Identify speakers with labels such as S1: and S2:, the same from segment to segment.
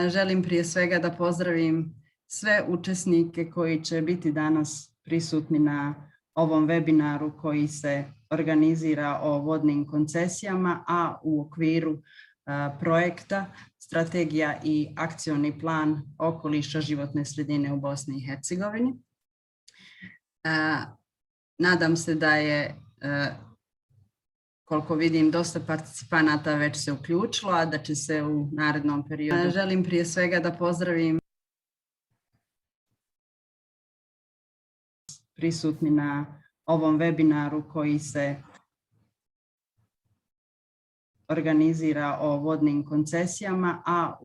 S1: Želim prije svega da pozdravim sve učesnike koji će biti danas prisutni na ovom webinaru koji se organizira o vodnim koncesijama, a u okviru projekta Strategija i akcioni plan okoliša životne sredine u Bosni i Hercegovini. Nadam se da je, koliko vidim, dosta participanata već se uključilo, a da će se u narednom periodu. Želim prije svega da pozdravim prisutni na ovom webinaru koji se organizira o vodnim koncesijama, a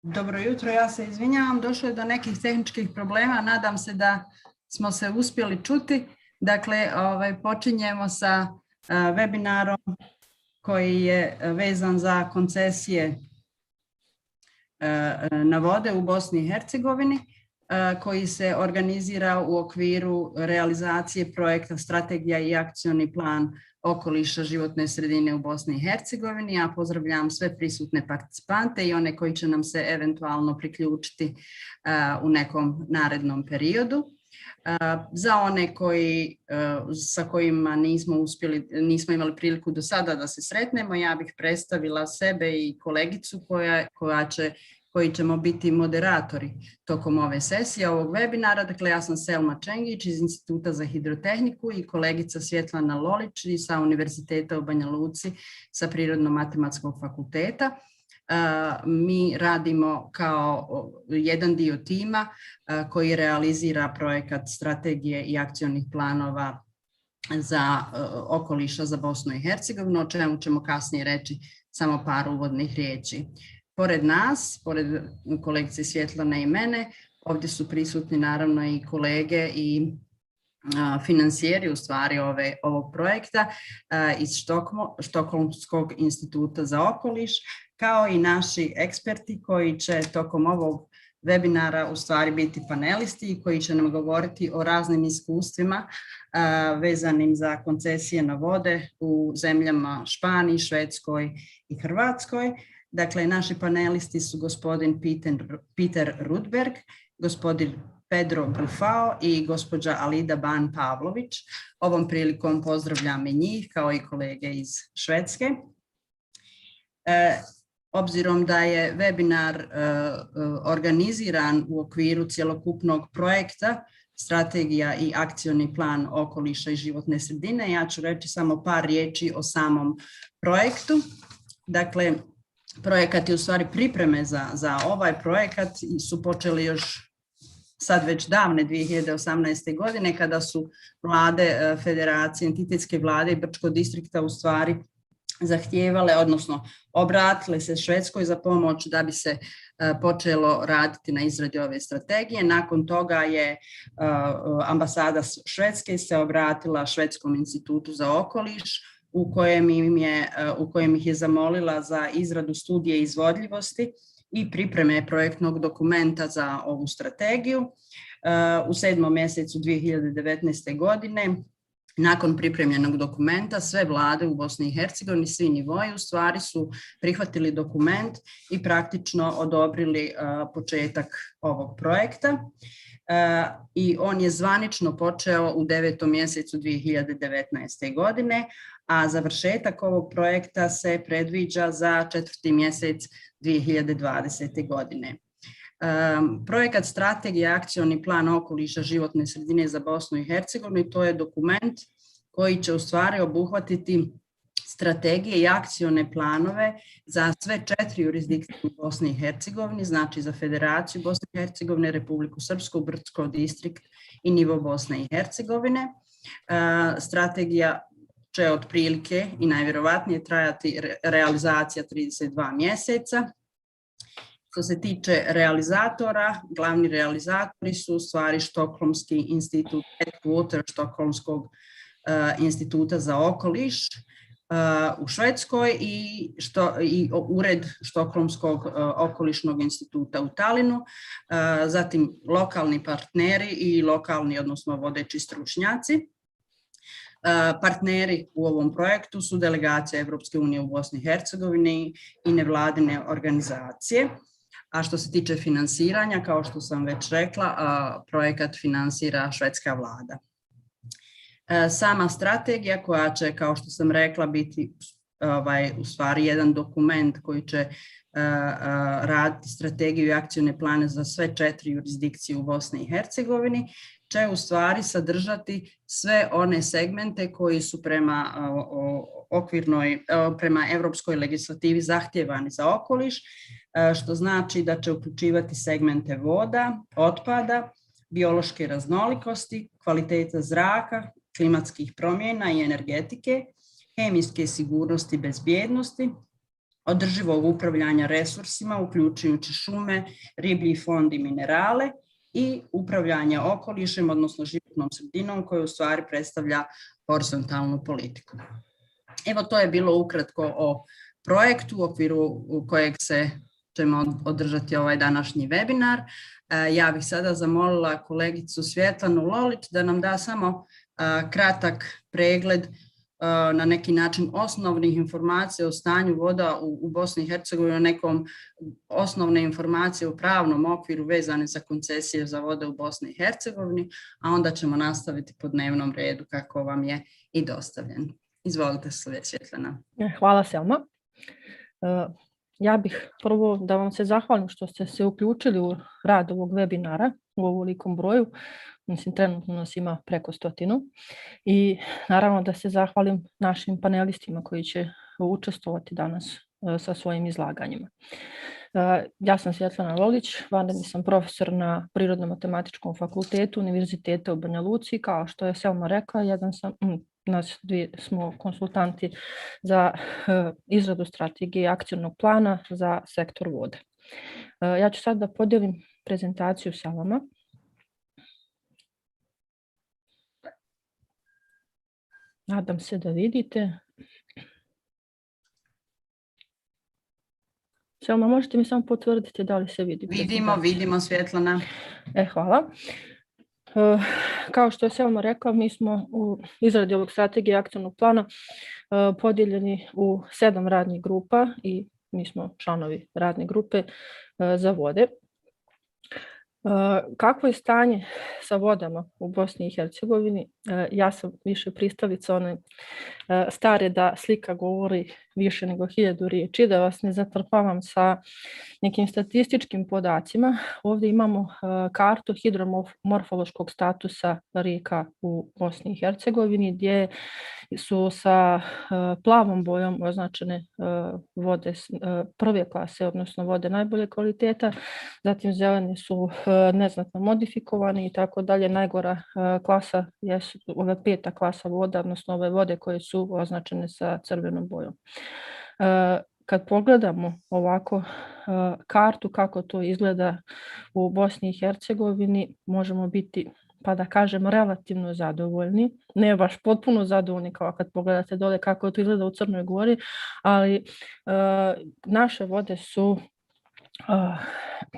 S1: dobro jutro, ja se izvinjavam, došlo je do nekih tehničkih problema, nadam se da smo se uspjeli čuti. Dakle, počinjemo sa webinarom koji je vezan za koncesije na vode u Bosni i Hercegovini, koji se organizira u okviru realizacije projekta Strategija i akcioni plan okoliša životne sredine u Bosni i Hercegovini. Ja pozdravljam sve prisutne participante i one koji će nam se eventualno priključiti u nekom narednom periodu. Za one sa kojima nismo imali priliku do sada da se sretnemo, ja bih predstavila sebe i kolegicu koji ćemo biti moderatori tokom ove sesije, ovog webinara. Dakle, ja sam Selma Čengić iz Instituta za hidrotehniku i kolegica Svjetlana Lolić sa Univerziteta u Banja Luci sa Prirodno-matematskog fakulteta. Mi radimo kao jedan dio tima koji realizira projekat Strategije i akcionih planova za okoliša za Bosnu i Hercegovinu, o čemu ćemo kasnije reći samo par uvodnih riječi. Pored nas, pored kolegice Svjetlane i mene, ovdje su prisutni naravno i kolege i finansijeri u stvari ovog projekta iz Štokholmskog instituta za okoliš, kao i naši eksperti koji će tokom ovog webinara u stvari biti panelisti i koji će nam govoriti o raznim iskustvima vezanim za koncesije na vode u zemljama Španiji, Švedskoj i Hrvatskoj. Dakle, naši panelisti su gospodin Peter Rudberg, gospodin Pedro Brufao i gospođa Alida Ban Pavlović. Ovom prilikom pozdravljam i njih kao i kolege iz Švedske. Obzirom da je webinar organiziran u okviru cjelokupnog projekta Strategija i akcioni plan okoliša i životne sredine, ja ću reći samo par riječi o samom projektu. Dakle, projekat je u stvari pripreme za ovaj projekat su počeli još sad već davne 2018. godine kada su vlade federacije, entitetske vlade i Brčkog distrikta u stvari zahtijevale, odnosno obratile se Švedskoj za pomoć da bi se počelo raditi na izradi ove strategije. Nakon toga je ambasada Švedske se obratila Švedskom institutu za okoliš u kojem ih je zamolila za izradu studije izvodljivosti i pripreme projektnog dokumenta za ovu strategiju. U 7. mjesecu 2019. godine, nakon pripremljenog dokumenta, sve vlade u Bosni i Hercegovini, svi nivoi u stvari su prihvatili dokument i praktično odobrili početak ovog projekta. I on je zvanično počeo u 9. mjesecu 2019. godine, a završetak ovog projekta se predviđa za 4. mjesec 2020. godine. Projekat Strategija akcioni plan okoliša životne sredine za Bosnu i Hercegovinu, to je dokument koji će u stvari obuhvatiti strategije i akcione planove za sve 4 jurisdikcije u Bosni i Hercegovini, znači za Federaciju Bosne i Hercegovine, Republiku Srpsku, Brčko distrikt i nivo Bosne i Hercegovine. Strategija će otprilike i najvjerovatnije trajati realizacija 32 mjeseca. Što se tiče realizatora, glavni realizatori su u stvari Štokholmski institut, headquarter Štokholmskog instituta za okoliš u Švedskoj i ured Štokholmskog okolišnog instituta u Talinu, zatim lokalni partneri i lokalni, odnosno vodeći stručnjaci. Partneri u ovom projektu su delegacija Evropske unije u Bosni i Hercegovini i nevladine organizacije. A što se tiče finansiranja, kao što sam već rekla, projekat finansira švedska vlada. Sama strategija koja će, kao što sam rekla, biti u stvari jedan dokument koji će raditi strategiju i akcione plane za sve 4 jurisdikcije u Bosni i Hercegovini, će u stvari sadržati sve one segmente koji su prema evropskoj legislativi zahtjevani za okoliš, što znači da će uključivati segmente voda, otpada, biološke raznolikosti, kvaliteta zraka, klimatskih promjena i energetike, hemijske sigurnosti i bezbjednosti, održivog upravljanja resursima, uključujući šume, riblji fond i minerale, i upravljanje okolišem, odnosno životnom sredinom, koja u stvari predstavlja horizontalnu politiku. Evo, to je bilo ukratko o projektu u okviru kojeg ćemo održati ovaj današnji webinar. Ja bih sada zamolila kolegicu Svjetlanu Lolić da nam da samo kratak pregled na neki način osnovnih informacija o stanju voda u Bosni i Hercegovini, nekom osnovne informacije u pravnom okviru vezane za koncesije za vode u Bosni i Hercegovini, a onda ćemo nastaviti po dnevnom redu kako vam je i dostavljen. Izvolite, Svjetlana.
S2: Hvala, Selma. Ja bih prvo da vam se zahvalim što ste se uključili u rad ovog webinara u ovolikom broju. Mislim, trenutno nas ima preko 100. I naravno da se zahvalim našim panelistima koji će učestvovati danas sa svojim izlaganjima. Ja sam Svjetlana Lolić, vanredni sam profesor na Prirodno-matematičkom fakultetu Univerziteta u Banja Luci. Kao što je Selma rekla, nas dvije smo konsultanti za izradu strategije i akcionog plana za sektor vode. Ja ću sad da podijelim prezentaciju sa vama. Nadam se da vidite. Selma, možete mi samo potvrditi da li se vidi?
S1: Vidimo, Svjetlana.
S2: Hvala. Kao što je Selma rekla, mi smo u izradi ovog strategije akcionog plana podijeljeni u 7 radnih grupa i mi smo članovi radne grupe za vode. Kakvo je stanje sa vodama u Bosni i Hercegovini? Ja sam više pristalica one stare da slika govori više nego 1000 riječi, da vas ne zatrpavam sa nekim statističkim podacima. Ovdje imamo kartu hidromorfološkog statusa rijeka u Bosni i Hercegovini, gdje su sa plavom bojom označene vode prve klase, odnosno vode najbolje kvaliteta, zatim zeleni su neznatno modifikovani i tako dalje. Najgora klasa je ova 5. klasa voda, odnosno ove vode koje su označene sa crvenom bojom. Kad pogledamo ovako kartu kako to izgleda u Bosni i Hercegovini, možemo biti, pa da kažemo, relativno zadovoljni. Ne baš potpuno zadovoljni kao kad pogledate dole kako to izgleda u Crnoj Gori, ali naše vode su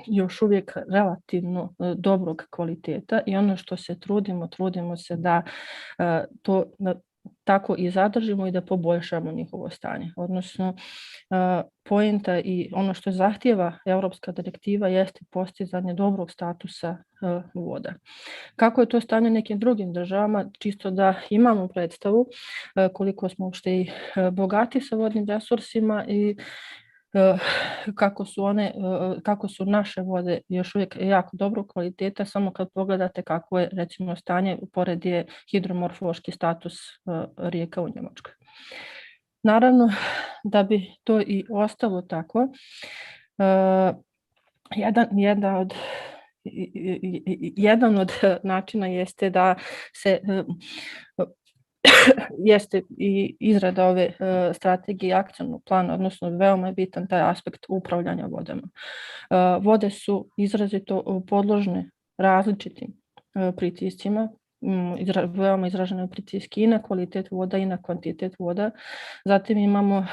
S2: još uvijek relativno dobrog kvaliteta i ono što se trudimo se da to tako i zadržimo i da poboljšamo njihovo stanje. Odnosno, poenta i ono što zahtijeva Europska direktiva jeste postizanje dobrog statusa voda. Kako je to stanje u nekim drugim državama, čisto da imamo predstavu koliko smo uopšte i bogati sa vodnim resursima i kako su naše vode još uvijek jako dobrog kvaliteta, samo kad pogledate kako je recimo stanje, pored je hidromorfološki status rijeka u Njemačkoj. Naravno, da bi to i ostalo tako, jedan od načina jeste da se jeste i izrada ove strategije i akcionog plana, odnosno veoma je bitan taj aspekt upravljanja vodama. Vode su izrazito podložne različitim pritiscima, veoma izražene pritiski i na kvalitet voda i na kvantitet voda. Zatim imamo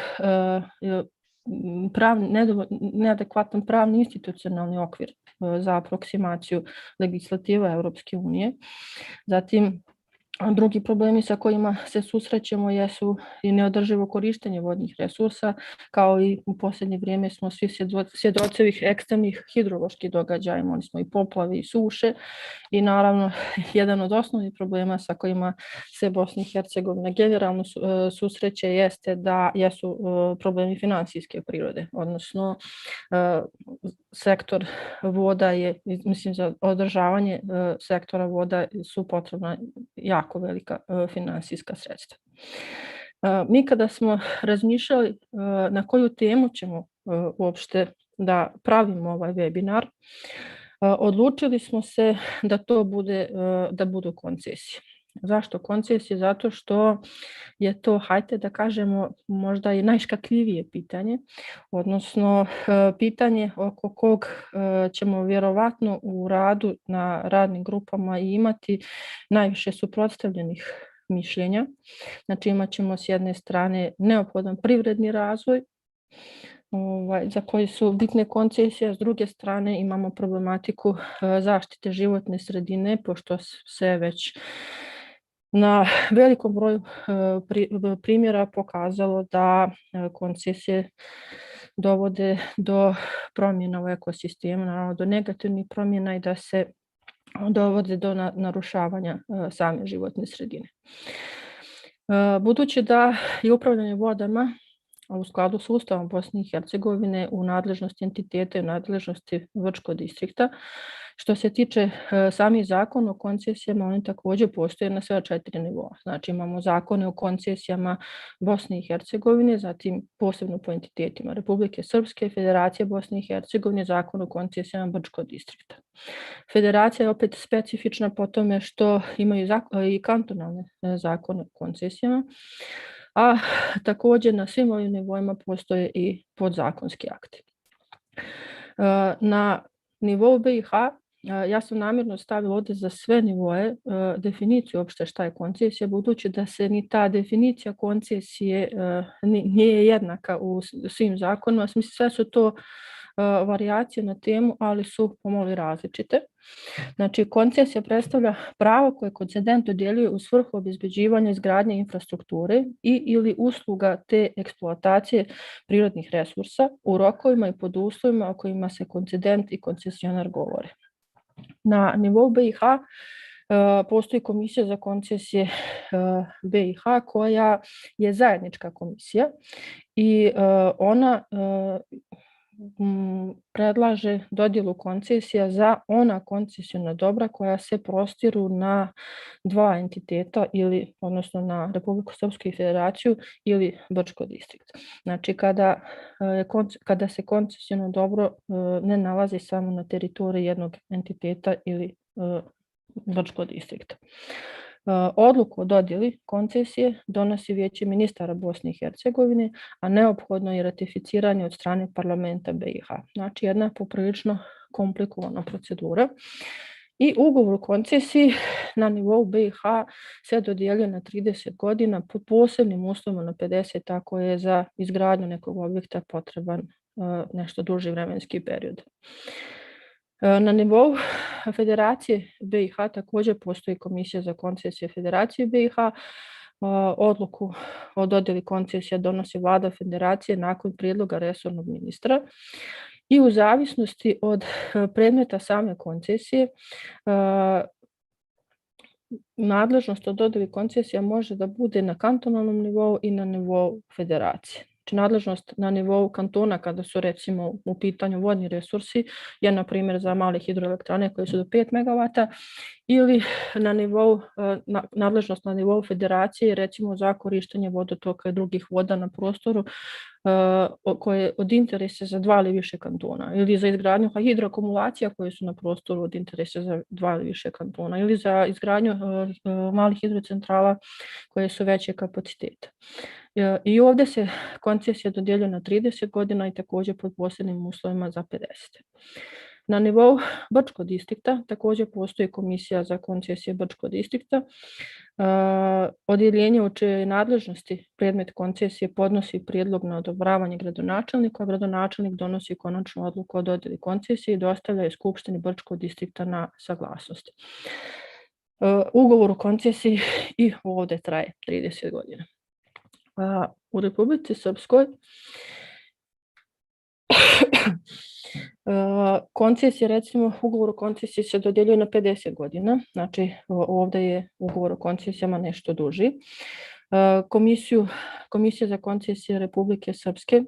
S2: neadekvatan pravni institucionalni okvir za aproksimaciju legislativa Europske unije. Zatim, drugi problemi sa kojima se susrećemo jesu i neodrživo korištenje vodnih resursa, kao i u posljednje vrijeme smo svi svjedoci ovih ekstremnih hidroloških događaja, imali smo i poplave i suše i naravno jedan od osnovnih problema sa kojima se Bosna i Hercegovina generalno susreće jeste da jesu problemi finansijske prirode, odnosno sektor voda je, mislim, za održavanje sektora voda su potrebna jako velika finansijska sredstva. Mi kada smo razmišljali na koju temu ćemo uopšte da pravimo ovaj webinar, odlučili smo se da to budu koncesije. Zašto koncesije? Zato što je to, hajde da kažemo, možda i najškakljivije pitanje, odnosno pitanje oko kog ćemo vjerovatno u radu na radnim grupama imati najviše suprotstavljenih mišljenja. Znači imat ćemo s jedne strane neophodan privredni razvoj, za koji su bitne koncesije, a s druge strane imamo problematiku zaštite životne sredine, pošto se već na velikom broju primjera pokazalo da koncesije dovode do promjena u ekosistemu, naravno do negativnih promjena i da se dovode do narušavanja same životne sredine. Budući da je upravljanje vodama u skladu s Ustavom Bosne i Hercegovine u nadležnosti entiteta i u nadležnosti Vrčkog distrikta, što se tiče samih zakona o koncesijama, oni također postoje na sve 4 nivoa. Znači imamo zakone o koncesijama Bosne i Hercegovine, zatim posebno po entitetima Republike Srpske, Federacije Bosne i Hercegovine, zakon o koncesijama Vrčkog distrikta. Federacija je opet specifična po tome što imaju i kantonalne zakone o koncesijama, a također na svim ovim nivoima postoje i podzakonski akti. Na nivou BiH ja sam namjerno stavila ovdje za sve nivoe definiciju uopšte šta je koncesija, budući da se ni ta definicija koncesije nije jednaka u svim zakonima. Mislim, sve su to varijacije na temu, ali su pomalo različite. Znači, koncesija predstavlja pravo koje koncedent dodjeljuje u svrhu obezbeđivanja izgradnje infrastrukture i ili usluga te eksploatacije prirodnih resursa u rokovima i pod uslovima o kojima se koncedent i koncesionar govore. Na nivou BiH postoji komisija za koncesije BiH koja je zajednička komisija i ona predlaže dodjelu koncesija za ona koncesiona dobra koja se prostiru na 2 entiteta ili, odnosno na Republiku Srpsku i Federaciju ili Vrčko distrikt. Znači kada se koncesiono dobro ne nalazi samo na teritoriji jednog entiteta ili Vrčkog distrikta. Odluku o dodjeli koncesije donosi Vijeće ministara Bosne i Hercegovine, a neophodno je ratificiranje od strane parlamenta BiH. Znači jedna poprilično komplikovana procedura. I ugovor o koncesiji na nivou BiH se dodjeljuje na 30 godina pod posebnim uslovima na 50, tako je za izgradnju nekog objekta potreban nešto duži vremenski period. Na nivou Federacije BiH također postoji komisija za koncesije Federacije BiH. Odluku o dodjeli koncesija donosi vlada Federacije nakon prijedloga resornog ministra i u zavisnosti od predmeta same koncesije nadležnost o dodjeli koncesija može da bude na kantonalnom nivou i na nivou Federacije. Nadležnost na nivou kantona kada su recimo u pitanju vodni resursi je na primjer za male hidroelektrane koje su do 5 MW ili nadležnost na nivou federacije recimo za korištenje vodotoka i drugih voda na prostoru koje je od interesa za 2 ili više kantona, ili za izgradnju hidroakumulacija koje su na prostoru od interesa za 2 ili više kantona, ili za izgradnju malih hidrocentrala koje su veće kapaciteta. I ovdje se koncesija dodjeljuje na 30 godina i također pod posebnim uslovima za 50. Na nivou Brčkog distrikta također postoji komisija za koncesije Brčkog distrikta. Odjeljenje u čijoj nadležnosti predmet koncesije podnosi prijedlog na odobravanje gradonačelniku, a gradonačelnik donosi konačnu odluku o dodjeli koncesije i dostavlja je Skupštini Brčkog distrikta na saglasnost. Ugovor o koncesiji i ovdje traje 30 godina. U Republici Srpskoj koncesije, recimo ugovor o koncesiji se dodjeljuje na 50 godina, znači ovdje je ugovor o koncesijama nešto duži. Komisija za koncesije Republike Srpske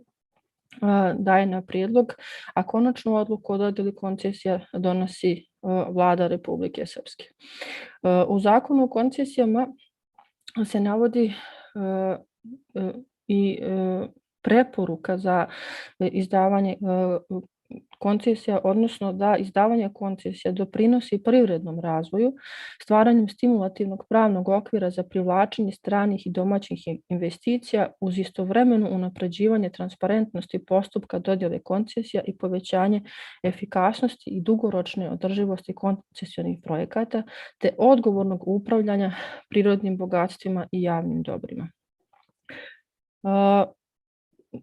S2: daje na prijedlog, a konačnu odluku o dodjeli koncesija donosi Vlada Republike Srpske. U zakonu o koncesijama se navodi i preporuka za izdavanje koncesija, odnosno da izdavanje koncesija doprinosi privrednom razvoju, stvaranjem stimulativnog pravnog okvira za privlačenje stranih i domaćih investicija uz istovremeno unapređivanje transparentnosti postupka dodjele koncesija i povećanje efikasnosti i dugoročne održivosti koncesionih projekata, te odgovornog upravljanja prirodnim bogatstvima i javnim dobrima.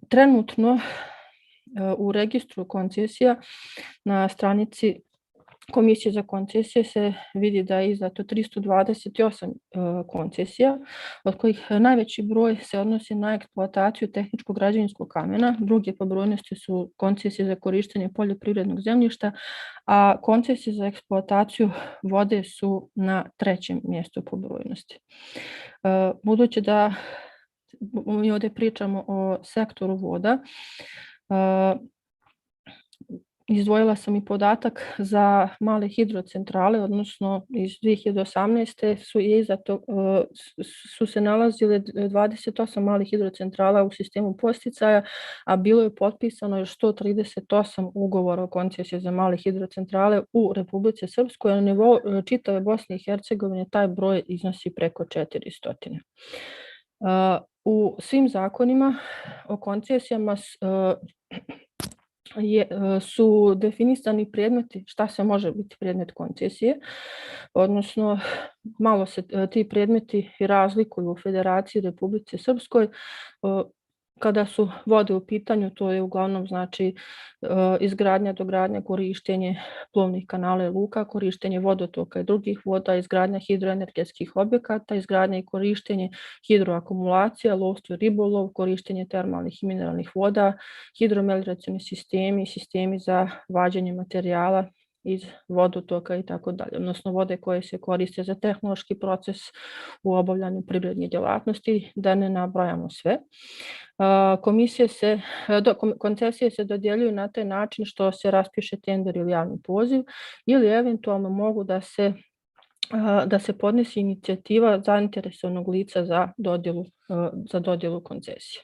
S2: Trenutno u registru koncesija na stranici Komisije za koncesije se vidi da je izdato 328 koncesija, od kojih najveći broj se odnosi na eksploataciju tehničkog građevinskog kamena, druge po brojnosti su koncesije za korištenje poljoprivrednog zemljišta, a koncesije za eksploataciju vode su na 3. mjestu po brojnosti. Budući da mi ovdje pričamo o sektoru voda, izdvojila sam i podatak za male hidrocentrale, odnosno iz 2018. su se nalazile 28 malih hidrocentrala u sistemu podsticaja, a bilo je potpisano još 138 ugovora o koncesiji za male hidrocentrale u Republici Srpskoj, a na nivou čitave Bosne i Hercegovine taj broj iznosi preko 400. U svim zakonima o koncesijama su definisani predmeti šta se može biti predmet koncesije, odnosno malo se ti predmeti razlikuju u Federaciji Republike Srpskoj. Kada su vode u pitanju, to je uglavnom znači izgradnja, dogradnja, korištenje plovnih kanala i luka, korištenje vodotoka i drugih voda, izgradnja hidroenergetskih objekata, izgradnja i korištenje hidroakumulacija, lovstvo i ribolov, korištenje termalnih i mineralnih voda, hidromelioracioni sistemi, sistemi za vađenje materijala iz vodotoka i tako dalje, odnosno vode koje se koriste za tehnološki proces u obavljanju privrednih djelatnosti, da ne nabrajamo sve. Koncesije se dodjeljuju na taj način što se raspiše tender ili javni poziv ili eventualno mogu da se podnesi inicijativa zainteresovanog lica za dodjelu koncesije.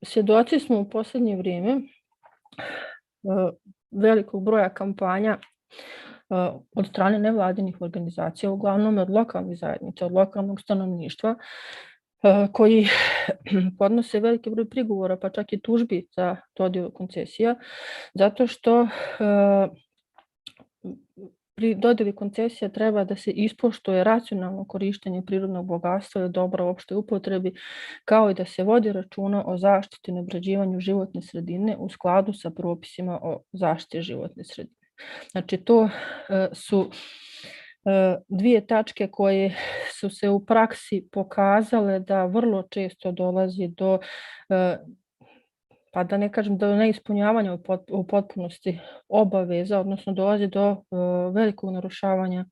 S2: Svjedoci smo u posljednje vrijeme velikog broja kampanja od strane nevladinih organizacija, uglavnom od lokalnih zajednica, od lokalnog stanovništva, koji podnose veliki broj prigovora, pa čak i tužbi za dodjelu koncesija, zato što pri dodjeli koncesija treba da se ispoštuje racionalno korištenje prirodnog bogatstva i dobra u opštoj upotrebi, kao i da se vodi računa o zaštiti i unapređivanju životne sredine u skladu sa propisima o zaštiti životne sredine. Znači, to su dvije tačke koje su se u praksi pokazale da vrlo često dolazi do, pa da ne kažem do neispunjavanja u potpunosti obaveza, odnosno dolazi do velikog narušavanja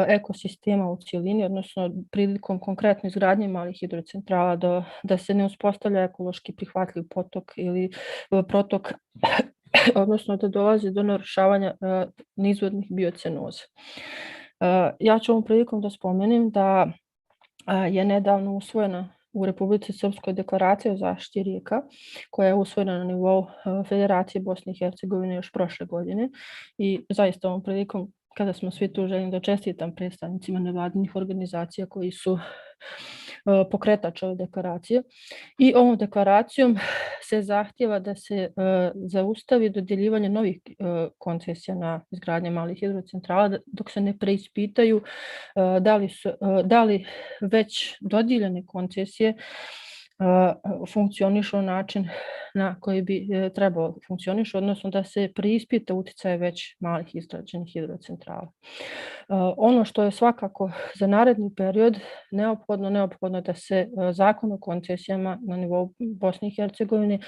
S2: ekosistema u cjelini, odnosno prilikom konkretno izgradnje malih hidrocentrala da se ne uspostavlja ekološki prihvatljiv potok ili protok, odnosno da dolazi do narušavanja nizvodnih biocenoza. Ja ću ovom prilikom da spomenem da je nedavno usvojena u Republici Srpskoj deklaracija o zaštiti rijeka, koja je usvojena na nivou Federacije Bosne i Hercegovine još prošle godine. I zaista ovom prilikom, kada smo svi tu, želim da čestitam predstavnicima nevladinih organizacija koji su pokretač ove deklaracije. I ovom deklaracijom se zahtjeva da se zaustavi dodjeljivanje novih koncesija na izgradnje malih hidrocentrala dok se ne preispitaju da li već dodijeljene koncesije funkcionišu na način na koji bi trebalo funkcionišu, odnosno da se preispita utjecaj već malih izgrađenih hidrocentrala. Ono što je svakako za naredni period neophodno da se zakon o koncesijama na nivou Bosne i Hercegovine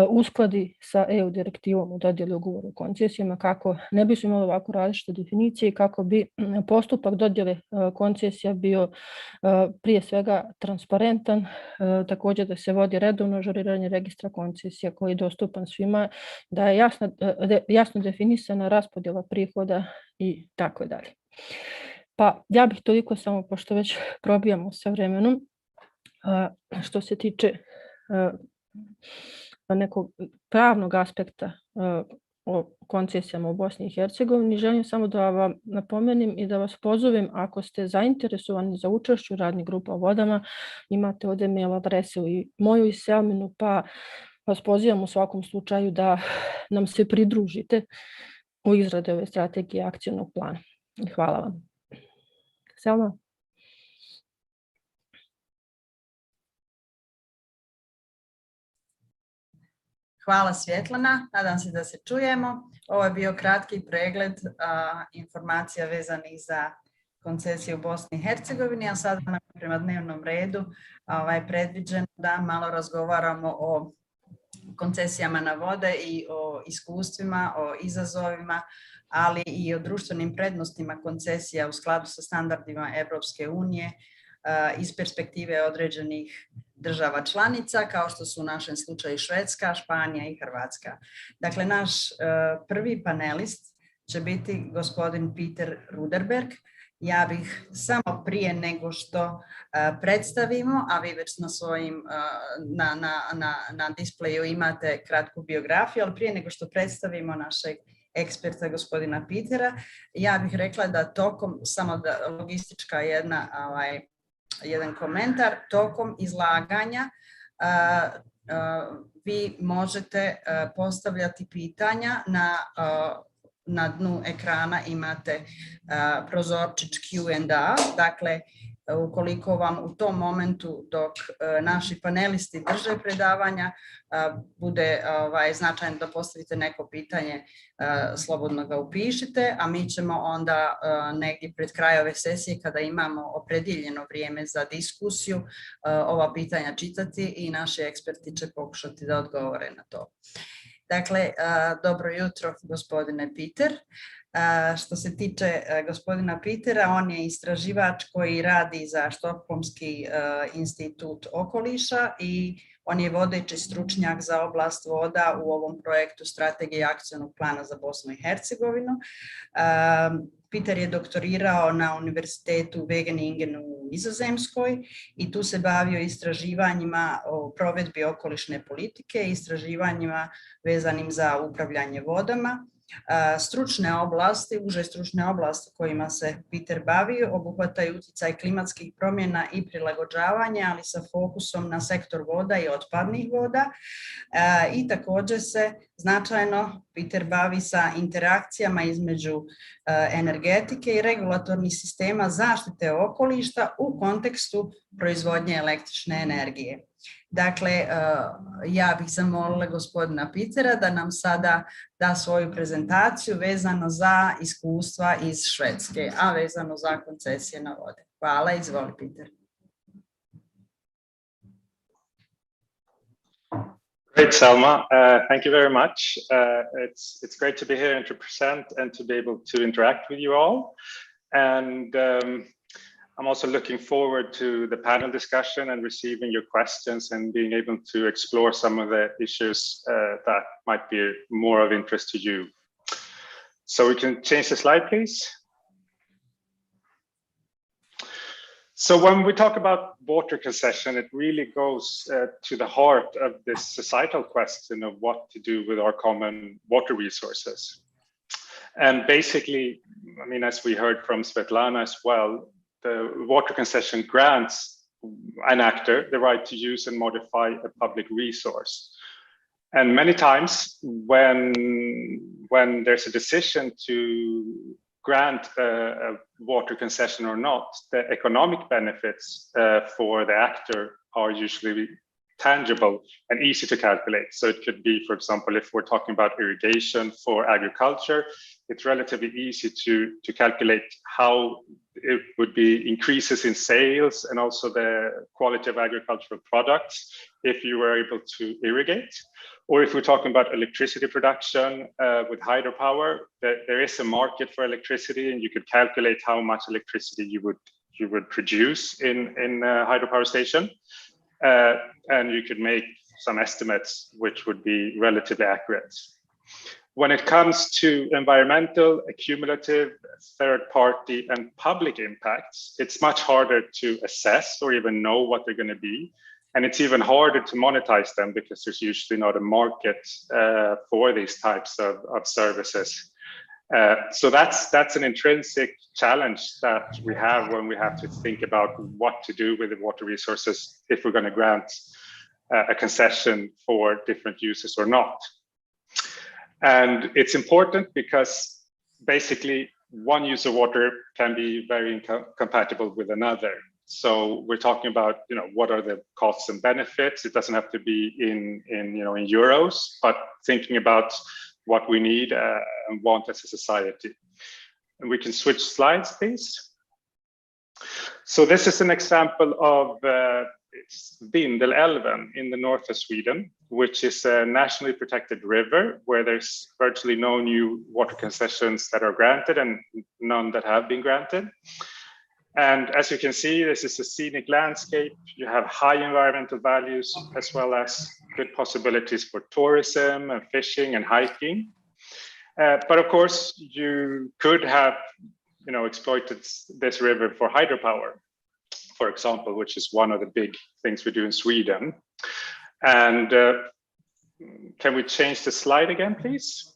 S2: uskladi sa EU direktivom o dodjeli ugovora o koncesijama, kako ne bismo imali ovako različite definicije i kako bi postupak dodjele koncesija bio prije svega transparentan, također da se vodi redovno ažuriranje registra koncesija koji je dostupan svima, da je jasno definisana raspodjela prihoda i tako dalje. Pa ja bih toliko samo, pošto već probijamo sa vremenom, što se tiče nekog pravnog aspekta o koncesijama u Bosni i Hercegovini, želim samo da vam napomenem i da vas pozovem, ako ste zainteresovani za učešću u radnih grupa o vodama, imate ovdje mail adresu i moju i Selminu, pa vas pozivam u svakom slučaju da nam se pridružite u izradi ove strategije akcionog plana. Hvala vam. Selma?
S1: Hvala Svjetlana, nadam se da se čujemo. Ovo je bio kratki pregled informacija vezanih za koncesije u Bosni i Hercegovini, a sada nam prema dnevnom redu predviđeno da malo razgovaramo o koncesijama na vode i o iskustvima, o izazovima, ali i o društvenim prednostima koncesija u skladu sa standardima Evropske unije iz perspektive određenih država članica, kao što su u našem slučaju Švedska, Španija i Hrvatska. Dakle, naš prvi panelist će biti gospodin Peter Ruderberg. Ja bih samo prije nego što predstavimo, a vi već na svojim na displeju imate kratku biografiju, ali prije nego što predstavimo našeg eksperta gospodina Petera, ja bih rekla da tokom, samo da logistička jedan komentar, tokom izlaganja vi možete postavljati pitanja na dnu ekrana imate prozorčić Q&A, dakle ukoliko vam u tom momentu dok naši panelisti drže predavanja bude značajno da postavite neko pitanje, slobodno ga upišite, a mi ćemo onda negdje pred kraj ove sesije, kada imamo opredjeljeno vrijeme za diskusiju, ova pitanja čitati i naši eksperti će pokušati da odgovore na to. Dakle, dobro jutro gospodine Peter. Što se tiče gospodina Petera, on je istraživač koji radi za Štokholmski institut okoliša i on je vodeći stručnjak za oblast voda u ovom projektu Strategije akcionog plana za Bosnu i Hercegovinu. Peter je doktorirao na Univerzitetu Wageningenu u Nizozemskoj i tu se bavio istraživanjima o provedbi okolišne politike i istraživanjima vezanim za upravljanje vodama. Stručne oblasti, uže stručne oblasti kojima se Peter bavio, obuhvataju utjecaj klimatskih promjena i prilagođavanja, ali sa fokusom na sektor voda i otpadnih voda. I također se značajno Peter bavi sa interakcijama između energetike i regulatornih sistema zaštite okoliša u kontekstu proizvodnje električne energije. Dakle, ja bih zamolila gospodina Petera da nam sada da svoju prezentaciju vezano za iskustva iz Švedske, a vezano za koncesije na vode. Hvala, izvoli Peter.
S3: Great, Selma. Thank you very much. It's great to be here and to present and to be able to interact with you all. And I'm also looking forward to the panel discussion and receiving your questions and being able to explore some of the issues that might be more of interest to you. So we can change the slide, please. So when we talk about water concession, it really goes to the heart of this societal question of what to do with our common water resources. And basically, I mean, as we heard from Svetlana as well, the water concession grants an actor the right to use and modify a public resource. And many times when there's a decision to grant a water concession or not, the economic benefits for the actor are usually tangible and easy to calculate. So it could be, for example, if we're talking about irrigation for agriculture, it's relatively easy to calculate how it would be increases in sales and also the quality of agricultural products if you were able to irrigate. Or if we're talking about electricity production with hydropower, there is a market for electricity, and you could calculate how much electricity you would produce in a hydropower station. And you could make some estimates which would be relatively accurate. When it comes to environmental, accumulative, third party, and public impacts, it's much harder to assess or even know what they're going to be. And it's even harder to monetize them because there's usually not a market for these types of services. So that's an intrinsic challenge that we have when we have to think about what to do with the water resources if we're going to grant a concession for different uses or not. And it's important because basically one use of water can be very incompatible with another. So we're talking about, what are the costs and benefits? It doesn't have to be in euros, but thinking about what we need and want as a society. And we can switch slides, please. So this is an example of Vindelälven in the north of Sweden, which is a nationally protected river where there's virtually no new water concessions that are granted and none that have been granted. And as you can see, this is a scenic landscape. You have high environmental values, as well as good possibilities for tourism and fishing and hiking. But of course, you could have, exploited this river for hydropower, for example, which is one of the big things we do in Sweden. And can we change the slide again, please?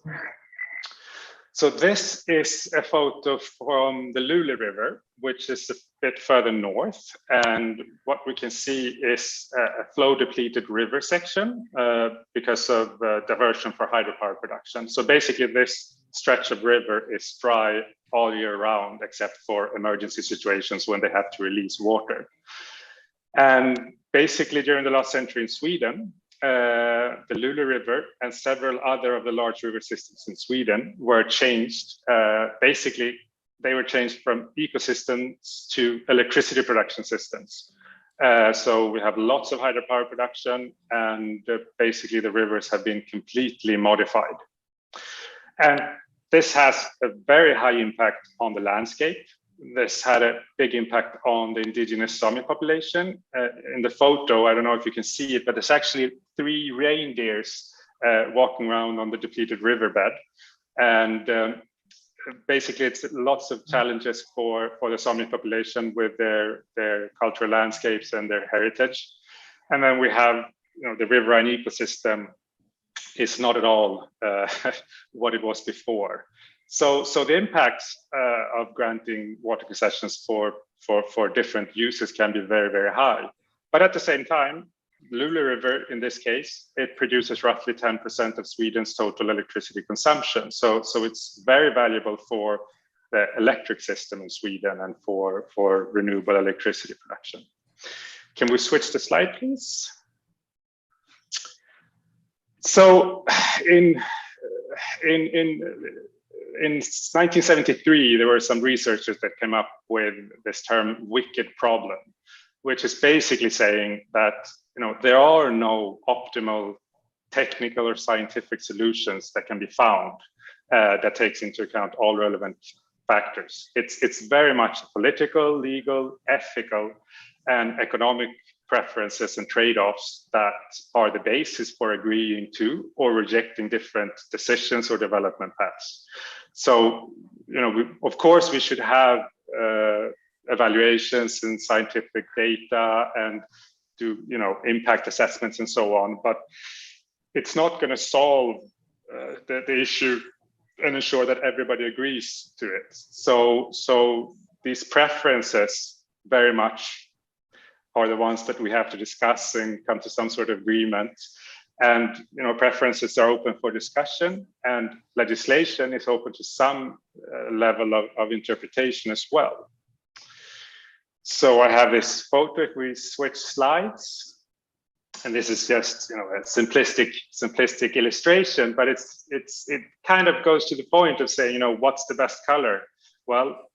S3: So this is a photo from the Luleå River, which is a bit further north. And what we can see is a flow depleted river section because of diversion for hydropower production. So basically this stretch of river is dry all year round, except for emergency situations when they have to release water. And basically during the last century in Sweden, the Luleå River and several other of the large river systems in Sweden were changed. Basically, they were changed from ecosystems to electricity production systems. So we have lots of hydropower production, and basically the rivers have been completely modified. And this has a very high impact on the landscape. This had a big impact on the indigenous Sami population. In the photo, I don't know if you can see it, but there's actually 3 reindeers walking around on the depleted riverbed. And basically, it's lots of challenges for the Sami population with their cultural landscapes and their heritage. And then we have, the riverine ecosystem is not at all what it was before. So the impacts of granting water concessions for different uses can be very, very high. But at the same time, Luleå River, in this case, it produces roughly 10% of Sweden's total electricity consumption. So it's very valuable for the electric system in Sweden and for renewable electricity production. Can we switch the slide, please? So in 1973, there were some researchers that came up with this term wicked problem, which is basically saying that there are no optimal technical or scientific solutions that can be found that takes into account all relevant factors. It's very much political, legal, ethical, and economic preferences and trade-offs that are the basis for agreeing to or rejecting different decisions or development paths. So, of course, we should have evaluations and scientific data and do, impact assessments and so on. But it's not going to solve the issue and ensure that everybody agrees to it. So these preferences very much are the ones that we have to discuss and come to some sort of agreement. And preferences are open for discussion, and legislation is open to some level of interpretation as well. So I have this photo. If we switch slides, and this is just a simplistic illustration, but it kind of goes to the point of saying, what's the best color? Well,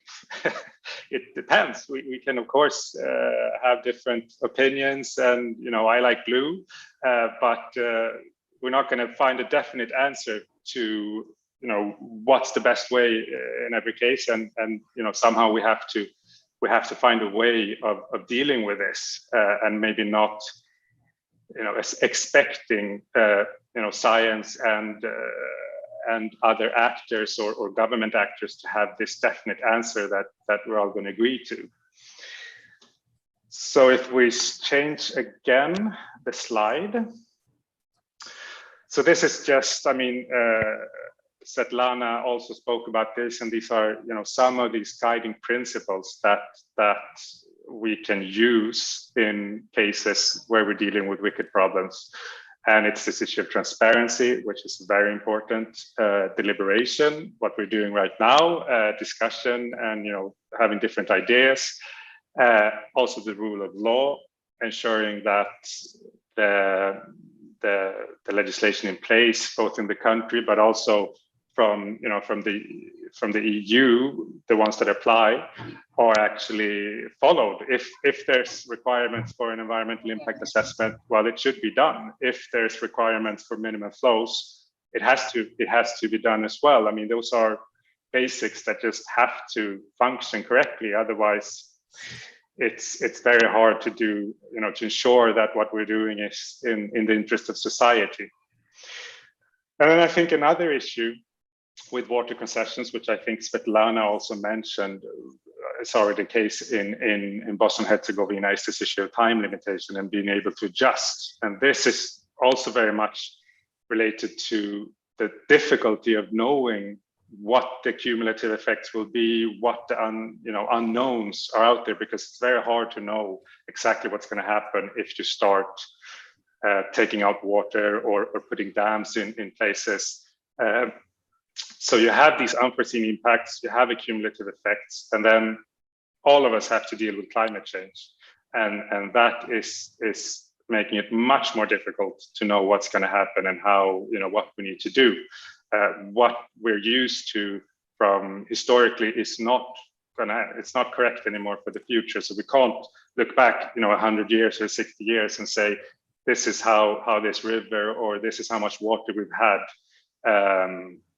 S3: it depends. We can of course have different opinions, and I like blue, but we're not going to find a definite answer to what's the best way in every case, and somehow we have to find a way of dealing with this, and maybe not expecting science and other actors or government actors to have this definite answer that we're all going to agree to. So if we change again the slide. So this is just, Svetlana also spoke about this, and these are some of these guiding principles that we can use in cases where we're dealing with wicked problems. And it's this issue of transparency, which is very important, deliberation, what we're doing right now, discussion, and having different ideas. Also the rule of law, ensuring that the legislation in place, both in the country, but also from the EU, the ones that apply, are actually followed. If there's requirements for an environmental impact assessment, well, it should be done. If there's requirements for minimum flows, it has to be done as well. Those are basics that just have to function correctly. Otherwise, it's very hard to do, to ensure that what we're doing is in the interest of society. And then I think another issue with water concessions, which I think Svetlana also mentioned, it's already the case in Bosnia and Herzegovina, is this issue of time limitation and being able to adjust. And this is also very much related to the difficulty of knowing what the cumulative effects will be, what the unknowns are out there, because it's very hard to know exactly what's going to happen if you start taking out water or putting dams in places. So you have these unforeseen impacts, you have accumulative effects, and then all of us have to deal with climate change. And that is making it much more difficult to know what's going to happen and how, what we need to do. What we're used to from historically is it's not correct anymore for the future. So we can't look back, 100 years or 60 years and say, this is how this river, or this is how much water we've had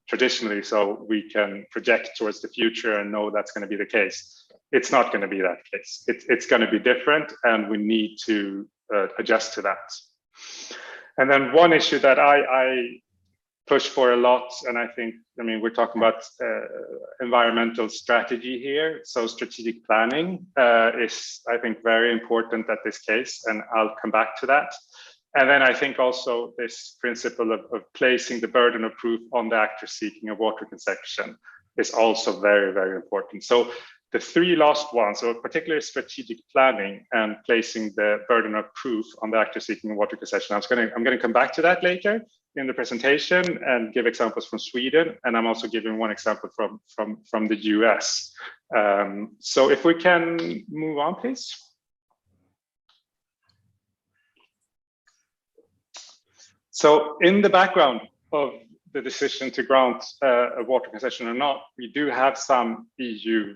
S3: traditionally, so we can project towards the future and know that's going to be the case. It's not going to be that case. It's going to be different, and we need to adjust to that. And then one issue that I push for a lot, and I think, we're talking about environmental strategy here. So strategic planning is, I think, very important at this case, and I'll come back to that. And then I think also this principle of placing the burden of proof on the actor seeking a water concession is also very, very important. So the three last ones, so particularly strategic planning and placing the burden of proof on the actor seeking a water concession. I'm going to come back to that later in the presentation and give examples from Sweden, and I'm also giving one example from the US. So if we can move on, please. So in the background of the decision to grant a water concession or not, we do have some EU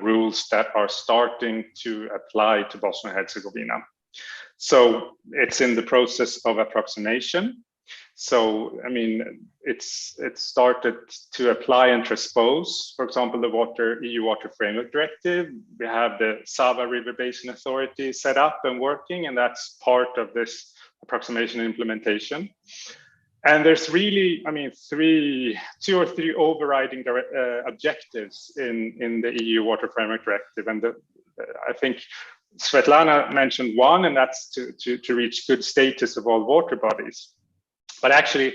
S3: rules that are starting to apply to Bosnia and Herzegovina. So it's in the process of approximation. So, it's started to apply and transpose, for example, the EU Water Framework Directive. We have the Sava River Basin Authority set up and working, and that's part of this approximation and implementation. And there's really, two or three overriding objectives in the EU Water Framework Directive. And I think Svetlana mentioned one, and that's to reach good status of all water bodies. But actually,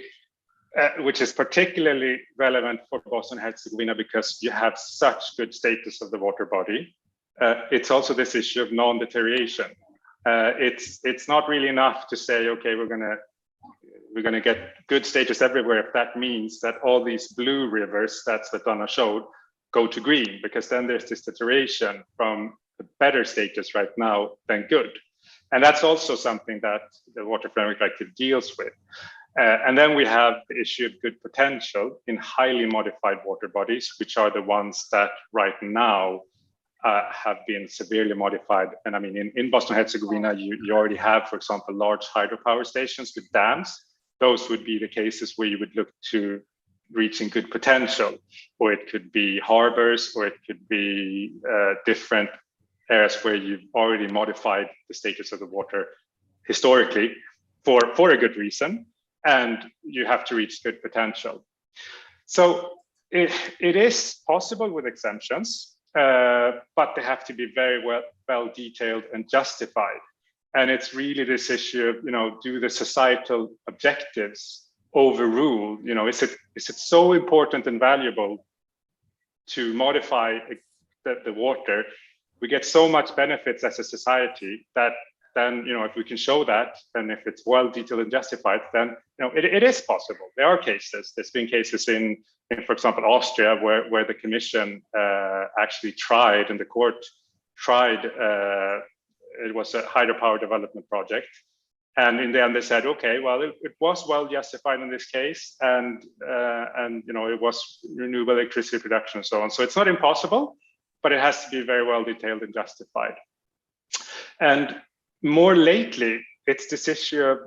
S3: which is particularly relevant for Bosnia and Herzegovina because you have such good status of the water body. It's also this issue of non-deterioration. It's not really enough to say, okay, we're gonna get good status everywhere if that means that all these blue rivers that Svetlana showed go to green, because then there's this deterioration from a better status right now than good. And that's also something that the Water Framework Directive deals with. And then we have the issue of good potential in highly modified water bodies, which are the ones that right now have been severely modified. And I mean, in Bosnia and Herzegovina, you already have, for example, large hydropower stations with dams. Those would be the cases where you would look to reaching good potential, or it could be harbors, or it could be different areas where you've already modified the status of the water historically for a good reason, and you have to reach good potential. So it is possible with exemptions, but they have to be very well detailed and justified. And it's really this issue of, do the societal objectives overrule? Is it so important and valuable to modify the water? We get so much benefits as a society that then, if we can show that, and if it's well detailed and justified, then it is possible. There are cases. There's been cases in for example, Austria, where the Commission actually tried, and the court tried. It was a hydropower development project, and in the end they said, okay, well, it was well justified in this case, and it was renewable electricity production and so on. So it's not impossible, but it has to be very well detailed and justified. And more lately, it's this issue of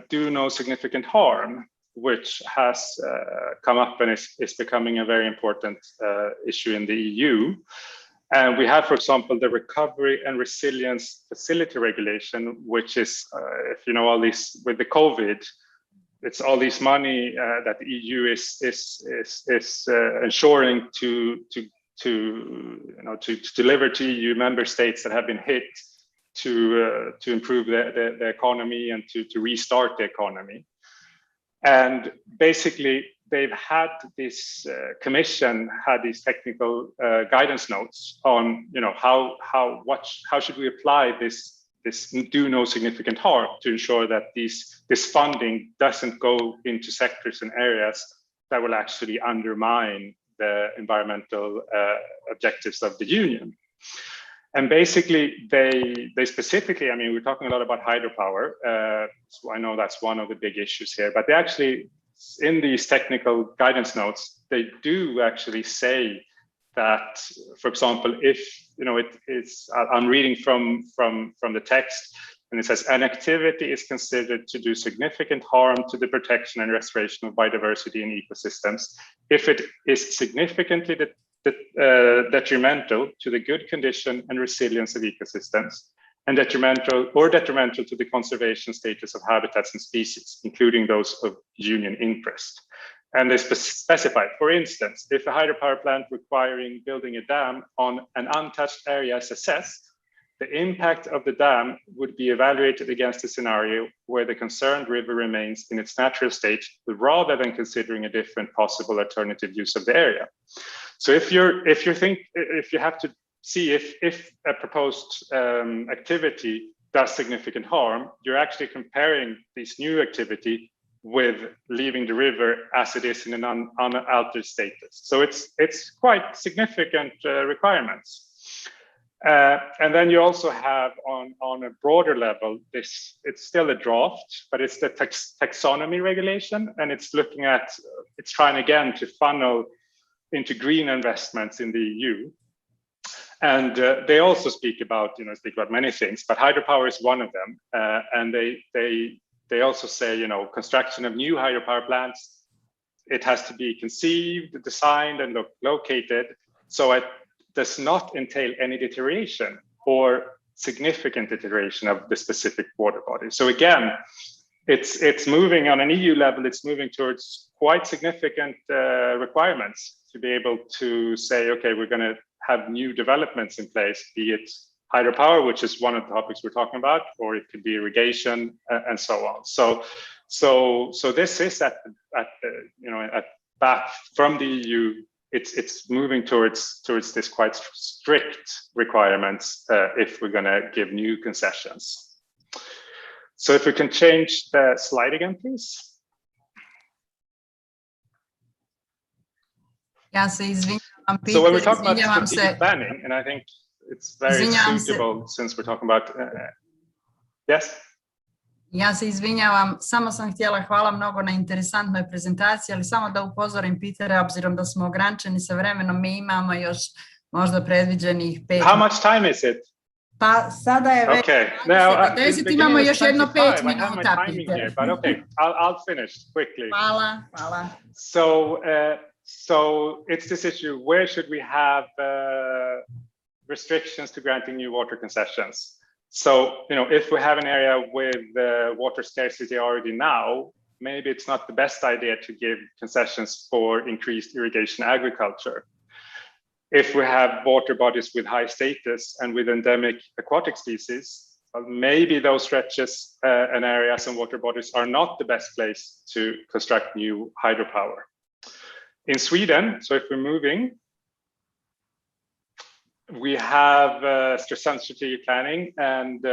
S3: do no significant harm, which has come up and is becoming a very important issue in the EU. And we have, for example, the Recovery and Resilience Facility Regulation, which is, if you know, all these with the COVID, it's all this money that the EU is ensuring to deliver to EU member states that have been hit to improve the economy and to restart the economy. And basically, they've had this commission had these technical guidance notes on how should we apply this do no significant harm to ensure that this funding doesn't go into sectors and areas that will actually undermine the environmental objectives of the Union. And basically, they specifically, I mean, we're talking a lot about hydropower. So I know that's one of the big issues here, but they actually, in these technical guidance notes, they do actually say that, for example, if, I'm reading from the text, and it says, an activity is considered to do significant harm to the protection and restoration of biodiversity in ecosystems if it is significantly detrimental to the good condition and resilience of ecosystems, and detrimental to the conservation status of habitats and species, including those of Union interest. And they specify, for instance, if a hydropower plant requiring building a dam on an untouched area is assessed, the impact of the dam would be evaluated against a scenario where the concerned river remains in its natural state, rather than considering a different possible alternative use of the area. So if you have to see if a proposed activity does significant harm, you're actually comparing this new activity with leaving the river as it is in an unaltered status. So it's quite significant requirements. And then you also have on a broader level, it's still a draft, but it's the taxonomy regulation, and it's trying again to funnel into green investments in the EU. And they also speak about many things, but hydropower is one of them. And they also say, construction of new hydropower plants, it has to be conceived, designed, and located, so it does not entail any deterioration or significant deterioration of the specific water body. So again, it's moving on an EU level, it's moving towards quite significant requirements to be able to say, okay, we're going to have new developments in place, be it hydropower, which is one of the topics we're talking about, or it could be irrigation and so on. So this is at back from the EU. It's moving towards this quite strict requirements if we're going to give new concessions. So if we can change the slide again, please.
S1: Ja se izvinjavam.
S3: So when we talk about strategic planning, and I think it's very suitable since we're talking about, yes?
S1: Ja se izvinjavam, samo sam htjela, hvala mnogo na interesantnoj prezentaciji, ali samo da upozorim Pitera, obzirom da smo ograničeni sa vremenom, mi imamo još možda predviđenih 5.
S3: How much time is it?
S1: Pa sada je već
S3: Okay. Now,
S1: 10, imamo još jedno 5 minuta, Peter.
S3: But okay, I'll finish quickly.
S1: Hvala.
S3: So it's this issue, where should we have restrictions to granting new water concessions? So, if we have an area with water scarcity already now, maybe it's not the best idea to give concessions for increased irrigation agriculture. If we have water bodies with high status and with endemic aquatic species, maybe those stretches and areas and water bodies are not the best place to construct new hydropower. In Sweden, so if we're moving, we have strategic planning, and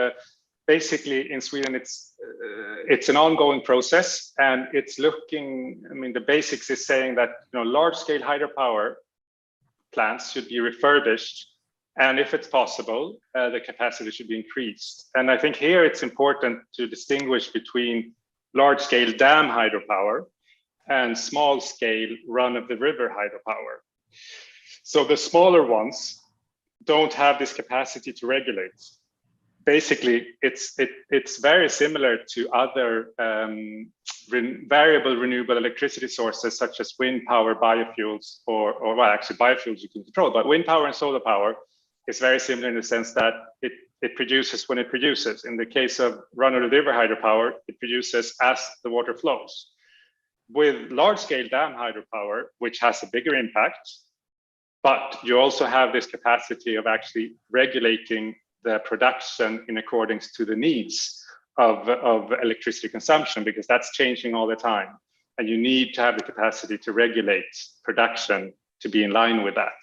S3: basically in Sweden it's an ongoing process, and it's looking. I mean, the basics is saying that large-scale hydropower plants should be refurbished, and if it's possible, the capacity should be increased. And I think here it's important to distinguish between large-scale dam hydropower and small-scale run-of-the-river hydropower. So the smaller ones don't have this capacity to regulate. Basically, it's very similar to other variable renewable electricity sources such as wind power, biofuels, or well, actually biofuels you can control, but wind power and solar power is very similar in the sense that it produces when it produces. In the case of run-of-the-river hydropower, it produces as the water flows. With large-scale dam hydropower, which has a bigger impact, but you also have this capacity of actually regulating the production in accordance to the needs of electricity consumption, because that's changing all the time. And you need to have the capacity to regulate production to be in line with that.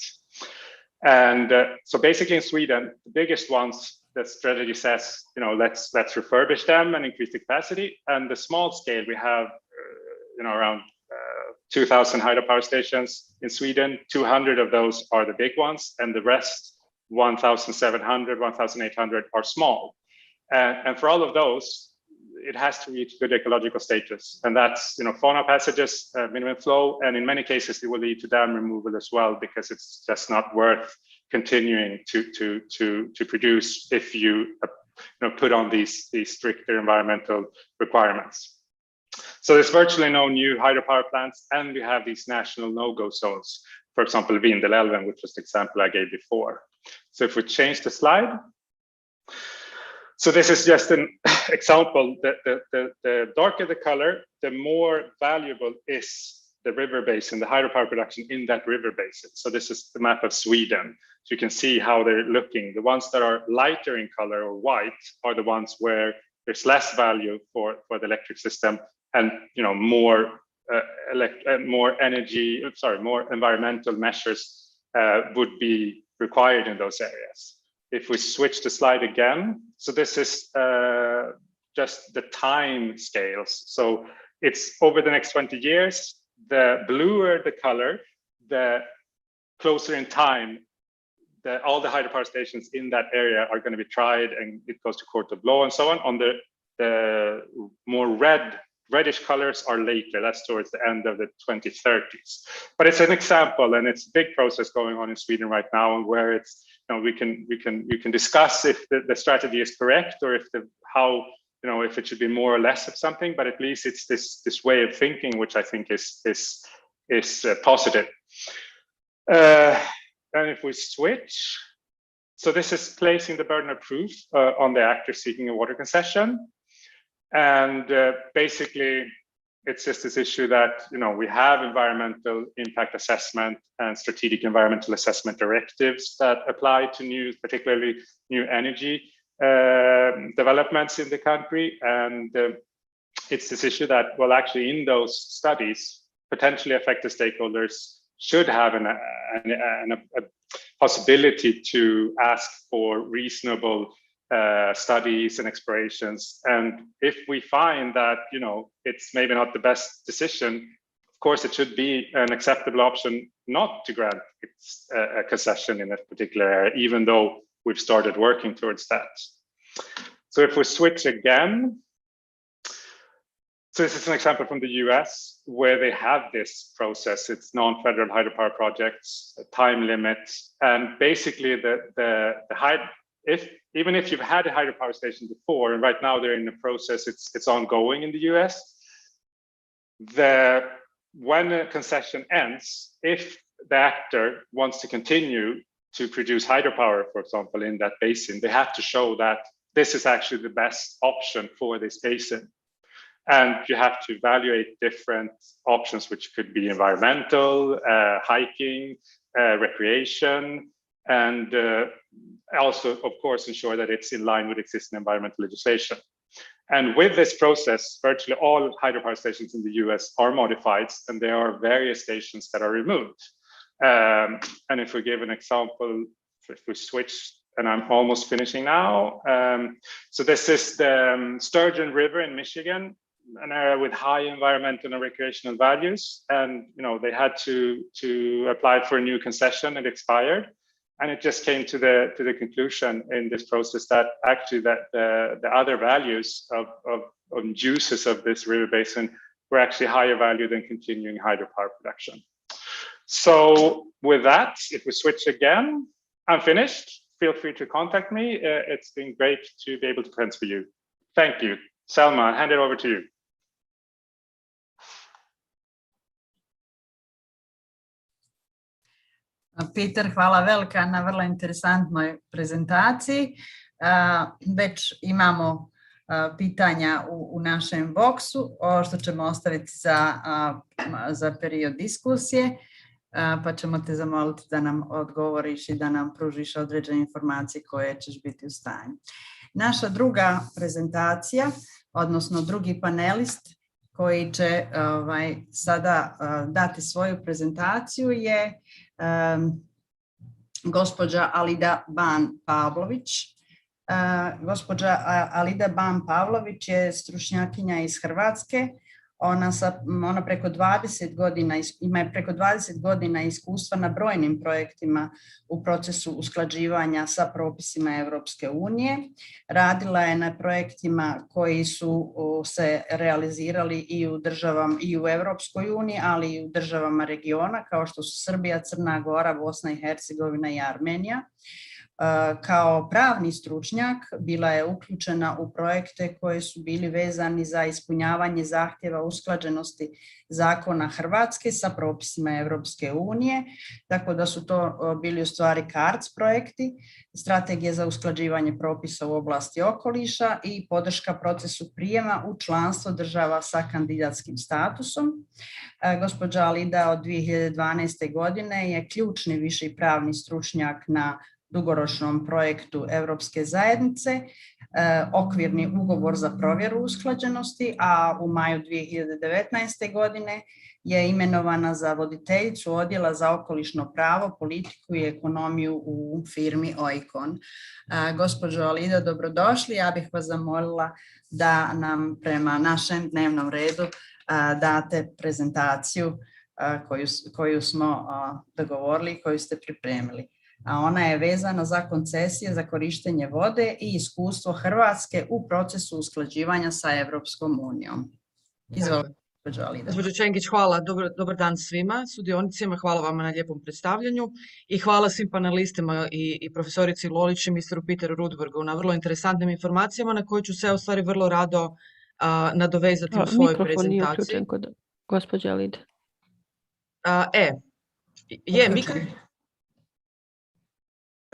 S3: And so basically in Sweden, the biggest ones, the strategy says, let's refurbish them and increase the capacity. And the small scale, we have, around 2,000 hydropower stations in Sweden. 200 of those are the big ones, and the rest, 1,700, 1,800 are small. And for all of those, it has to reach good ecological status. And that's, fauna passages, minimum flow, and in many cases, it will lead to dam removal as well, because it's just not worth continuing to produce if you put on these stricter environmental requirements. So there's virtually no new hydropower plants, and we have these national no-go zones. For example, Vindelälven, which was the example I gave before. So if we change the slide. So this is just an example. The darker the color, the more valuable is the river basin, the hydropower production in that river basin. So this is the map of Sweden. So you can see how they're looking. The ones that are lighter in color or white are the ones where there's less value for the electric system, and more environmental measures would be required in those areas. If we switch the slide again, so this is just the time scales. So it's over the next 20 years. The bluer the color, the closer in time all the hydropower stations in that area are going to be tried, and it goes to court of law and so on. On the more reddish colors are later. That's towards the end of the 2030s. But it's an example, and it's a big process going on in Sweden right now, and where it's we can discuss if the strategy is correct, or if if it should be more or less of something. But at least it's this way of thinking, which I think is positive. And if we switch, so this is placing the burden of proof on the actor seeking a water concession. And basically, it's just this issue that, we have environmental impact assessment and strategic environmental assessment directives that apply to particularly new energy developments in the country. And it's this issue that, well, actually in those studies, potentially affected stakeholders should have a possibility to ask for reasonable studies and explorations. And if we find that, it's maybe not the best decision, of course, it should be an acceptable option not to grant a concession in a particular area, even though we've started working towards that. So if we switch again, so this is an example from the US where they have this process. It's non-federal hydropower projects, time limits, and basically even if you've had a hydropower station before, and right now they're in the process, it's ongoing in the US. When a concession ends, if the actor wants to continue to produce hydropower, for example, in that basin, they have to show that this is actually the best option for this basin. And you have to evaluate different options, which could be environmental, hiking, recreation, and also, of course, ensure that it's in line with existing environmental legislation. And with this process, virtually all hydropower stations in the US are modified, and there are various stations that are removed. And if we give an example, if we switch, and I'm almost finishing now. So this is the Sturgeon River in Michigan, an area with high environmental and recreational values. And they had to apply for a new concession. It expired. And it just came to the conclusion in this process that actually the other values of uses of this river basin were actually higher value than continuing hydropower production. So with that, if we switch again, I'm finished. Feel free to contact me. It's been great to be able to present for you. Thank you. Selma, I'll hand it over to you.
S1: Peter, hvala velika na vrlo interesantnoj prezentaciji. Već imamo pitanja u našem boksu, što ćemo ostaviti za period diskusije, pa ćemo te zamoliti da nam odgovoriš i da nam pružiš određene informacije koje ćeš biti u stanju. Naša druga prezentacija, odnosno drugi panelist koji će sada dati svoju prezentaciju je gospođa Alida Ban Pavlović. Gospođa Alida Ban Pavlović je stručnjakinja iz Hrvatske. Ona ima preko 20 godina iskustva na brojnim projektima u procesu usklađivanja sa propisima Europske unije. Radila je na projektima koji su se realizirali i u Europskoj uniji, ali i u državama regiona kao što su Srbija, Crna Gora, Bosna i Hercegovina i Armenija. Kao pravni stručnjak bila je uključena u projekte koji su bili vezani za ispunjavanje zahtjeva usklađenosti zakona Hrvatske sa propisima Europske unije, tako da su to bili u stvari CARDS projekti, strategije za usklađivanje propisa u oblasti okoliša i podrška procesu prijema u članstvo država sa kandidatskim statusom. Gospođa Alida od 2012. godine je ključni viši pravni stručnjak na dugoročnom projektu Europske zajednice, okvirni ugovor za provjeru usklađenosti, a u maju 2019. godine je imenovana za voditeljicu odjela za okolišno pravo, politiku i ekonomiju u firmi Oikon. Gospođo Alida, dobrodošli. Ja bih vas zamolila da nam prema našem dnevnom redu date prezentaciju koju smo dogovorili i koju ste pripremili. A ona je vezana za koncesije za korištenje vode i iskustvo Hrvatske u procesu usklađivanja sa Europskom unijom. Izvolite, gospođo Alida.
S4: Gospođo Čengić, hvala. Dobar dan svima sudionicima. Hvala vama na lijepom predstavljanju i hvala svim panelistima i profesorici Lolić i misteru Peteru Rudbergu na vrlo interesantnim informacijama na koje ću se u stvari vrlo rado nadovezati u svojoj prezentaciji.
S2: Mikrofon nije uključen kod gospođe Alide.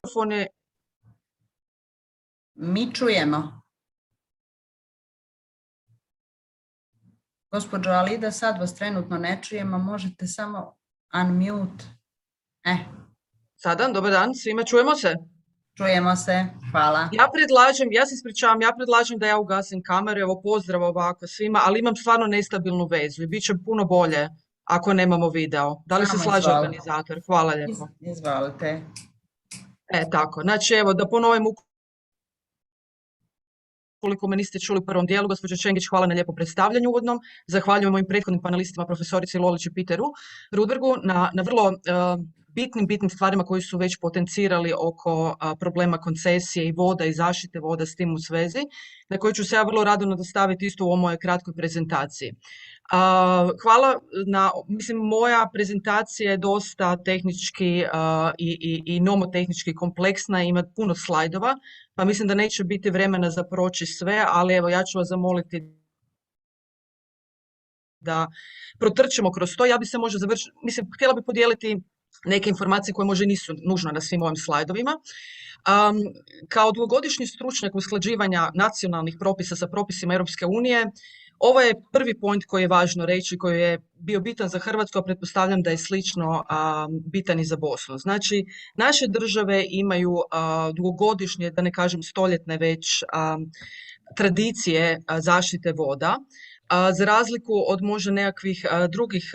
S4: Mikrofone.
S1: Mi čujemo. Gospođo Alida, sad vas trenutno ne čujemo, možete samo unmute.
S4: Sada, dobar dan, svima čujemo se?
S1: Čujemo se, hvala.
S4: Ja se ispričavam, ja predlažem da ja ugasim kameru, evo pozdrav ovako svima, ali imam stvarno nestabilnu vezu i bit će puno bolje ako nemamo video. Da li se slaže organizator? Hvala lijepo.
S1: Izvolite.
S4: Tako, znači evo da ponovim ukoliko me niste čuli u prvom dijelu, gospođo Čengić, hvala na lijepom predstavljanju uvodnom. Zahvaljujem mojim prethodnim panelistima, profesorici Lolić i Peteru Rudbergu, na vrlo bitnim stvarima koji su već potencirali oko problema koncesije i voda i zaštite voda s tim u svezi, na koje ću se ja vrlo rado nadostaviti isto u ovoj mojoj kratkoj prezentaciji. Hvala mislim, moja prezentacija je dosta tehnički i nomotehnički kompleksna, ima puno slajdova, pa mislim da neće biti vremena za proći sve, ali evo ja ću vas zamoliti da protrčemo kroz to. Ja bi se možda htjela bih podijeliti neke informacije koje možda nisu nužno na svim ovim slajdovima. Kao dugogodišnji stručnjak usklađivanja nacionalnih propisa sa propisima Europske unije, ovo je prvi point koji je važno reći, koji je bio bitan za Hrvatsku, a pretpostavljam da je slično bitan i za Bosnu. Znači, naše države imaju dugogodišnje, da ne kažem stoljetne već, tradicije zaštite voda, za razliku od možda nekakvih drugih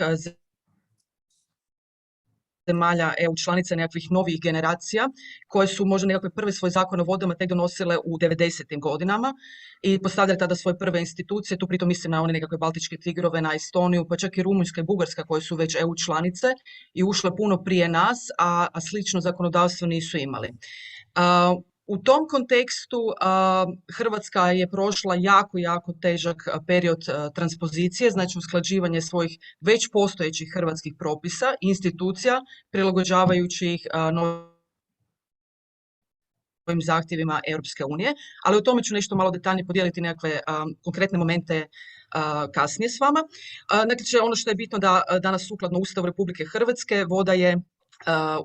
S4: zemalja EU članica, nekakvih novih generacija, koje su možda nekakve prve svoje zakone o vodama tek donosile u 90. godinama i postavljali tada svoje prve institucije, tu pritom mislim na one nekakve baltičke tigrove, na Estoniju, pa čak i Rumunjska i Bugarska koje su već EU članice i ušle puno prije nas, a slično zakonodavstvo nisu imali. U tom kontekstu Hrvatska je prošla jako težak period transpozicije, znači usklađivanje svojih već postojećih hrvatskih propisa i institucija, prilagođavajući ih novim zahtjevima Europske unije, ali o tome ću nešto malo detaljnije podijeliti nekakve konkretne momente kasnije s vama. Dakle, ono što je bitno da danas sukladno Ustavu Republike Hrvatske voda je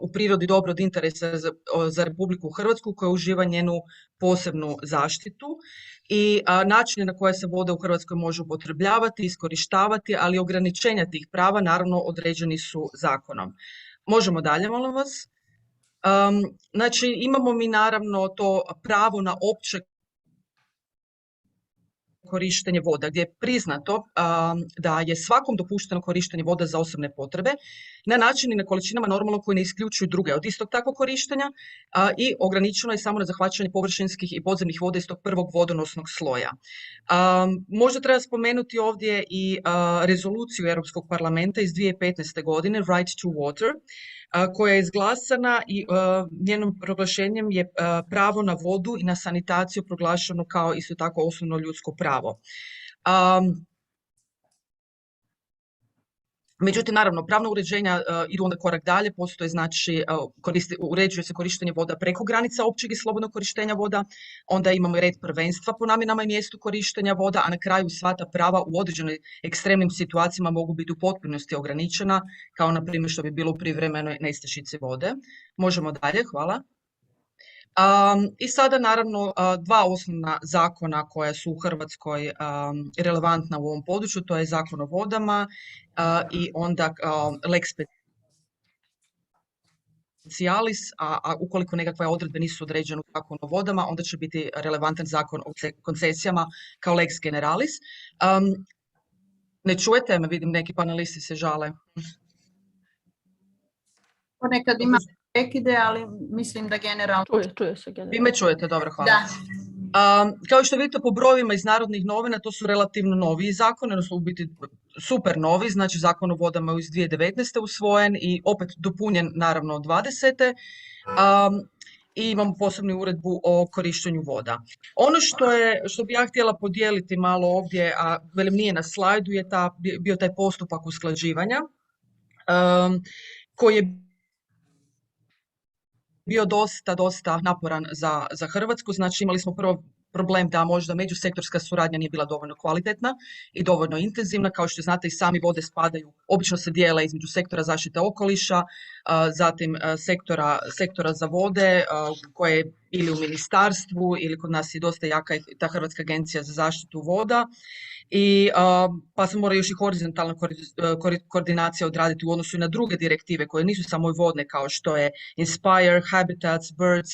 S4: u prirodi dobro od interesa za Republiku Hrvatsku koja uživa njenu posebnu zaštitu i načine na koje se voda u Hrvatskoj može upotrebljavati, iskorištavati, ali ograničenja tih prava naravno određeni su zakonom. Možemo dalje, molim vas. Znači, imamo mi naravno to pravo na opće korištenje voda, gdje je priznato da je svakom dopušteno korištenje voda za osobne potrebe na način i na količinama normalno koji ne isključuju druge od istog takvog korištenja i ograničeno je samo na zahvaćanje površinskih i podzemnih voda iz tog prvog vodonosnog sloja. Možda treba spomenuti ovdje i rezoluciju Europskog parlamenta iz 2015. godine, Right to Water, koja je izglasana i njenom proglašenjem je pravo na vodu i na sanitaciju proglašeno kao isto tako osnovno ljudsko pravo. Međutim, naravno, pravna uređenja idu onda korak dalje, postoje, znači, uređuje se korištenje voda preko granica općeg i slobodnog korištenja voda, onda imamo red prvenstva po namjenama i mjestu korištenja voda, a na kraju sva ta prava u određenim ekstremnim situacijama mogu biti u potpunosti ograničena, kao na primjer što bi bilo u privremenoj nestašici vode. Možemo dalje, hvala. I sada naravno dva osnovna zakona koja su u Hrvatskoj relevantna u ovom području, to je Zakon o vodama i onda lex specialis, a ukoliko nekakve odredbe nisu određene u Zakonu o vodama, onda će biti relevantan Zakon o koncesijama kao lex generalis. Ne čujete me, vidim neki panelisti se žale.
S1: Ponekad ima prekide, ali mislim da generalno...
S2: Čuje se generalno.
S4: Vi me čujete, dobro, hvala.
S1: Da.
S4: Kao što vidite po brojevima iz narodnih novina, to su relativno noviji zakoni, odnosno u biti super novi, znači Zakon o vodama je iz 2019. usvojen i opet dopunjen naravno od 2020. I imamo posebnu uredbu o korištenju voda. Ono što bi ja htjela podijeliti malo ovdje, a velim nije na slajdu, je bio taj postupak usklađivanja koji je bio dosta naporan za Hrvatsku. Znači imali smo problem da možda međusektorska suradnja nije bila dovoljno kvalitetna i dovoljno intenzivna. Kao što znate, i sami vode spadaju, obično se dijele između sektora zaštite okoliša, zatim sektora za vode koje je ili u ministarstvu ili kod nas je dosta jaka ta Hrvatska agencija za zaštitu voda. I pa se mora još i horizontalna koordinacija odraditi u odnosu na druge direktive koje nisu samo vodne, kao što je Inspire, Habitats, Birds,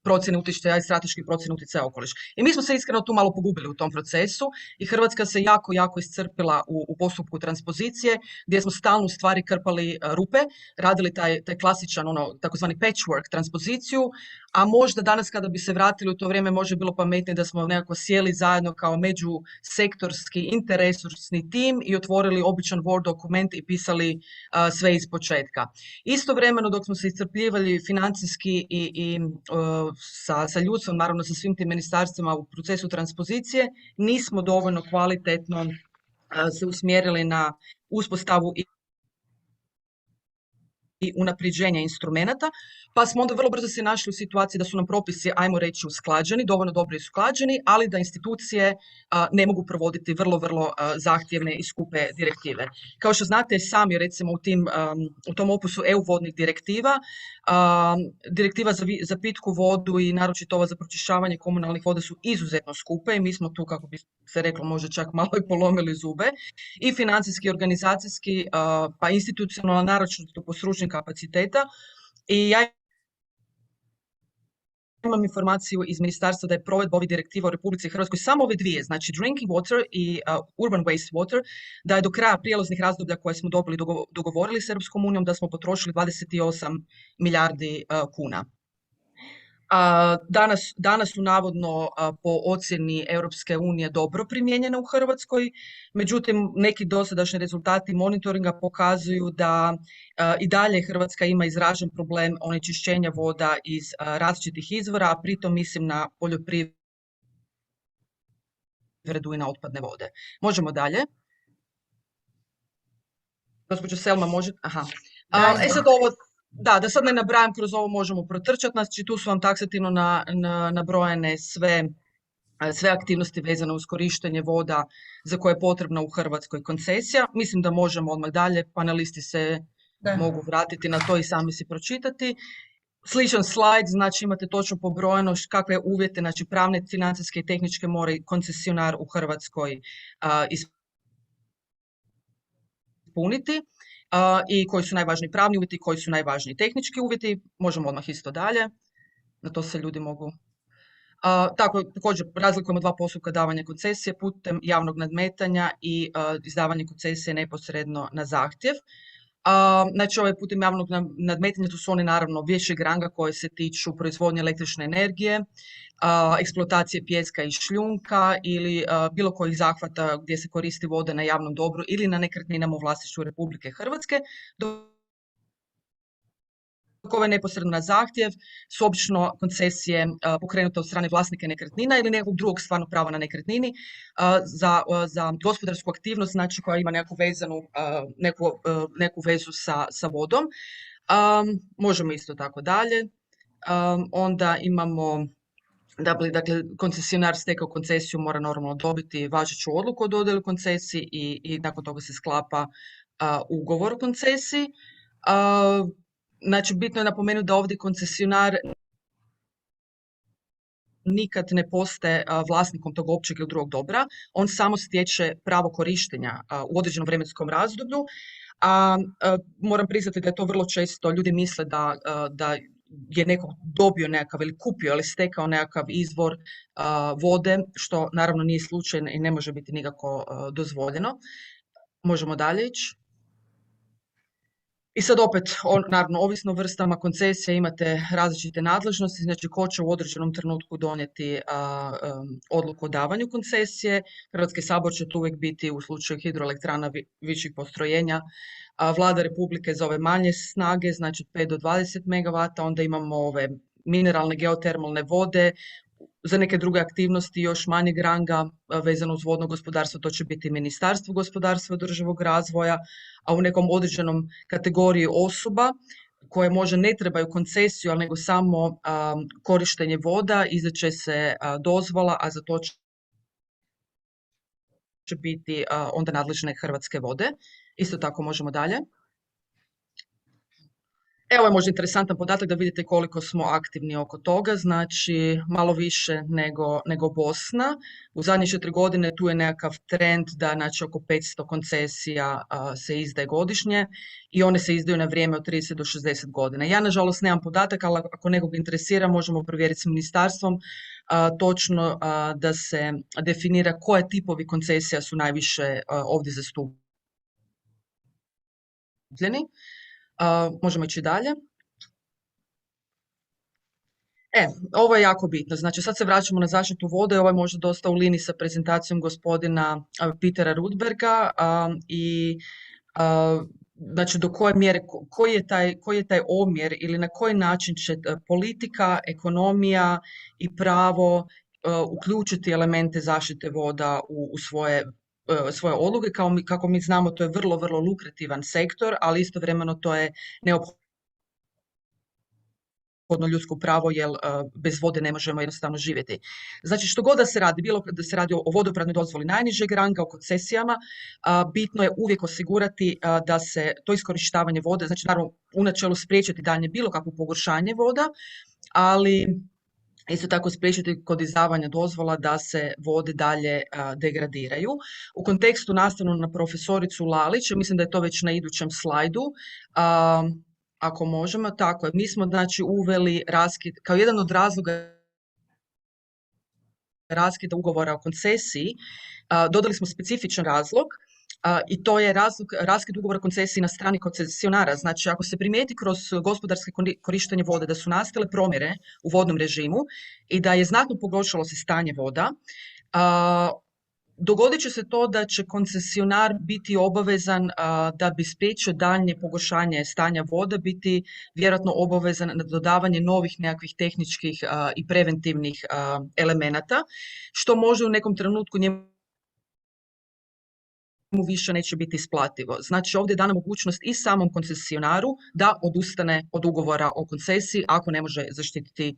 S4: procjene utjecaja i strateški procjene utjecaja okoliš. I mi smo se iskreno tu malo pogubili u tom procesu i Hrvatska se jako iscrpila u postupku transpozicije, gdje smo stalno u stvari krpali rupe, radili taj klasičan takozvani patchwork transpoziciju, a možda danas kada bi se vratili u to vrijeme možda bilo pametnije da smo nekako sjeli zajedno kao međusektorski interresursni tim i otvorili običan Word dokument i pisali sve iz početka. Istovremeno dok smo se iscrpljivali financijski i sa ljudstvom, naravno sa svim tim ministarstvima u procesu transpozicije, nismo dovoljno kvalitetno se usmjerili na uspostavu i unapređenja instrumenata, pa smo onda vrlo brzo se našli u situaciji da su nam propisi, ajmo reći, usklađeni, dovoljno dobro usklađeni, ali da institucije ne mogu provoditi vrlo zahtjevne i skupe direktive. Kao što znate sami, recimo u tom opusu EU vodnih direktiva, direktiva za pitku vodu i naročito ova za pročišćavanje komunalnih voda su izuzetno skupe i mi smo tu, kako bi se reklo, možda čak malo i polomili zube, i financijski, organizacijski, pa institucionalno, naročito po stručnim kapaciteta. I ja imam informaciju iz ministarstva da je provedba ovih direktiva u Republici Hrvatskoj samo ove dvije, znači drinking water i urban waste water, da je do kraja prijelaznih razdoblja koje smo dobili dogovorili s Europskom unijom da smo potrošili 28 milijardi kuna. Danas su navodno po ocjeni Europske unije dobro primijenjene u Hrvatskoj, međutim neki dosadašnji rezultati monitoringa pokazuju da i dalje Hrvatska ima izražen problem onečišćenja voda iz različitih izvora, a pritom mislim na poljoprivredu i na otpadne vode. Možemo dalje. Gospođo Selma, može? Aha. Sad ovo... Da sad ne nabrajam, kroz ovo možemo protrčati, znači tu su vam taksativno nabrojene sve aktivnosti vezane uz korištenje voda za koje je potrebna u Hrvatskoj koncesija. Mislim da možemo odmah dalje, panelisti se mogu vratiti na to i sami si pročitati. Sličan slajd, znači imate točno pobrojeno kakve uvjete, znači pravne, financijske i tehničke mora koncesionar u Hrvatskoj ispuniti. I koji su najvažniji pravni uvjeti, koji su najvažniji tehnički uvjeti. Možemo odmah isto dalje, na to se ljudi mogu... Također razlikujemo dva postupka davanja koncesije putem javnog nadmetanja i izdavanje koncesije neposredno na zahtjev. Znači ovaj putem javnog nadmetanja to su oni naravno višeg ranga koje se tiču proizvodnje električne energije, eksploatacije pijeska i šljunka ili bilo kojih zahvata gdje se koristi voda na javnom dobru ili na nekretninama u vlasništvu Republike Hrvatske. Dok ove neposredno na zahtjev su obično koncesije pokrenute od strane vlasnika nekretnina ili nekog drugog stvarnog prava na nekretnini za gospodarsku aktivnost, znači koja ima neku vezu sa vodom. Možemo isto tako dalje. Onda imamo, dakle, koncesionar stekao koncesiju mora normalno dobiti važeću odluku o dodjeli koncesiji i nakon toga se sklapa ugovor o koncesiji. Znači, bitno je napomenuti da ovdje koncesionar nikad ne postaje vlasnikom tog općeg ili drugog dobra, on samo stječe pravo korištenja u određenom vremenskom razdoblju, a moram priznati da je to vrlo često, ljudi misle da je neko dobio nekakav ili kupio ili stekao nekakav izvor vode, što naravno nije slučaj i ne može biti nikako dozvoljeno. Možemo dalje ići. I sad opet, naravno, ovisno o vrstama koncesije imate različite nadležnosti, znači ko će u određenom trenutku donijeti odluku o davanju koncesije. Hrvatski sabor će to uvijek biti u slučaju hidroelektrana viših postrojenja. Vlada Republike za ove manje snage, znači 5 do 20 MW, onda imamo ove mineralne geotermalne vode, za neke druge aktivnosti još manjeg ranga vezano uz vodno gospodarstvo, to će biti Ministarstvo gospodarstva i održivog razvoja, a u nekom određenom kategoriji osoba, koje možda ne trebaju koncesiju, ali nego samo korištenje voda, izdat će se dozvola, a za to će biti onda nadležne Hrvatske vode. Isto tako možemo dalje. Evo je možda interesantan podatak da vidite koliko smo aktivni oko toga, znači malo više nego Bosna. U zadnje 4 godine tu je nekakav trend da znači oko 500 koncesija se izdaje godišnje i one se izdaju na vrijeme od 30 do 60 godina. Ja nažalost nemam podatak, ali ako nekog interesira možemo provjeriti s ministarstvom točno da se definira koje tipovi koncesija su najviše ovdje zastupljeni. Možemo ići dalje. Ovo je jako bitno. Znači, sad se vraćamo na zaštitu vode. Ovo je možda dosta u liniji sa prezentacijom gospodina Petera Rudberga i znači do koje mjere, koji je taj omjer ili na koji način će politika, ekonomija i pravo uključiti elemente zaštite voda u svoje odluke. Kako mi znamo, to je vrlo, vrlo lukrativan sektor, ali istovremeno to je neophodno ljudsko pravo, jer bez vode ne možemo jednostavno živjeti. Znači, što god da se radi, bilo da se radi o vodopravnoj dozvoli najnižeg ranga, o koncesijama, bitno je uvijek osigurati da se to iskorištavanje vode, znači naravno u načelu spriječiti daljnje bilo kakvo pogoršanje voda, ali isto tako spriječiti kod izdavanja dozvola da se vode dalje degradiraju. U kontekstu nastavno na profesoricu Lalić, mislim da je to već na idućem slajdu, ako možemo, tako je. Mi smo znači uveli raskid, kao jedan od razloga raskida ugovora o koncesiji, dodali smo specifičan razlog, i to je raskid ugovora o koncesiji na strani koncesionara. Znači, ako se primijeti kroz gospodarske korištenje vode da su nastale promjene u vodnom režimu i da je znatno pogoršalo se stanje voda, dogodit će se to da će koncesionar biti obavezan da bi spriječio daljnje pogoršanje stanja voda, biti vjerojatno obavezan na dodavanje novih nekakvih tehničkih i preventivnih elemenata, što može u nekom trenutku njemu više neće biti isplativo. Znači, ovdje je dana mogućnost i samom koncesionaru da odustane od ugovora o koncesiji ako ne može zaštititi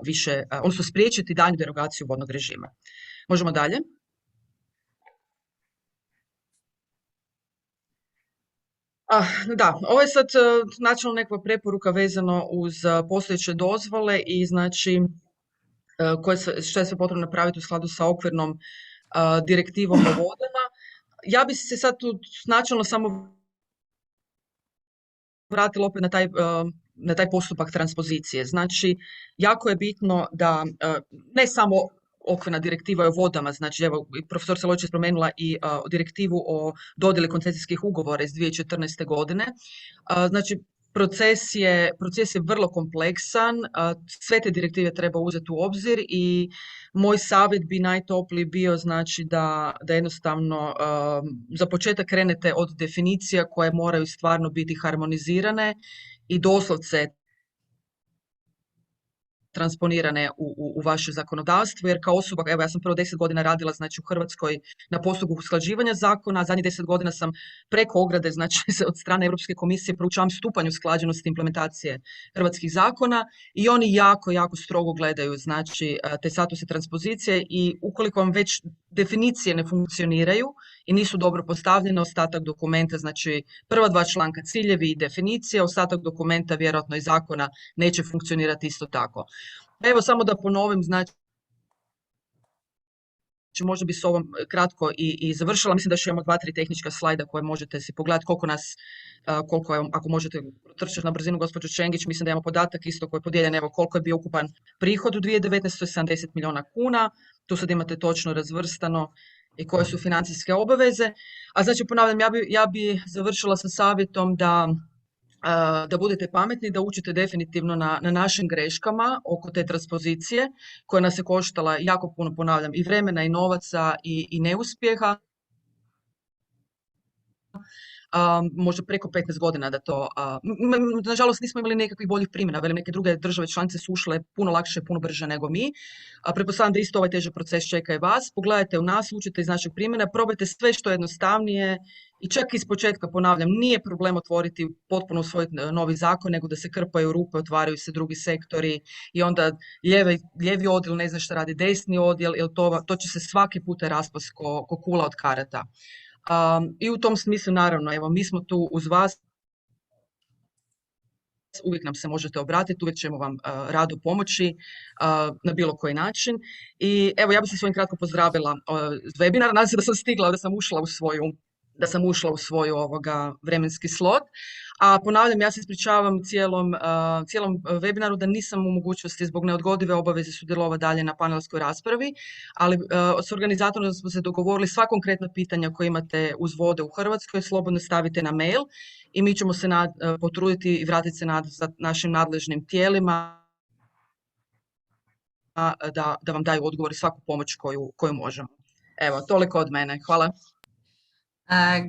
S4: više, odnosno spriječiti daljnju derogaciju vodnog režima. Možemo dalje. Da, ovo je sad načelno nekakva preporuka vezano uz postojeće dozvole i znači što je sve potrebno napraviti u skladu sa okvirnom direktivom o vodama. Ja bi se sad tu načelno samo vratila opet na taj postupak transpozicije. Znači, jako je bitno da ne samo okvirna direktiva o vodama, znači evo profesor Salović je spomenula i direktivu o dodjeli koncesijskih ugovora iz 2014. godine. Znači, proces je vrlo kompleksan, sve te direktive treba uzeti u obzir i moj savjet bi najtopliji bio znači da jednostavno za početak krenete od definicija koje moraju stvarno biti harmonizirane i doslovce transponirane u vaše zakonodavstvo, jer kao osoba, evo ja sam prvo 10 godina radila znači u Hrvatskoj na postupku usklađivanja zakona, a zadnjih 10 godina sam preko ograde, znači od strane Europske komisije proučavam stupanj usklađenosti implementacije hrvatskih zakona i oni jako, jako strogo gledaju znači te statuse transpozicije i ukoliko vam već definicije ne funkcioniraju i nisu dobro postavljene, ostatak dokumenta, znači prva 2 članka ciljevi i definicije, ostatak dokumenta vjerojatno i zakona neće funkcionirati isto tako. Evo samo da ponovim, znači možda bi s ovom kratko i završila. Mislim da još imamo 2-3 tehnička slajda koje možete si pogledati koliko je, ako možete trčati na brzinu gospođo Čengić, mislim da imamo podatak isto koji je podijeljen, evo koliko je bio ukupan prihod u 2019. 70 milijuna kuna, tu sad imate točno razvrstano i koje su financijske obaveze. A znači ponavljam, ja bi završila sa savjetom da budete pametni, da učite definitivno na našim greškama oko te transpozicije koja nas je koštala jako puno, ponavljam, i vremena i novaca i neuspjeha. možda preko 15 godina da to, nažalost nismo imali nekakvih boljih primjera, velim neke druge države članice su ušle puno lakše, puno brže nego mi. Pretpostavljam da isto ovaj težak proces čeka i vas. Pogledajte u nas, učite iz našeg primjera, probajte sve što je jednostavnije i čak iz početka ponavljam, nije problem otvoriti, potpuno usvojiti novi zakon, nego da se krpaju rupe, otvaraju se drugi sektori i onda lijevi odjel ne zna šta radi desni odjel, jer to će se svaki puta raspast ko kula od karata. I u tom smislu, naravno, evo, mi smo tu uz vas, uvijek nam se možete obratiti, uvijek ćemo vam rado pomoći na bilo koji način. I evo, ja bih se svojim kratko pozdravila webinar, nadam se da sam stigla, da sam ušla u svoj vremenski slot. A ponavljam, ja se ispričavam cijelom webinaru da nisam u mogućnosti zbog neodgodive obaveze sudjelovati dalje na panelskoj raspravi, ali s organizatorom smo se dogovorili sva konkretna pitanja koje imate uz vode u Hrvatskoj, slobodno stavite na mail i mi ćemo se potruditi i vratiti se našim nadležnim tijelima da vam daju odgovor i svaku pomoć koju možemo. Evo, toliko od mene. Hvala.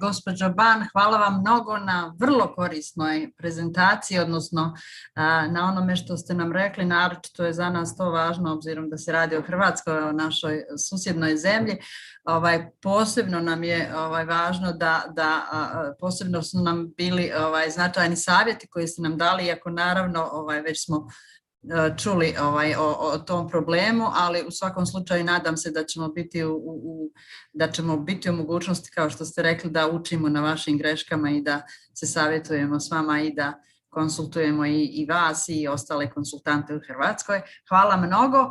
S1: Gospođo Ban, hvala vam mnogo na vrlo korisnoj prezentaciji, odnosno na onome što ste nam rekli, naročito je za nas to važno obzirom da se radi o Hrvatskoj, o našoj susjednoj zemlji. Posebno nam je važno posebno su nam bili značajni savjeti koji ste nam dali, iako naravno već smo čuli o tom problemu, ali u svakom slučaju nadam se da ćemo biti u mogućnosti, kao što ste rekli, da učimo na vašim greškama i da se savjetujemo s vama i da konsultujemo i vas i ostale konsultante u Hrvatskoj. Hvala mnogo.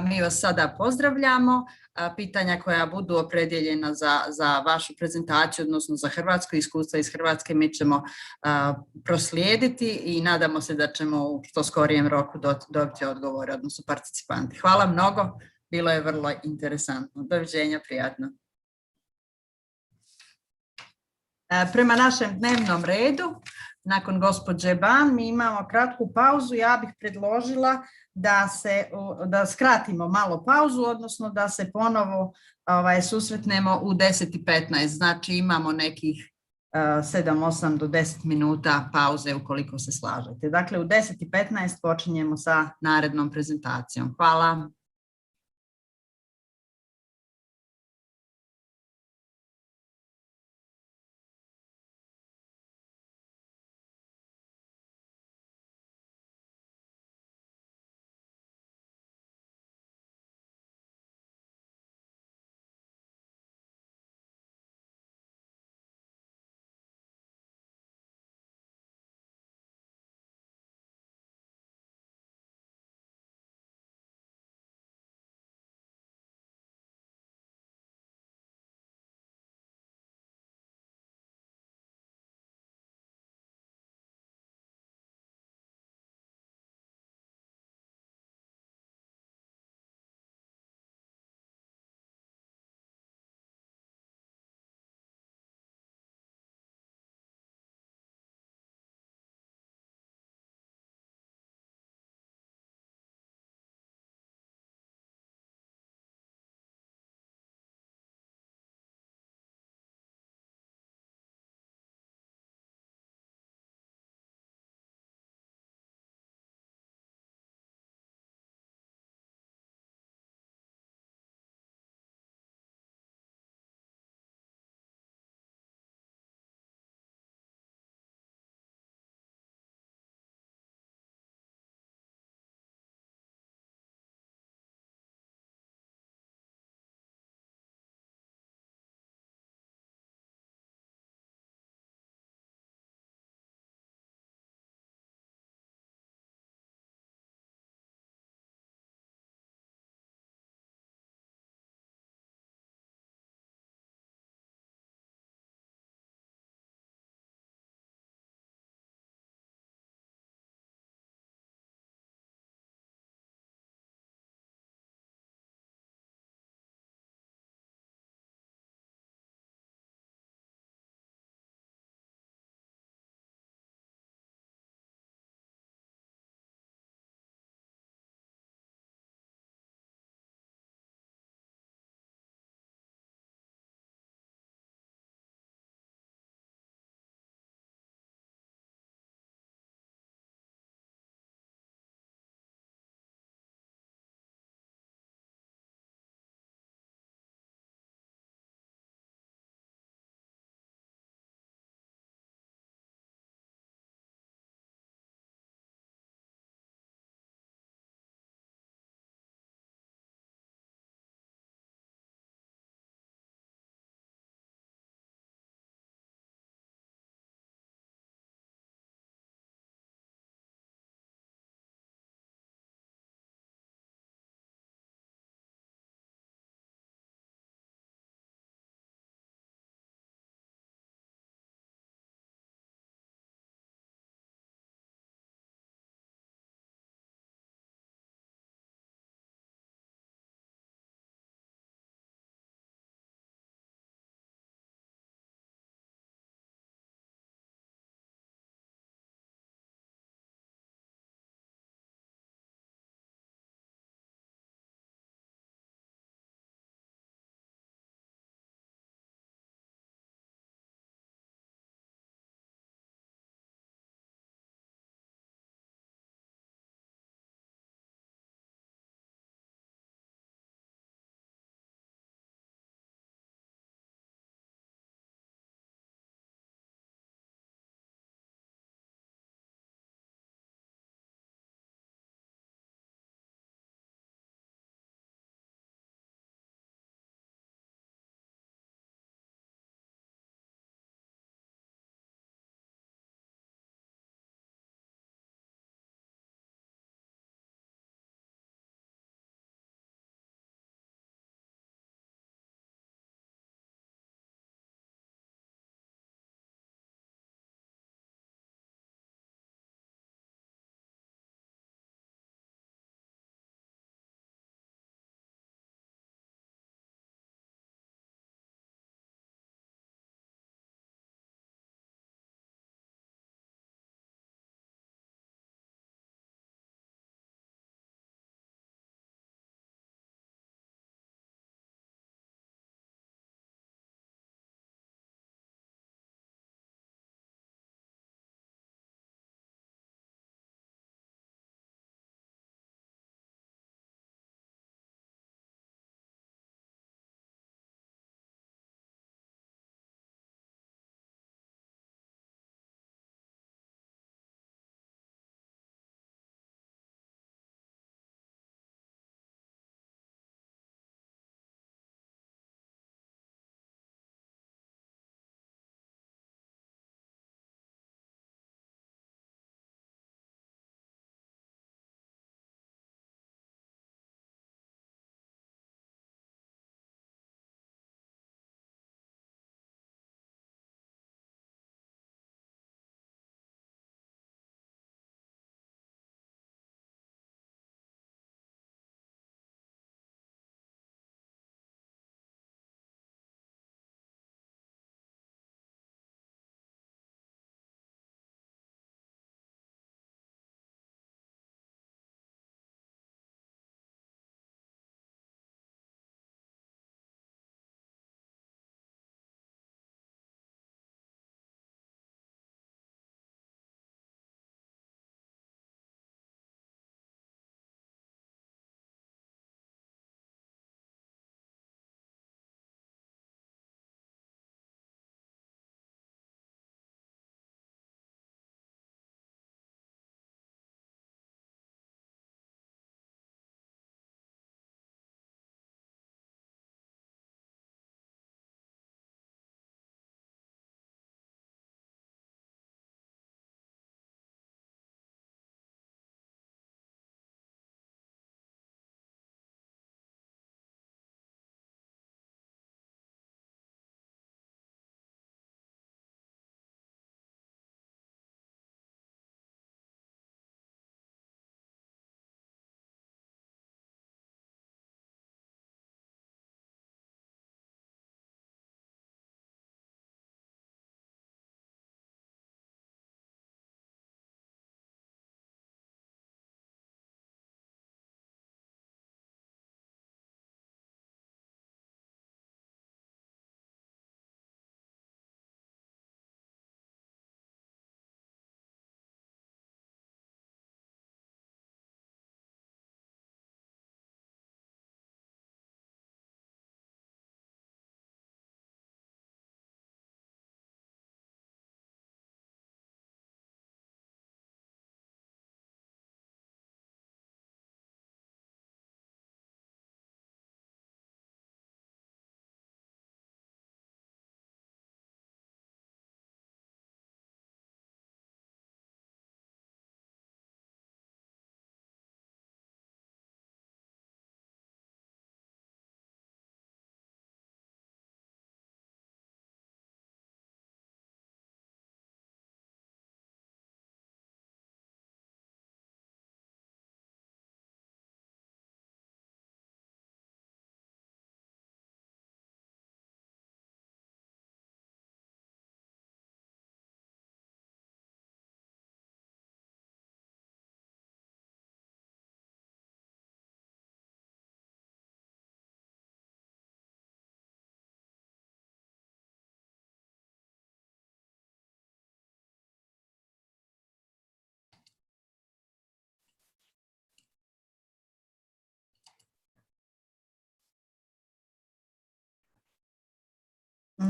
S1: Mi vas sada pozdravljamo. Pitanja koja budu opredjeljena za vašu prezentaciju, odnosno za hrvatsko iskustvo iz Hrvatske, mi ćemo proslijediti i nadamo se da ćemo u što skorijem roku dobiti odgovore, odnosno participanti. Hvala mnogo, bilo je vrlo interesantno. Doviđenja, prijatno. Prema našem dnevnom redu, nakon gospođe Ban, mi imamo kratku pauzu. Ja bih predložila da skratimo malo pauzu, odnosno da se ponovo susretnemo u 10:15. Znači imamo nekih 7-8 do 10 minuta pauze ukoliko se slažete. Dakle, u 10:15 počinjemo sa narednom prezentacijom. Hvala.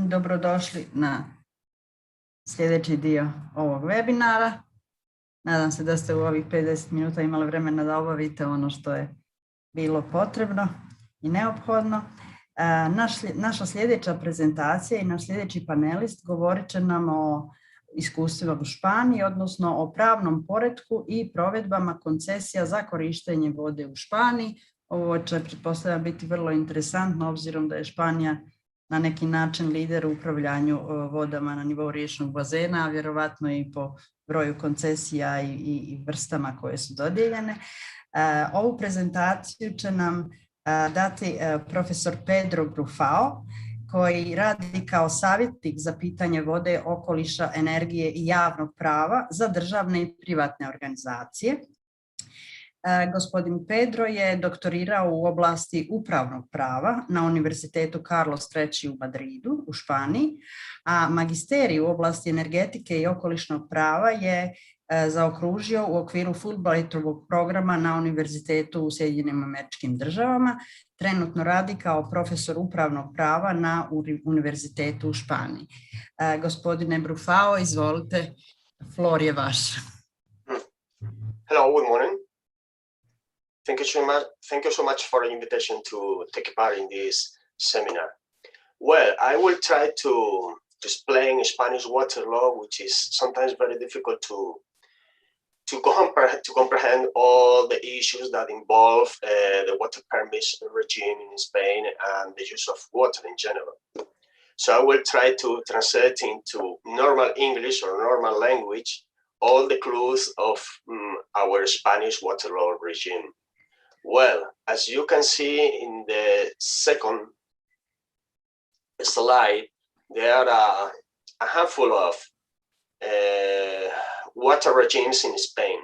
S1: Dobrodošli na sljedeći dio ovog webinara. Nadam se da ste u ovih 50 minuta imali vremena da obavite ono što je bilo potrebno i neophodno. Naša sljedeća prezentacija i naš sljedeći panelist govorit će nam o iskustvima u Španiji, odnosno o pravnom poretku i provedbama koncesija za korištenje vode u Španiji. Ovo će, pretpostavljam, biti vrlo interesantno, obzirom da je Španija na neki način lider u upravljanju vodama na nivou riječnog bazena, a vjerovatno i po broju koncesija i vrstama koje su dodijeljene. Ovu prezentaciju će nam dati profesor Pedro Brufao, koji radi kao savjetnik za pitanje vode, okoliša, energije i javnog prava za državne i privatne organizacije. Gospodin Pedro je doktorirao u oblasti upravnog prava na Univerzitetu Carlos III u Madridu u Španiji, a magisterij u oblasti energetike i okolišnog prava je zaokružio u okviru Fulbrightovog programa na Univerzitetu u Sjedinjenim Američkim Državama. Trenutno radi kao profesor upravnog prava na Univerzitetu u Španiji. Gospodine Brufao, izvolite, floor je vaš.
S5: Hello, good morning. Thank you so much for the invitation to take part in this seminar. Well, I will try to explain Spanish water law, which is sometimes very difficult to comprehend all the issues that involve the water permits regime in Spain and the use of water in general. So I will try to translate into normal English or normal language all the clues of our Spanish water law regime. Well, as you can see in the second slide, there are a handful of water regimes in Spain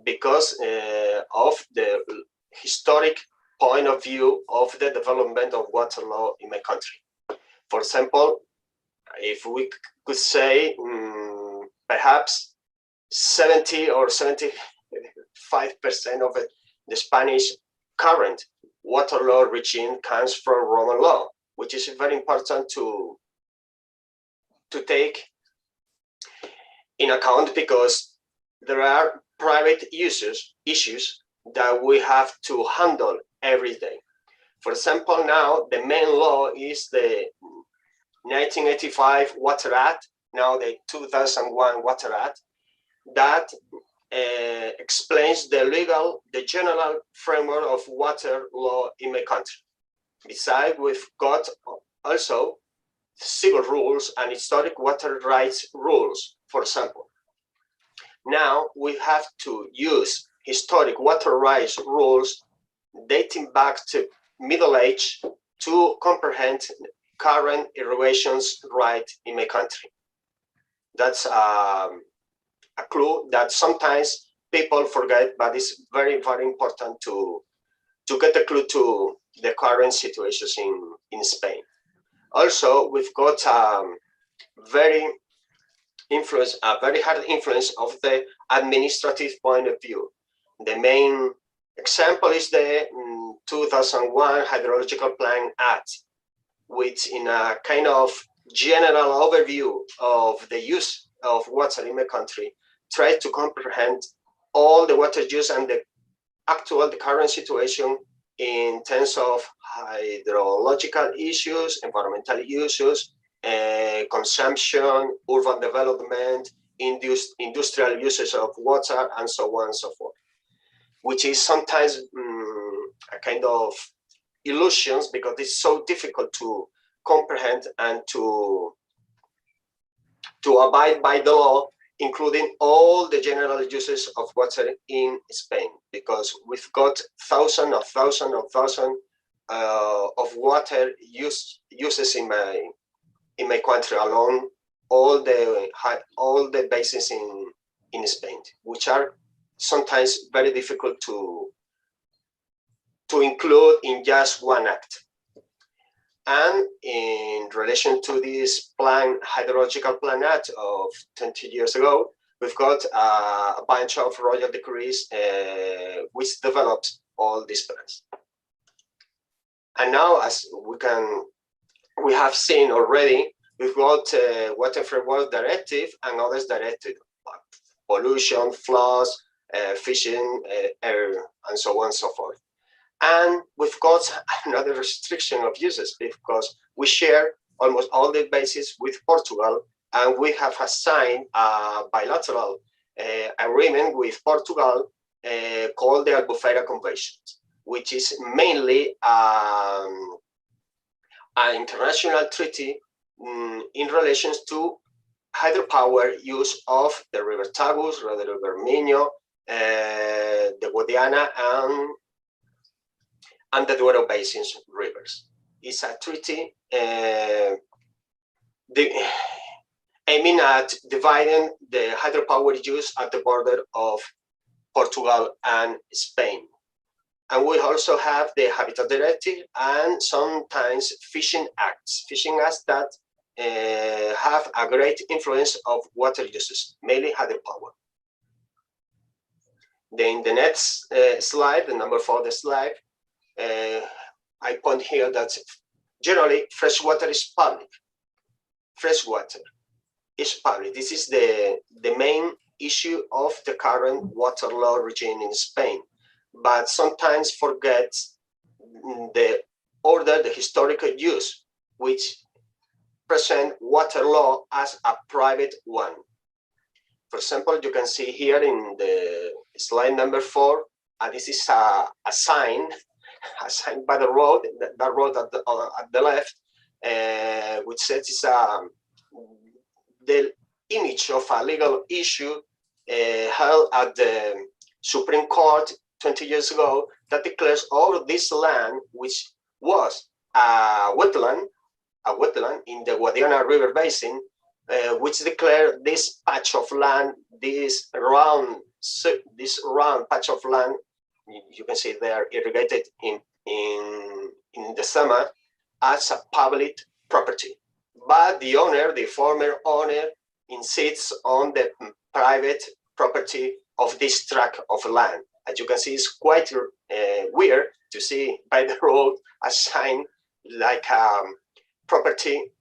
S5: because of the historic point of view of the development of water law in my country. For example, if we could say perhaps 70 or 75% of the Spanish current water law regime comes from Roman law, which is very important to take in account because there are private issues that we have to handle every day. For example, now the main law is the 1985 Water Act, now the 2001 Water Act, that explains the general framework of water law in my country. Besides, we've got also civil rules and historic water rights rules, for example. Now we have to use historic water rights rules dating back to Middle Age to comprehend current irrigations right in my country. That's a clue that sometimes people forget, but it's very, very important to get a clue to the current situations in Spain. Also, we've got a very hard influence of the administrative point of view. The main example is the 2001 Hydrological Plan Act, which in a kind of general overview of the use of water in my country, try to comprehend all the water use and the current situation in terms of hydrological issues, environmental issues, consumption, urban development, industrial uses of water, and so on and so forth, which is sometimes a kind of illusions because it's so difficult to comprehend and to abide by the law, including all the general uses of water in Spain, because we've got thousands of water uses in my country along all the basins in Spain, which are sometimes very difficult to include in just one act. And in relation to this Hydrological Plan Act of 20 years ago, we've got a bunch of royal decrees which developed all these plans. And now, as we have seen already, We've got Water Framework Directive and others directed, pollution, floods, fishing, air, and so on and so forth. And we've got another restriction of uses because we share almost all the bases with Portugal, and we have assigned a bilateral agreement with Portugal called the Albufeira Convention, which is mainly an international treaty in relation to hydropower use of the River Tagus, the River Minho, the Guadiana, and the Douro Basin's rivers. It's a treaty aiming at dividing the hydropower use at the border of Portugal and Spain. And we also have the Habitat Directive and sometimes fishing acts that have a great influence of water uses, mainly hydropower. Then the next slide, the number 4 slide, I point here that generally fresh water is public. Fresh water is public. This is the main issue of the current water law regime in Spain, but sometimes forgets the historical use, which present water law as a private one. For example, you can see here in the slide number 4, this is a sign by the road, that road at the left, which says it's the image of a legal issue held at the Supreme Court 20 years ago that declares all this land, which was a wetland in the Guadiana River Basin, which declared this patch of land, this round patch of land, you can see there irrigated in the summer, as a public property. But the owner, the former owner, insists on the private property of this tract of land. As you can see, it's quite weird to see by the road a sign like property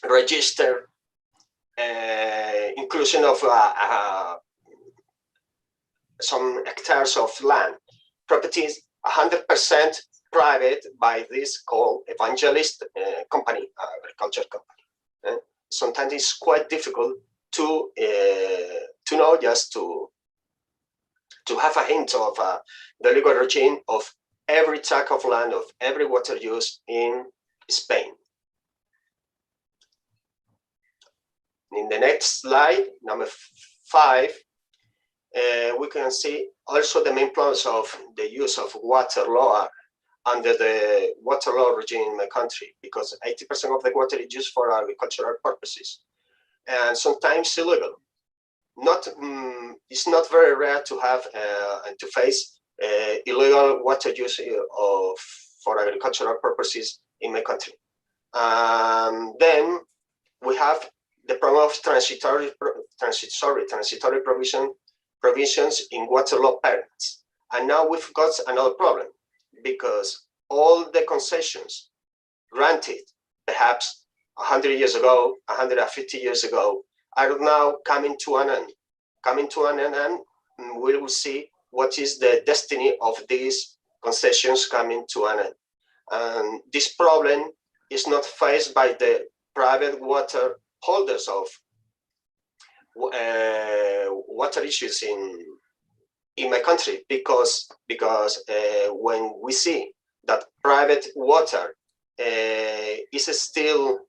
S5: register inclusion of some hectares of land. Properties 100% private by this called evangelist company, agriculture company. Sometimes it's quite difficult to know, just to have a hint of the legal regime of every tract of land, of every water use in Spain. In the next slide, number 5, we can see also the main problems of the use of water law under the water law regime in my country, because 80% of the water is used for agricultural purposes, and sometimes illegal. It's not very rare to have and to face illegal water use for agricultural purposes in my country. Then we have the problem of transitory provisions in water law permits. And now we've got another problem, because all the concessions granted perhaps 100 years ago, 150 years ago, are now coming to an end. And we will see what is the destiny of these concessions coming to an end. And this problem is not faced by the private water holders of water issues in my country, because when we see that private water is still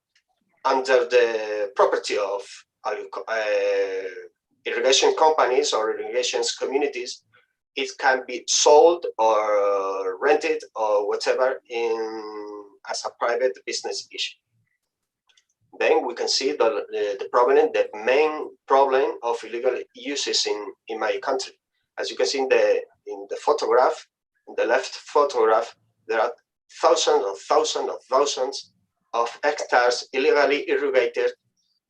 S5: under the property of irrigation companies or irrigation communities, it can be sold or rented or whatever as a private business issue. Then we can see the main problem of illegal uses in my country. As you can see in the photograph, in the left photograph, there are thousands of hectares illegally irrigated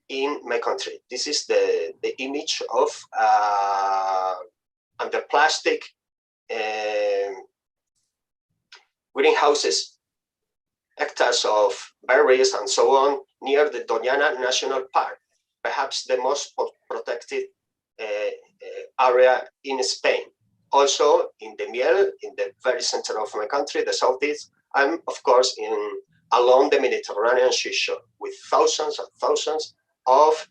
S5: in my country. This is the image of under plastic greenhouses hectares of berries and so on near the Doñana National Park, perhaps the most protected area in Spain. Also in the Miel, in the very center of my country, the southeast, and of course along the Mediterranean seashore with thousands and thousands of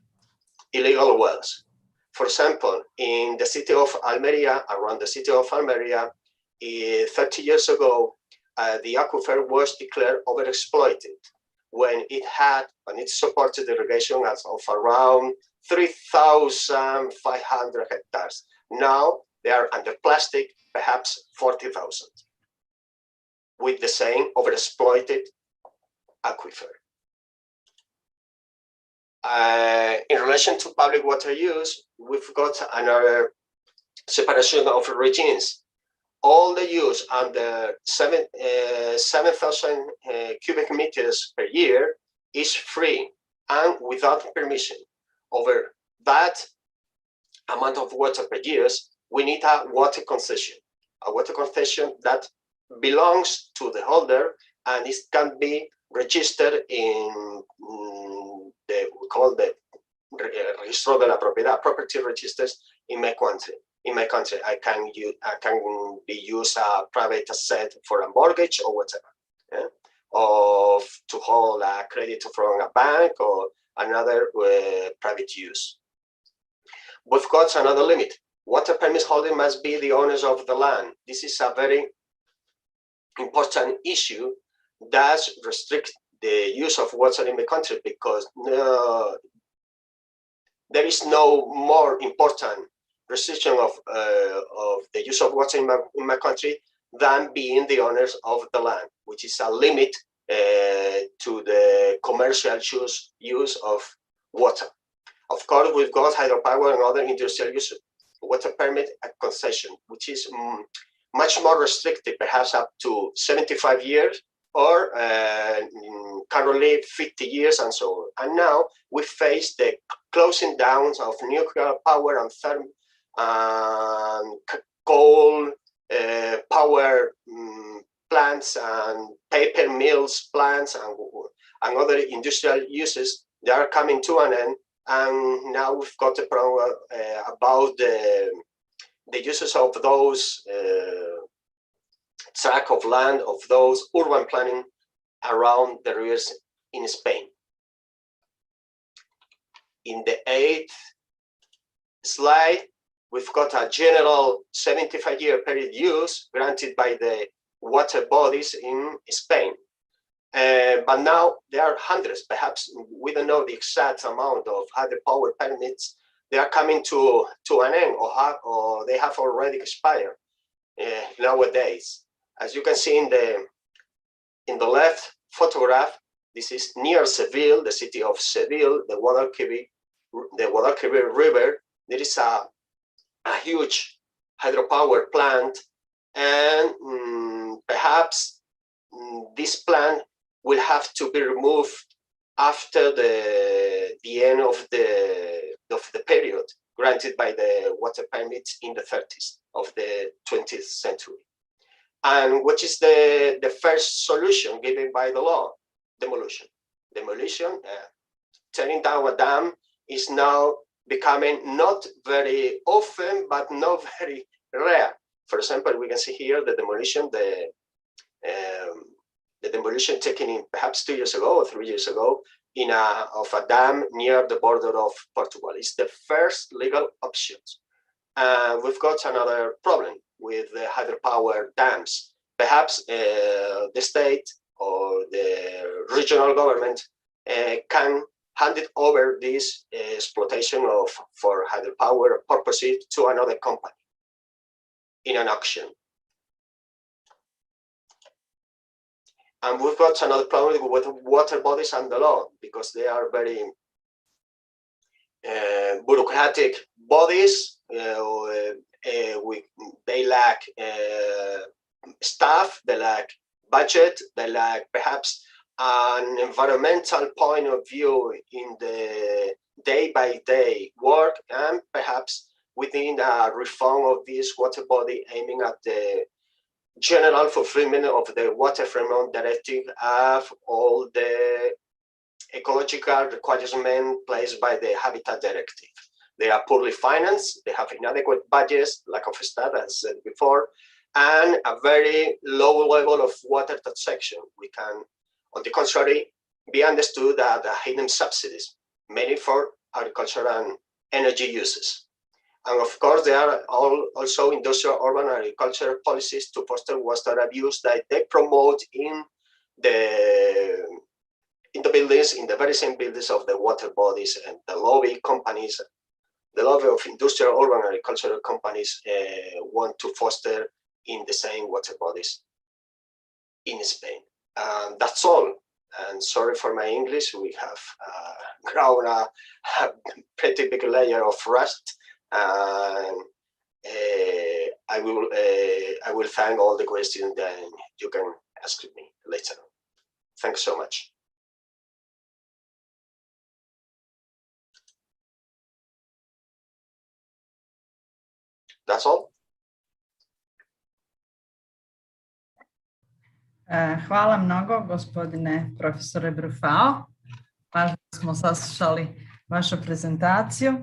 S5: illegal wells. For example, in the city of Almeria, around the city of Almeria, 30 years ago, the aquifer was declared overexploited when it supported irrigation of around 3,500 hectares. Now they are under plastic, perhaps 40,000, with the same overexploited aquifer. In relation to public water use, we've got another separation of regimes. All the use under 7,000 cubic meters per year is free and without permission. Over that amount of water per year, we need a water concession that belongs to the holder, and it can be registered in the registro de la propiedad, property registers in my country. I can be used a private asset for a mortgage or whatever, or to hold a credit from a bank or another private use. We've got another limit. Water permit holder must be the owners of the land. This is a very important issue that restricts the use of water in the country, because there is no more important restriction of the use of water in my country than being the owners of the land, which is a limit to the commercial use of water. Of course, we've got hydropower and other industrial use, water permit and concession, which is much more restricted, perhaps up to 75 years, or currently 50 years and so on. And now we face the closing down of nuclear power and coal power plants and paper mills plants and other industrial uses. They are coming to an end, and now we've got a problem about the uses of those tract of land, of those urban planning around the rivers in Spain. In the 8th slide, we've got a general 75-year period use granted by the water bodies in Spain. But now there are hundreds, perhaps we don't know the exact amount of hydropower permits. They are coming to an end, or they have already expired nowadays. As you can see in the left photograph, this is near Seville, the city of Seville, the Guadalquivir River. There is a huge hydropower plant, and perhaps this plant will have to be removed after the end of the period granted by the water permits in the 30s of the 20th century. And what is the first solution given by the law? Demolition. Tearing down a dam is now becoming not very often, but not very rare. For example, we can see here the demolition, the demolition taken in perhaps 2 years ago or 3 years ago of a dam near the border of Portugal. It's the first legal option. We've got another problem with the hydropower dams. Perhaps the state or the regional government can hand it over this exploitation for hydropower purposes to another company in an auction. And we've got another problem with water bodies and the law, because they are very bureaucratic bodies. They lack staff, they lack budget, they lack perhaps an environmental point of view in the day-by-day work, and perhaps within a reform of this water body aiming at the general fulfillment of the Water Framework Directive have all the ecological requirements placed by the Habitat Directive. They are poorly financed, they have inadequate budgets, lack of staff, as I said before, and a very low level of water taxation. We can, on the contrary, be understood that hidden subsidies, mainly for agriculture and energy uses. And of course, there are also industrial urban agriculture policies to foster water abuse that they promote in the buildings, in the very same buildings of the water bodies, and the lobby companies, the lobby of industrial urban agricultural companies want to foster in the same water bodies in Spain. That's all. And sorry for my English, we have grown a pretty big layer of rust. And I will thank all the questions that you can ask me later. Thanks so much. That's all.
S1: Hvala mnogo, gospodine profesore Brufao. Pažljivo smo saslušali vašu prezentaciju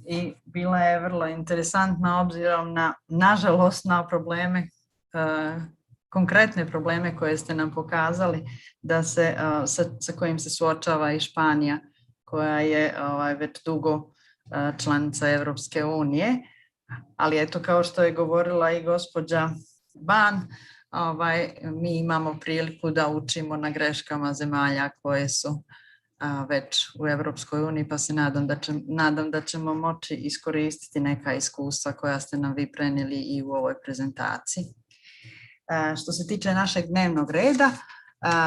S1: i bila je vrlo interesantna obzirom na, nažalost, na probleme, konkretne probleme koje ste nam pokazali da se, sa kojim se suočava i Španija, koja je već dugo članica Europske unije. Ali eto, kao što je govorila i gospođa Ban, mi imamo priliku da učimo na greškama zemalja koje su već u Europskoj uniji, pa se nadam da ćemo moći iskoristiti neka iskustva koja ste nam vi prenijeli i u ovoj prezentaciji. Što se tiče našeg dnevnog reda,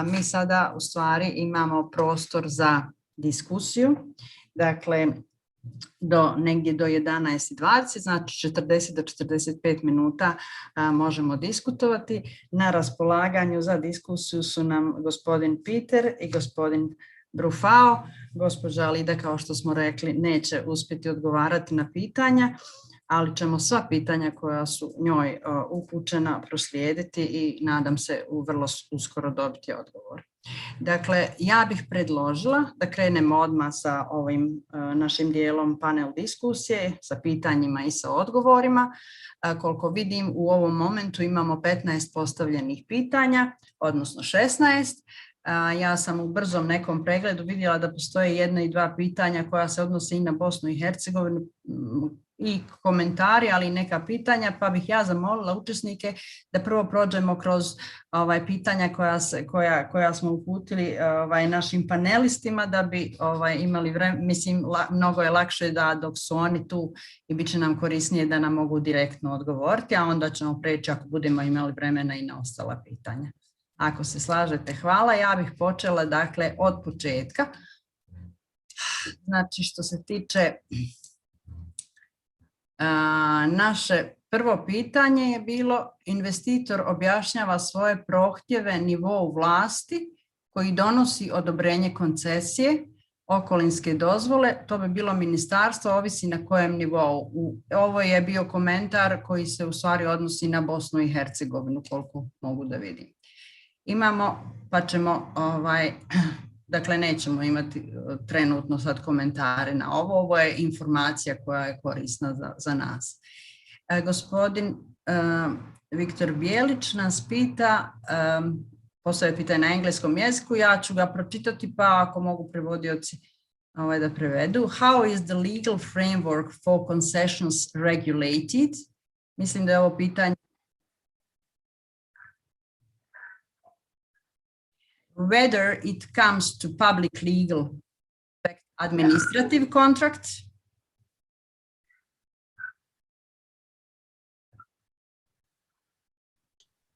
S1: mi sada u stvari imamo prostor za diskusiju. Dakle, negdje do 11:20, znači 40 do 45 minuta možemo diskutovati. Na raspolaganju za diskusiju su nam gospodin Peter i gospodin Brufao. Gospođa Lida, kao što smo rekli, neće uspjeti odgovarati na pitanja, ali ćemo sva pitanja koja su njoj upućena proslijediti i nadam se vrlo uskoro dobiti odgovor. Dakle, ja bih predložila da krenemo odmah sa ovim našim dijelom panel diskusije, sa pitanjima i sa odgovorima. Koliko vidim, u ovom momentu imamo 15 postavljenih pitanja, odnosno 16. Ja sam u brzom nekom pregledu vidjela da postoje 1 i 2 pitanja koja se odnose i na Bosnu i Hercegovinu, i komentari, ali i neka pitanja, pa bih ja zamolila učesnike da prvo prođemo kroz pitanja koja smo uputili našim panelistima, da bi imali vremena. Mislim, mnogo je lakše da dok su oni tu i bit će nam korisnije da nam mogu direktno odgovoriti, a onda ćemo preći ako budemo imali vremena i na ostala pitanja. Ako se slažete, hvala. Ja bih počela dakle od početka. Znači, što se tiče naše prvo pitanje je bilo: investitor objašnjava svoje prohtjeve nivou vlasti koji donosi odobrenje koncesije, okolinske dozvole. To bi bilo ministarstvo, ovisi na kojem nivou. Ovo je bio komentar koji se u stvari odnosi na Bosnu i Hercegovinu, koliko mogu da vidim. Imamo, pa ćemo, dakle nećemo imati trenutno sad komentare na ovo. Ovo je informacija koja je korisna za nas. Gospodin Viktor Bijelić nas pita, postoje pitanje na engleskom jeziku, ja ću ga pročitati, pa ako mogu prevodioci da prevedu. How is the legal framework for concessions regulated? Mislim da je ovo pitanje whether it comes to public legal administrative contracts,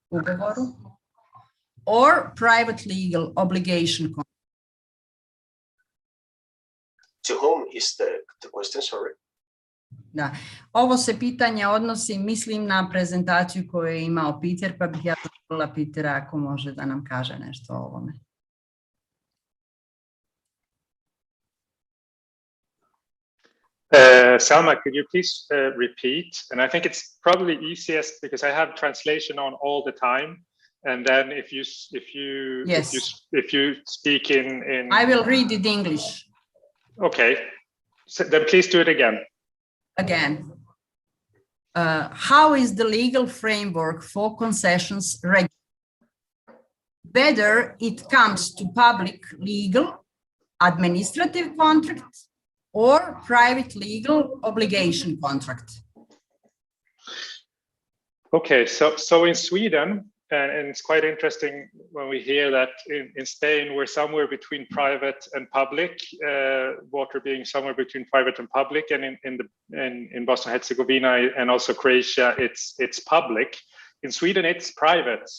S1: ugovoru, or private legal obligation contract.
S5: To whom is the question, sorry?
S1: Da, ovo se pitanje odnosi, mislim, na prezentaciju koju je imao Peter, pa bih ja zamolila Petera ako može da nam kaže nešto o ovome.
S3: Selma, could you please repeat? And I think it's probably easiest because I have translation on all the time. And then if you speak in
S1: I will read it in English.
S3: Okay, so then please do it again.
S1: Again. How is the legal framework for concessions regulated? Whether it comes to public legal, administrative contracts, or private legal obligation contract.
S3: Okay, so in Sweden, and it's quite interesting when we hear that in Spain we're somewhere between private and public, water being somewhere between private and public, and in Bosnia and Herzegovina and also Croatia it's public. In Sweden it's private.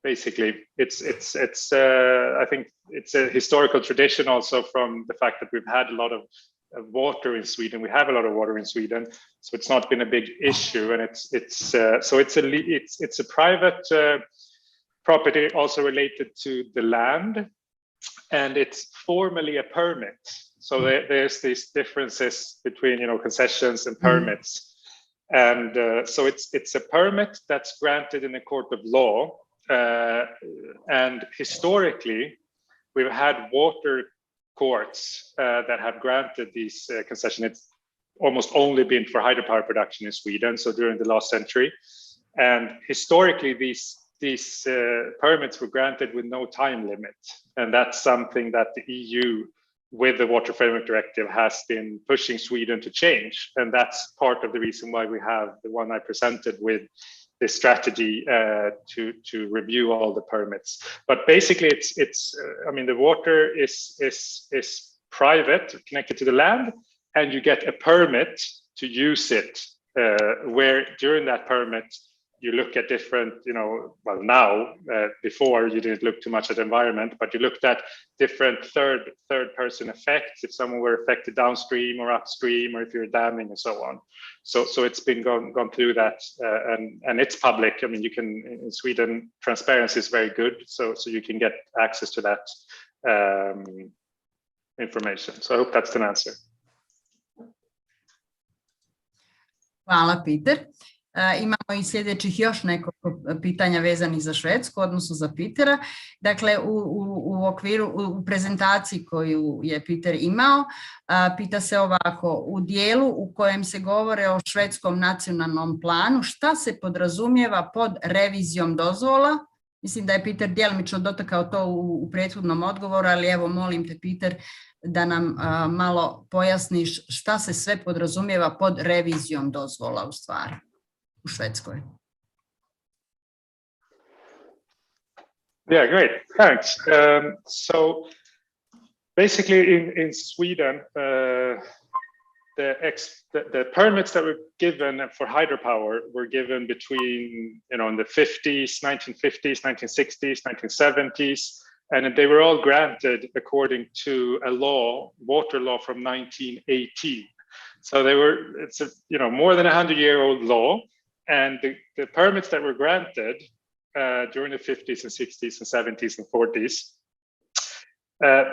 S3: Basically, it's I think it's a historical tradition also from the fact that we've had a lot of water in Sweden. We have a lot of water in Sweden, so it's not been a big issue, and it's a private property also related to the land, and it's formally a permit. So there's these differences between concessions and permits, and so it's a permit that's granted in a court of law. And historically, we've had water courts that have granted these concessions. It's almost only been for hydropower production in Sweden, so during the last century. And historically, these permits were granted with no time limit. And that's something that the EU, with the Water Framework Directive, has been pushing Sweden to change. And that's part of the reason why we have the one I presented with this strategy to review all the permits. But basically, it's I mean, the water is private, connected to the land, and you get a permit to use it. Where during that permit you look at different, well, now before you didn't look too much at the environment, but you looked at different third person effects, if someone were affected downstream or upstream, or if you're damming and so on. So it's been gone through that, and it's public. I mean, you can, in Sweden, transparency is very good, so you can get access to that information. So I hope that's an answer.
S1: Hvala, Peter. Imamo i sljedećih još nekoliko pitanja vezanih za Švedsku, odnosno za Petera. Dakle, u okviru, u prezentaciji koju je Peter imao, pita se ovako: u dijelu u kojem se govore o švedskom nacionalnom planu, šta se podrazumijeva pod revizijom dozvola? Mislim da je Peter djelomično dotakao to u prethodnom odgovoru, ali evo, molim te, Peter, da nam malo pojasniš šta se sve podrazumijeva pod revizijom dozvola u stvari u Švedskoj.
S3: Yeah, great, thanks. So basically in Sweden, the permits that were given for hydropower were given between, in the 50s, 1950s, 1960s, 1970s, and they were all granted according to a law, water law from 1918. So it's a more than 100-year-old law, and the permits that were granted during the 50s and 60s and 70s and 40s,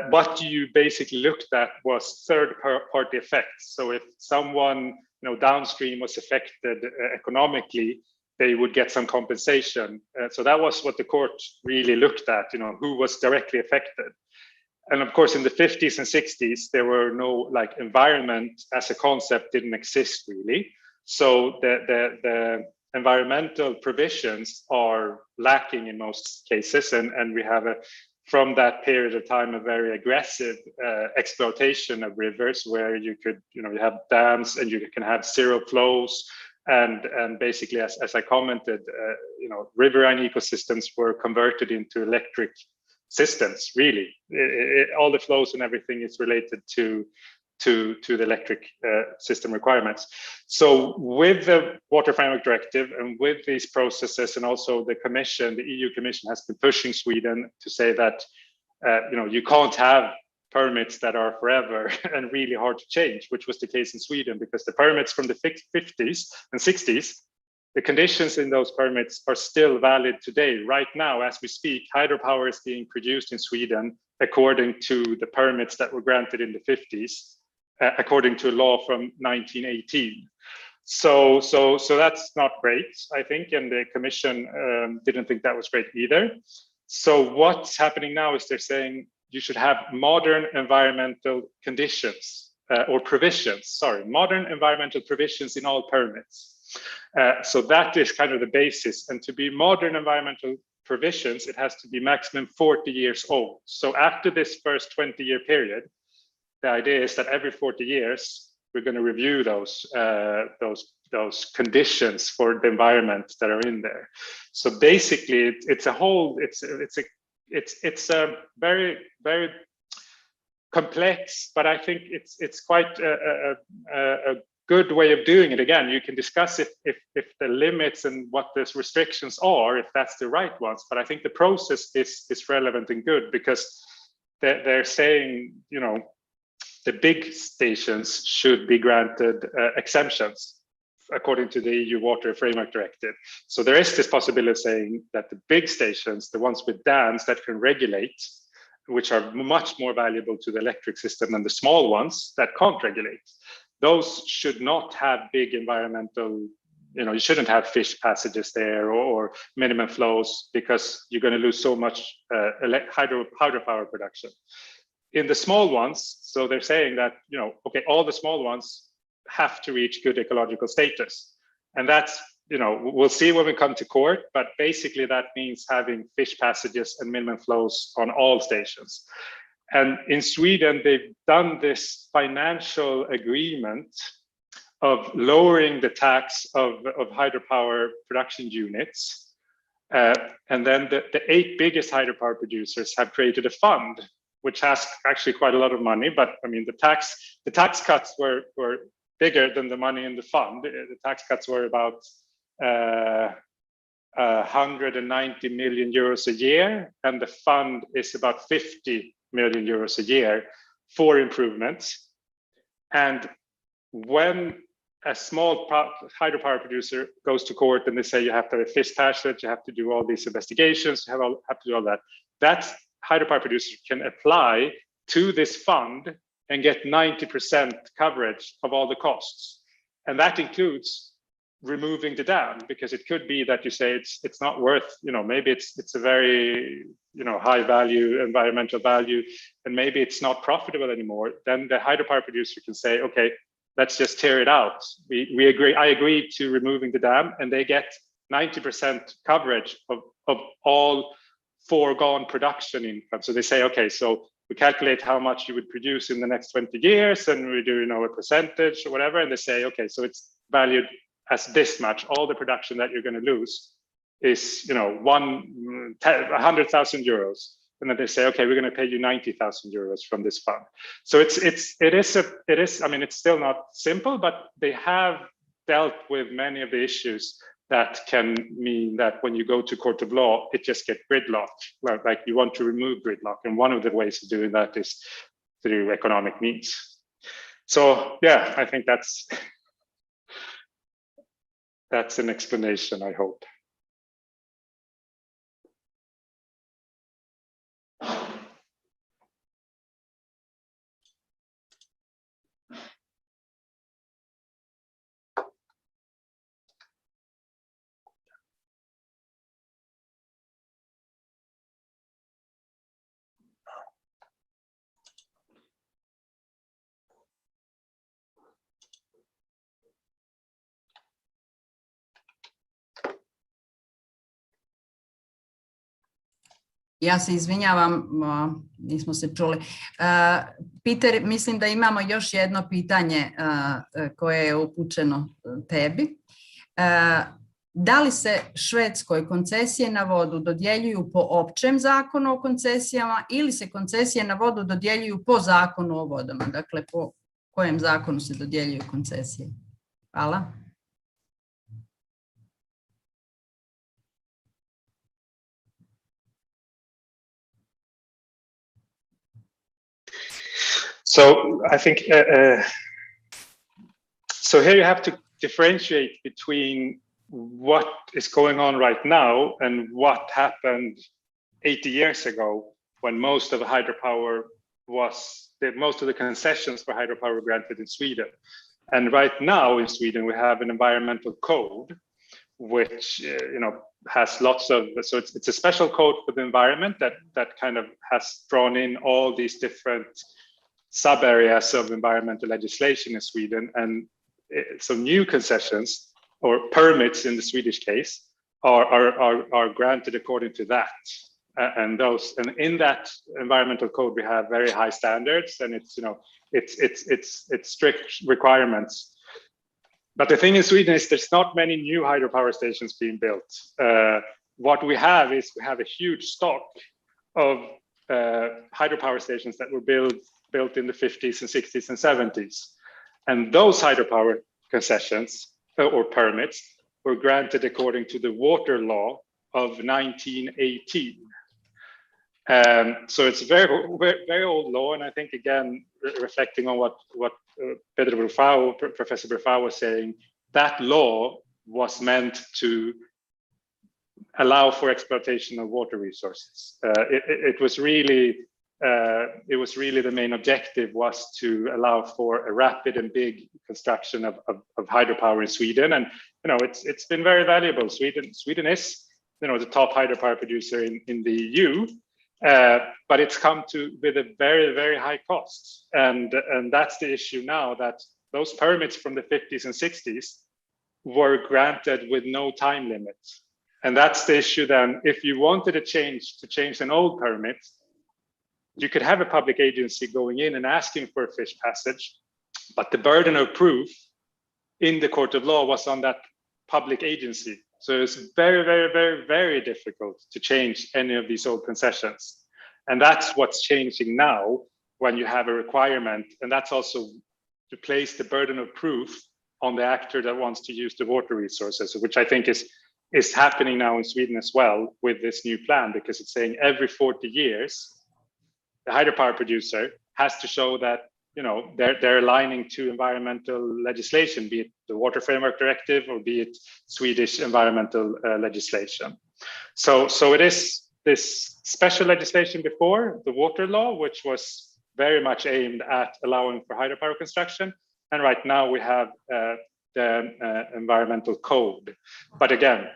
S3: what you basically looked at was third-party effects. So if someone downstream was affected economically, they would get some compensation. So that was what the court really looked at, who was directly affected. And of course, in the 50s and 60s, there were no, environment as a concept didn't exist really. So the environmental provisions are lacking in most cases. And we have from that period of time, a very aggressive exploitation of rivers, where you could, you have dams and you can have zero flows. And basically, as I commented, riverine ecosystems were converted into electric systems. Really, all the flows and everything is related to the electric system requirements. So with the Water Framework Directive and with these processes, and also the Commission, the EU Commission has been pushing Sweden to say that you can't have permits that are forever and really hard to change, which was the case in Sweden, because the permits from the 50s and 60s, the conditions in those permits are still valid today. Right now, as we speak, hydropower is being produced in Sweden according to the permits that were granted in the 50s. according to a law from 1918. So that's not great, I think, and the Commission didn't think that was great either. So what's happening now is they're saying you should have modern environmental conditions or provisions, sorry, modern environmental provisions in all permits. So that is kind of the basis, and to be modern environmental provisions, it has to be maximum 40 years old. So after this first 20-year period, the idea is that every 40 years, we're going to review those conditions for the environment that are in there. So basically, it's a very, very complex, but I think it's quite a good way of doing it. Again, you can discuss if the limits and what those restrictions are, if that's the right ones. But I think the process is relevant and good, because they're saying, you know, the big stations should be granted exemptions according to the EU Water Framework Directive. So there is this possibility of saying that the big stations, the ones with dams that can regulate, which are much more valuable to the electric system than the small ones that can't regulate, those should not have big environmental, you know, you shouldn't have fish passages there or minimum flows, because you're going to lose so much hydropower production. In the small ones, so they're saying that, you know, okay, all the small ones have to reach good ecological status. And that's, you know, we'll see when we come to court, but basically that means having fish passages and minimum flows on all stations. And in Sweden, they've done this financial agreement of lowering the tax of hydropower production units. And then the 8 biggest hydropower producers have created a fund, which has actually quite a lot of money. But I mean, the tax cuts were bigger than the money in the fund. The tax cuts were about 190 million euros a year, and the fund is about 50 million euros a year for improvements. And when a small hydropower producer goes to court and they say you have to have a fish passage, you have to do all these investigations, you have to do all that, that hydropower producer can apply to this fund and get 90% coverage of all the costs. And that includes removing the dam, because it could be that you say it's not worth, you know, maybe it's a very, you know, high value, environmental value, and maybe it's not profitable anymore. Then the hydropower producer can say, okay, let's just tear it out. We agree, I agreed to removing the dam, and they get 90% coverage of all foregone production income. So they say, okay, so we calculate how much you would produce in the next 20 years, and we do, you know, a percentage or whatever, and they say, okay, so it's valued as this much. All the production that you're going to lose is, you know, 100,000 euros, and then they say, okay, we're going to pay you 90,000 euros from this fund. So it is. I mean, it's still not simple, but they have dealt with many of the issues that can mean that when you go to court of law, it just gets gridlock. Like you want to remove gridlock, and one of the ways of doing that is through economic means. So yeah, I think that's an explanation, I hope.
S1: Ja se izvinjavam, nismo se čuli. Peter, mislim da imamo još jedno pitanje koje je upućeno tebi. Da li se Švedskoj koncesije na vodu dodjeljuju po općem zakonu o koncesijama ili se koncesije na vodu dodjeljuju po zakonu o vodama? Dakle, po kojem zakonu se dodjeljuju koncesije? Hvala.
S3: So I think, so here you have to differentiate between what is going on right now and what happened 80 years ago when most of the hydropower was most of the concessions for hydropower were granted in Sweden. And right now in Sweden, we have an environmental code, which has lots of, so it's a special code for the environment that kind of has drawn in all these different sub areas of environmental legislation in Sweden. And so new concessions or permits in the Swedish case are granted according to that. And in that environmental code, we have very high standards, and it's strict requirements. But the thing in Sweden is there's not many new hydropower stations being built. What we have is we have a huge stock of hydropower stations that were built in the 50s and 60s and 70s. And those hydropower concessions or permits were granted according to the water law of 1918. So it's a very old law, and I think, again, reflecting on what Professor Brufau was saying, that law was meant to allow for exploitation of water resources. It was really the main objective was to allow for a rapid and big construction of hydropower in Sweden, and it's been very valuable. Sweden is the top hydropower producer in the EU. But it's come with a very, very high cost. And that's the issue now, that those permits from the 50s and 60s were granted with no time limit. And that's the issue then. If you wanted to change an old permit, you could have a public agency going in and asking for a fish passage, but the burden of proof in the court of law was on that public agency. So it's very, very, very, very difficult to change any of these old concessions. And that's what's changing now when you have a requirement. And that's also to place the burden of proof on the actor that wants to use the water resources, which I think is happening now in Sweden as well with this new plan, because it's saying every 40 years, the hydropower producer has to show that they're aligning to environmental legislation, be it the Water Framework Directive or be it Swedish environmental legislation. So it is this special legislation before, the water law, which was very much aimed at allowing for hydropower construction. And right now we have the environmental code. But again,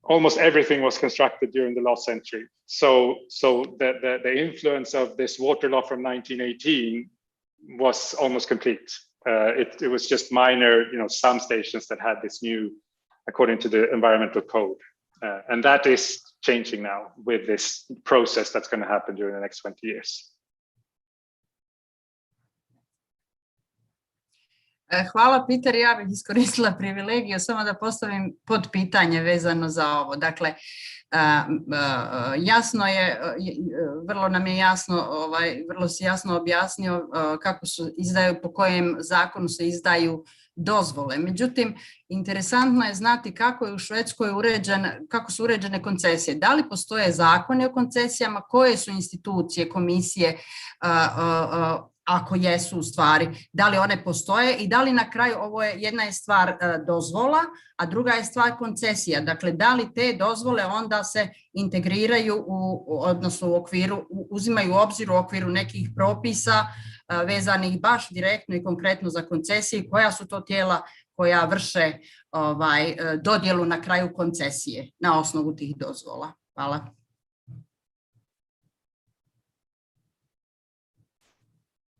S3: almost everything was constructed during the last century. So the influence of this water law from 1918 was almost complete. It was just minor, some stations that had this new, according to the environmental code. And that is changing now with this process that's going to happen during the next 20 years.
S1: Hvala, Peter. Ja bih iskoristila privilegiju samo da postavim podpitanje vezano za ovo. Dakle, jasno je, vrlo nam je jasno, vrlo si jasno objasnio kako se izdaju, po kojem zakonu se izdaju dozvole. Međutim, interesantno je znati kako je u Švedskoj kako su uređene koncesije. Da li postoje zakoni o koncesijama, koje su institucije, komisije, ako jesu u stvari, da li one postoje i da li na kraju, jedna je stvar dozvola, a druga je stvar koncesija. Dakle, da li te dozvole onda se integriraju odnosno u okviru, uzimaju u obzir u okviru nekih propisa vezanih baš direktno i konkretno za koncesije, koja su to tijela koja vrše dodjelu na kraju koncesije na osnovu tih dozvola. Hvala.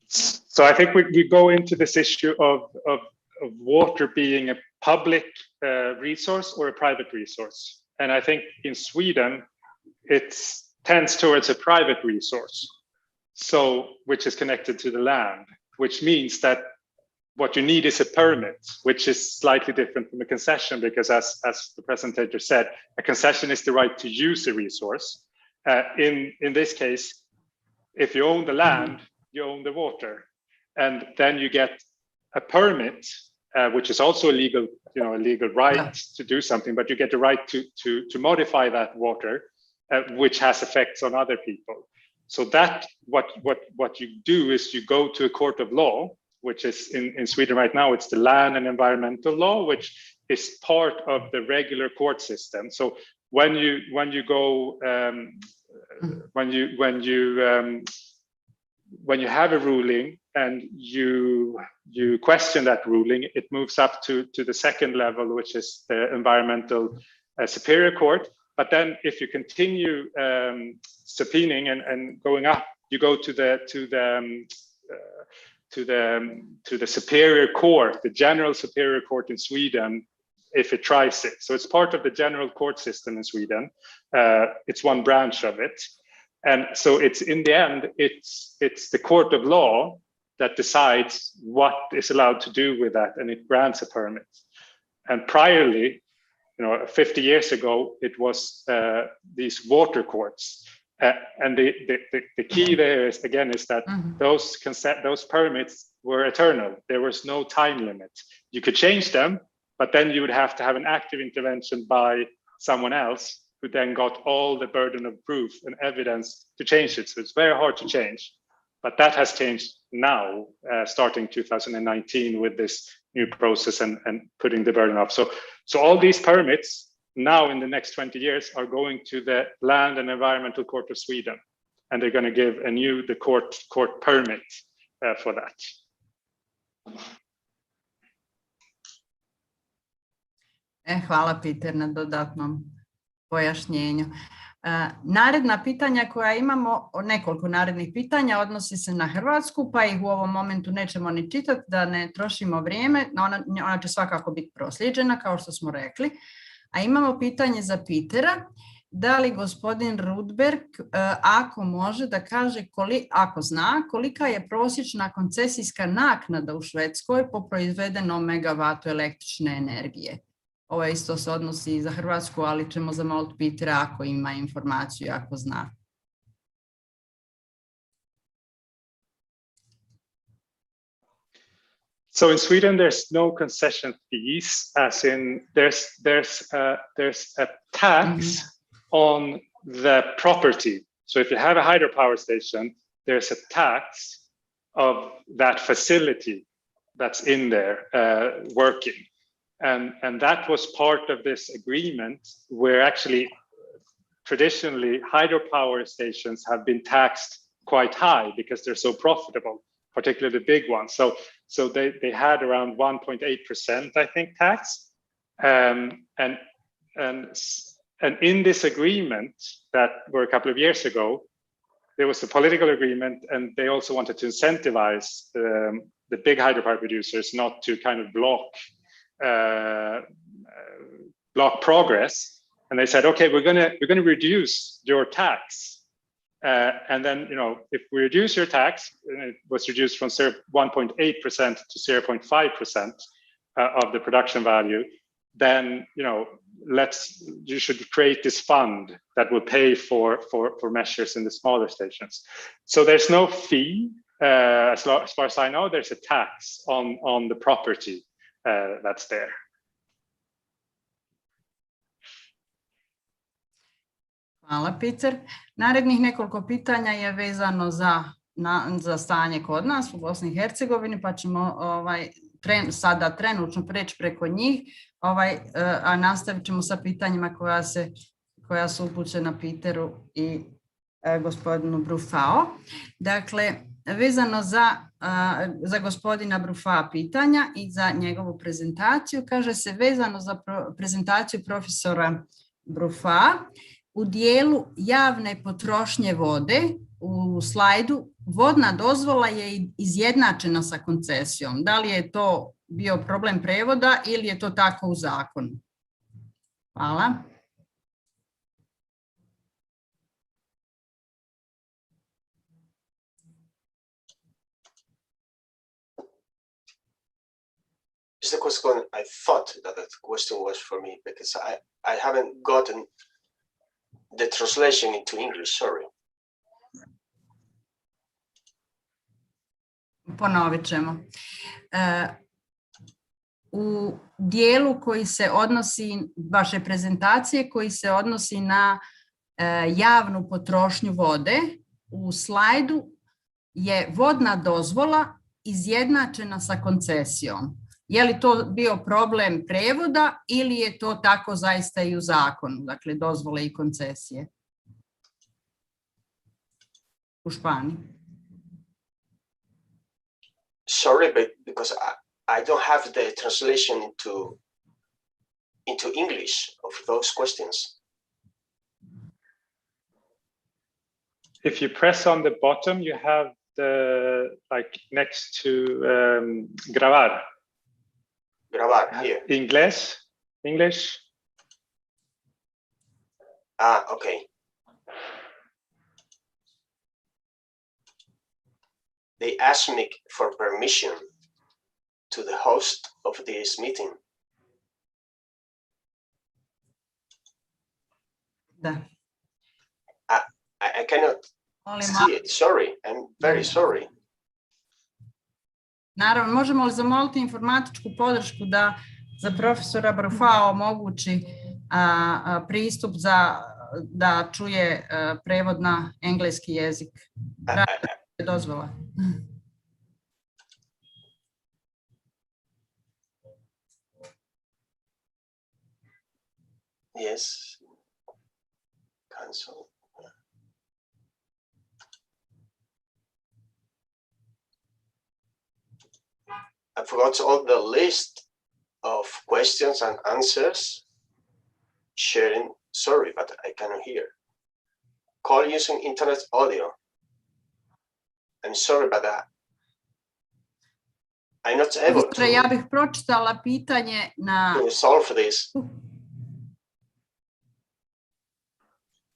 S3: So I think we go into this issue of water being a public resource or a private resource. And I think in Sweden, it tends towards a private resource, which is connected to the land, which means that what you need is a permit, which is slightly different from a concession, because as the presenter said, a concession is the right to use a resource. In this case, if you own the land, you own the water, and then you get a permit, which is also a legal right to do something, but you get the right to modify that water, which has effects on other people. So that what you do is you go to a court of law, which is in Sweden right now, it's the land and environmental law, which is part of the regular court system. So when you when you have a ruling and you question that ruling, it moves up to the second level, which is the environmental superior court. But then if you continue subpoenaing and going up, you go to the superior court, the general superior court in Sweden, if it tries it. So it's part of the general court system in Sweden. It's one branch of it. And so it's, in the end, it's the court of law that decides what is allowed to do with that, and it grants a permit. And priorly, 50 years ago, it was these water courts. And the key there is, again, is that those permits were eternal. There was no time limit. You could change them, but then you would have to have an active intervention by someone else, who then got all the burden of proof and evidence to change it. So it's very hard to change. But that has changed now, starting 2019 with this new process and putting the burden up. So all these permits now in the next 20 years are going to the Land and Environmental Court of Sweden. And they're going to give the court permit for that.
S1: Hvala, Peter, na dodatnom pojašnjenju. Naredna pitanja koja imamo, nekoliko narednih pitanja, odnosi se na Hrvatsku, pa ih u ovom momentu nećemo ni čitati da ne trošimo vrijeme. Ona će svakako biti proslijeđena, kao što smo rekli. A imamo pitanje za Petera. Da li gospodin Rudberg, ako može, da kaže, ako zna, kolika je prosječna koncesijska naknada u Švedskoj po proizvedenom megavatu električne energije? Ovo isto se odnosi i za Hrvatsku, ali ćemo zamoliti Petera ako ima informaciju, ako zna.
S3: So in Sweden, there's no concession fees, as in there's a tax on the property. So if you have a hydropower station, there's a tax of that facility that's in there working. And that was part of this agreement, where actually traditionally hydropower stations have been taxed quite high because they're so profitable, particularly the big ones. So they had around 1.8%, I think, tax. And in this agreement that were a couple of years ago, there was a political agreement, and they also wanted to incentivize the big hydropower producers not to kind of block progress. And they said, okay, we're gonna reduce your tax. And then, if we reduce your tax, and it was reduced from 1.8% to 0.5% of the production value, then, you should create this fund that will pay for measures in the smaller stations. So there's no fee, as far as I know. There's a tax on the property that's there.
S1: Hvala, Peter. Narednih nekoliko pitanja je vezano za stanje kod nas u Bosni i Hercegovini, pa ćemo sada trenutno preći preko njih, a nastavit ćemo sa pitanjima koja su upućena Peteru i gospodinu Brufao. Dakle, vezano za gospodina Brufaa pitanja i za njegovu prezentaciju, kaže se vezano za prezentaciju profesora Brufaa, u dijelu javne potrošnje vode u slajdu vodna dozvola je izjednačena sa koncesijom. Da li je to bio problem prevoda ili je to tako u zakonu? Hvala.
S5: Mr. Koskon, I thought that question was for me because I haven't gotten the translation into English, sorry.
S1: Ponovit ćemo. U dijelu koji se odnosi, vaše prezentacije, koji se odnosi na javnu potrošnju vode, u slajdu je vodna dozvola izjednačena sa koncesijom. Je li to bio problem prevoda ili je to tako zaista i u zakonu, dakle dozvole i koncesije u Španiji?
S5: Sorry, but because I don't have the translation into English of those questions.
S3: If you press on the bottom, you have the like next to grabar.
S5: Grabar here.
S3: English.
S5: Ah, okay. They asked me for permission to the host of this meeting. I cannot see it. Sorry, I'm very sorry.
S1: Naravno, možemo li zamoliti informatičku podršku da za profesora Brufao omogući pristup da čuje prevod na engleski jezik? Dozvola.
S5: Yes. Cancel. I forgot all the list of questions and answers. Sharing, sorry, but I cannot hear. Call using internet audio. I'm sorry about that. I'm not able
S1: Ja bih pročitala pitanje
S5: to solve this.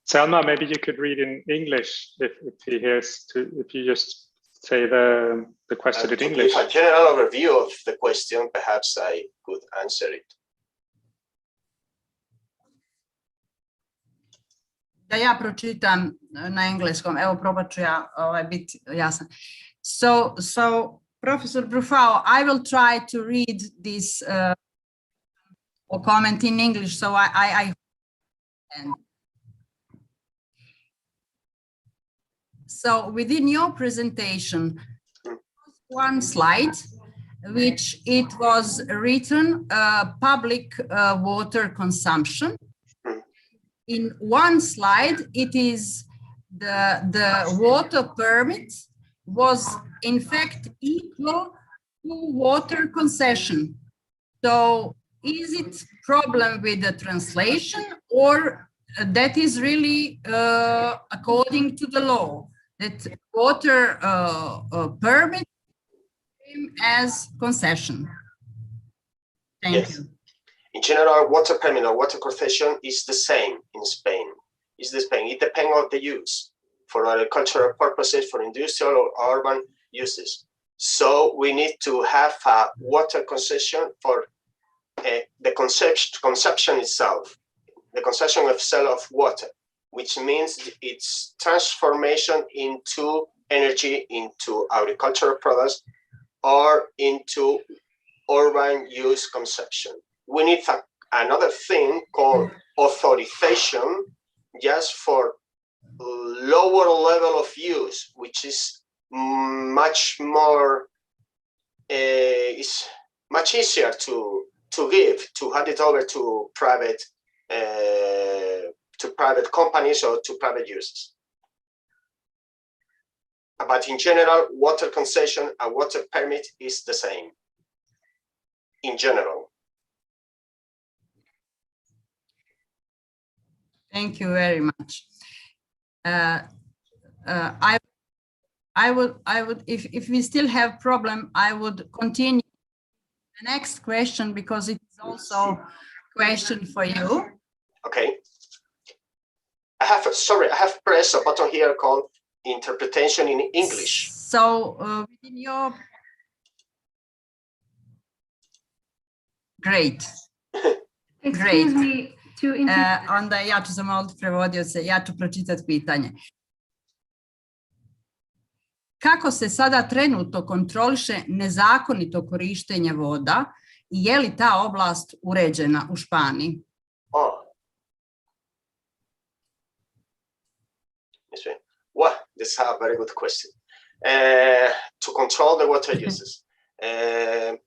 S3: Selma, maybe you could read in English if he hears. If you just say the question in English.
S5: If a general overview of the question, perhaps I could answer it.
S1: Da ja pročitam na engleskom, evo probat ću ja biti jasan. So Professor Brufao, I will try to read this or comment in English, so I So within your presentation, one slide, which it was written public water consumption. In one slide, it is the water permit was in fact equal to water concession. So is it problem with the translation, or that is really according to the law, that water permit as concession? Thank you.
S5: In general, water permit or water concession is the same in Spain. It depends on the use for agricultural purposes, for industrial or urban uses. So we need to have a water concession for the consumption itself, the consumption of water, which means its transformation into energy, into agricultural products, or into urban use consumption. We need another thing called authorization just for lower level of use, which is much more, is much easier to hand it over to private companies or to private users. But in general, water concession and water permit is the same in general.
S1: Thank you very much. I would, if we still have problem, I would continue the next question because it is also a question for you.
S5: Okay. I have pressed a button here called interpretation in English.
S1: So within your great.
S6: Excuse me.
S1: Onda ja ću zamoliti prevodioce, ja ću pročitati pitanje. Kako se sada trenutno kontroliše nezakonito korištenje voda i je li ta oblast uređena u Španiji?
S5: Well, this is a very good question. To control the water uses.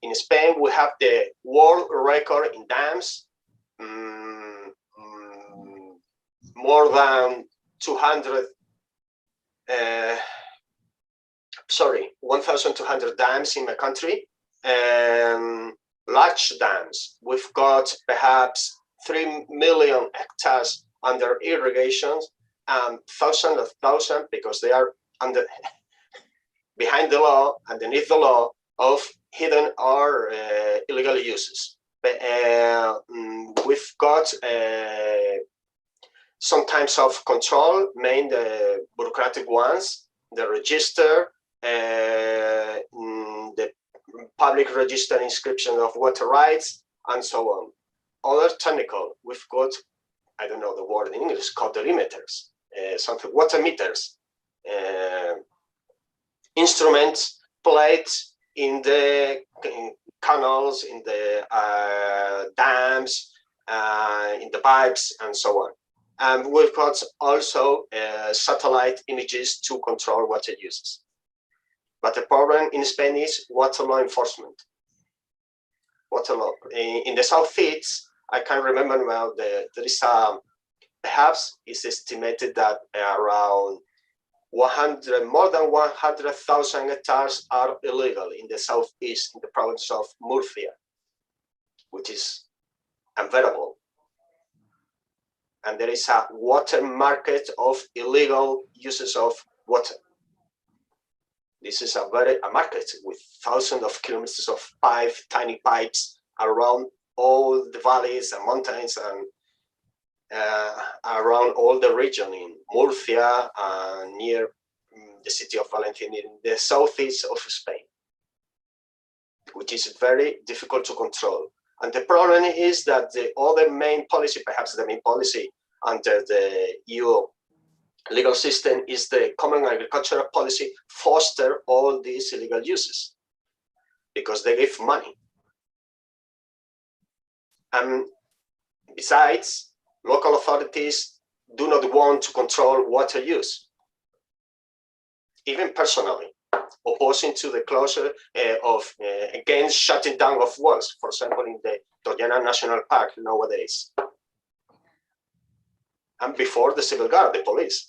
S5: In Spain, we have the world record in dams. More than 200 1,200 dams in my country. Large dams. We've got perhaps 3 million hectares under irrigation, and thousands of thousands, because they are behind the law, underneath the law, of hidden or illegal uses. But we've got some types of control, mainly the bureaucratic ones, the register, the public register inscription of water rights, and so on. Other technical, we've got, I don't know the word in English, called delimiters, something, water meters, instruments, plates in the canals, in the dams, in the pipes, and so on. And we've got also satellite images to control water uses. But the problem in Spain is water law enforcement. Water law. In the Southeast, I can't remember well, there is perhaps it's estimated that around more than 100,000 hectares are illegal in the Southeast, in the province of Murcia, which is unbearable. And there is a water market of illegal uses of water. This is a market with thousands of kilometers of tiny pipes around all the valleys and mountains and around all the region in Murcia and near the city of Valencia, in the southeast of Spain, which is very difficult to control. And the problem is that the other main policy, perhaps the main policy under the EU legal system, is the common agricultural policy foster all these illegal uses because they give money. And besides, local authorities do not want to control water use, even personally, opposing to the closure against shutting down of wells, for example, in the Doñana National Park nowadays. And before the civil guard, the police,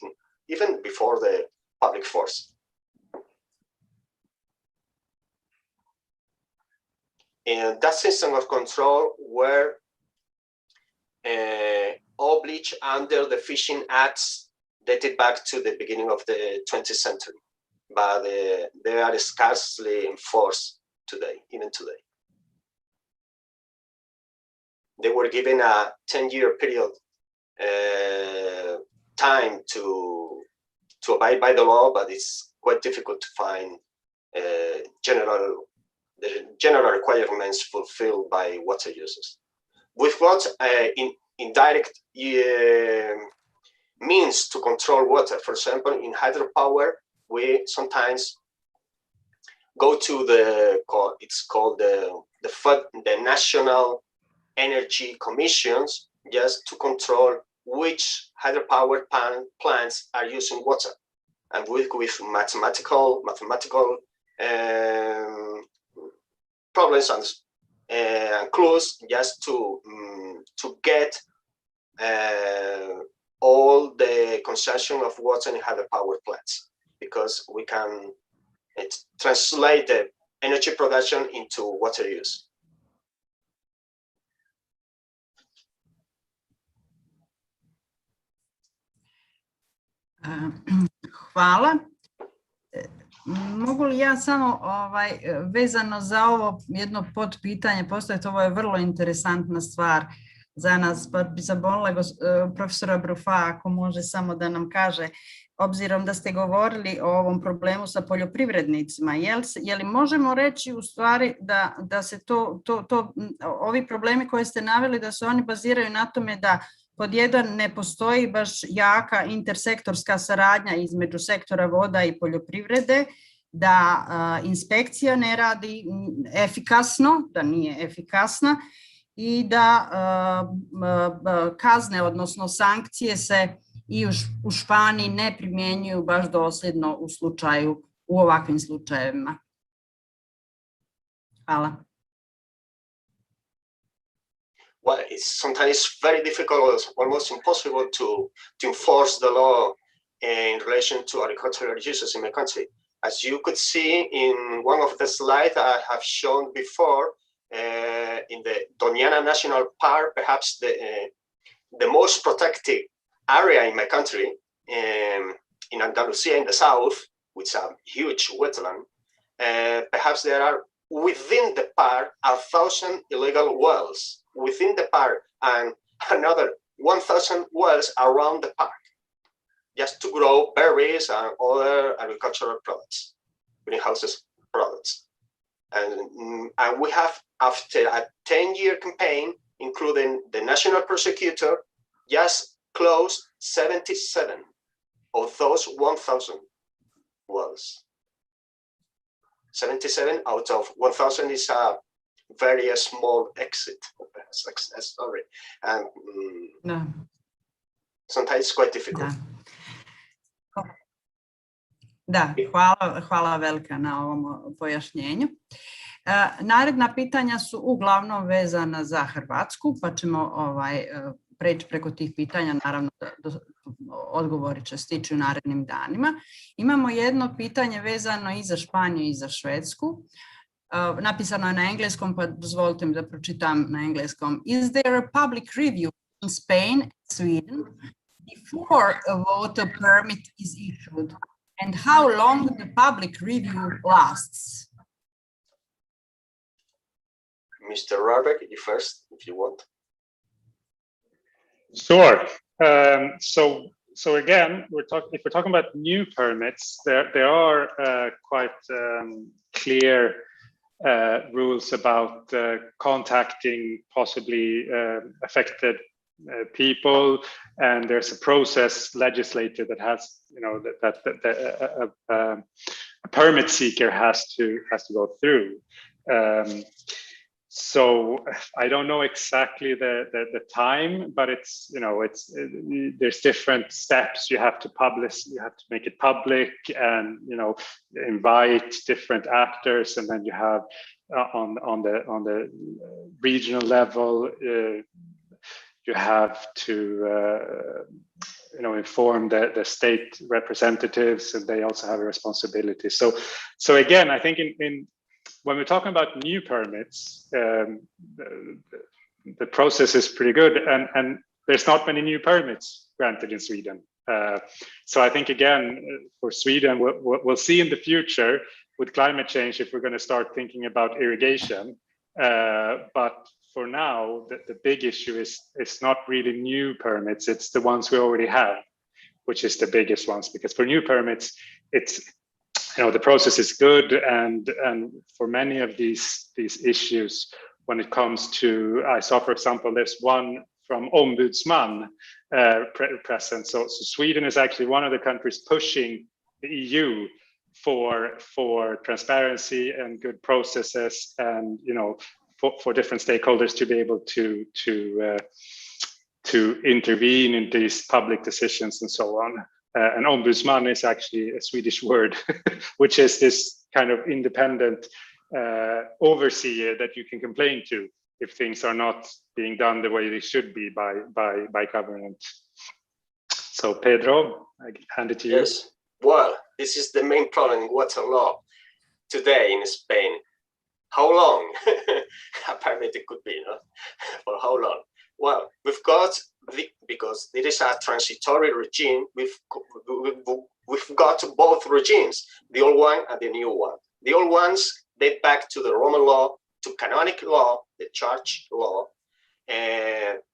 S5: even before the public force. And that system of control were obliged under the fishing acts dated back to the beginning of the 20th century, but they are scarcely enforced today, even today. They were given a 10-year period time to abide by the law, but it's quite difficult to find the general requirements fulfilled by water users. We've got indirect means to control water. For example, in hydropower, we sometimes go to it's called the National Energy Commissions, just to control which hydropower plants are using water, and with mathematical problems and clues, just to get all the consumption of water in hydropower plants, because we can translate the energy production into water use.
S1: Hvala. Mogu li ja samo vezano za ovo jedno podpitanje postaviti? Ovo je vrlo interesantna stvar za nas, pa bi zamolila profesora Brufa ako može samo da nam kaže, obzirom da ste govorili o ovom problemu sa poljoprivrednicima, je li možemo reći u stvari da se ovi problemi koje ste naveli, da se oni baziraju na tome da pod jedan ne postoji baš jaka intersektorska saradnja između sektora voda i poljoprivrede, da inspekcija ne radi efikasno, da nije efikasna i da kazne, odnosno sankcije se i u Španiji ne primjenjuju baš dosljedno u ovakvim slučajevima. Hvala.
S5: Well, it's sometimes very difficult, almost impossible to enforce the law in relation to agricultural uses in my country. As you could see in one of the slides I have shown before, in the Doñana National Park, perhaps the most protected area in my country, in Andalusia in the south, which is a huge wetland, perhaps there are within the park 1,000 illegal wells within the park and another 1,000 wells around the park, just to grow berries and other agricultural products, greenhouses products. And we have, after a 10-year campaign, including the national prosecutor, just closed 77 of those 1,000 wells. 77 out of 1,000 is a very small exit, success story. And sometimes it's quite difficult.
S1: Da, hvala velika na ovom pojašnjenju. Naredna pitanja su uglavnom vezana za Hrvatsku, pa ćemo preći preko tih pitanja, naravno odgovori će stići u narednim danima. Imamo jedno pitanje vezano i za Španiju i za Švedsku. Napisano je na engleskom, pa dozvolite mi da pročitam na engleskom. Is there a public review in Spain and Sweden before a water permit is issued? And how long the public review lasts?
S5: Mr. Rarbeck, you first, if you want.
S3: Sure. So again, if we're talking about new permits, there are quite clear rules about contacting possibly affected people, and there's a process legislated that has, that a permit seeker has to go through. So I don't know exactly the time, but it's, there's different steps you have to publish, you have to make it public, and invite different actors, and then you have on the regional level you have to inform the state representatives, and they also have a responsibility. So again, I think when we're talking about new permits, the process is pretty good, and there's not many new permits granted in Sweden. So I think, again, for Sweden, we'll see in the future with climate change if we're going to start thinking about irrigation. But for now, the big issue is not really new permits, it's the ones we already have, which is the biggest ones. Because for new permits, it's the process is good, and for many of these issues, when it comes to, I saw, for example, there's one from Ombudsman present. So Sweden is actually one of the countries pushing the EU for transparency and good processes, and for different stakeholders to be able to intervene in these public decisions and so on. And ombudsman is actually a Swedish word, which is this kind of independent overseer that you can complain to if things are not being done the way they should be by government. So Pedro, I hand it to you.
S5: Yes. Well, this is the main problem in water law today in Spain. How long a permit it could be, no? For how long? Well, we've got because it is a transitory regime, we've got both regimes, the old one and the new one. The old ones date back to the Roman law, to canonic law, the church law,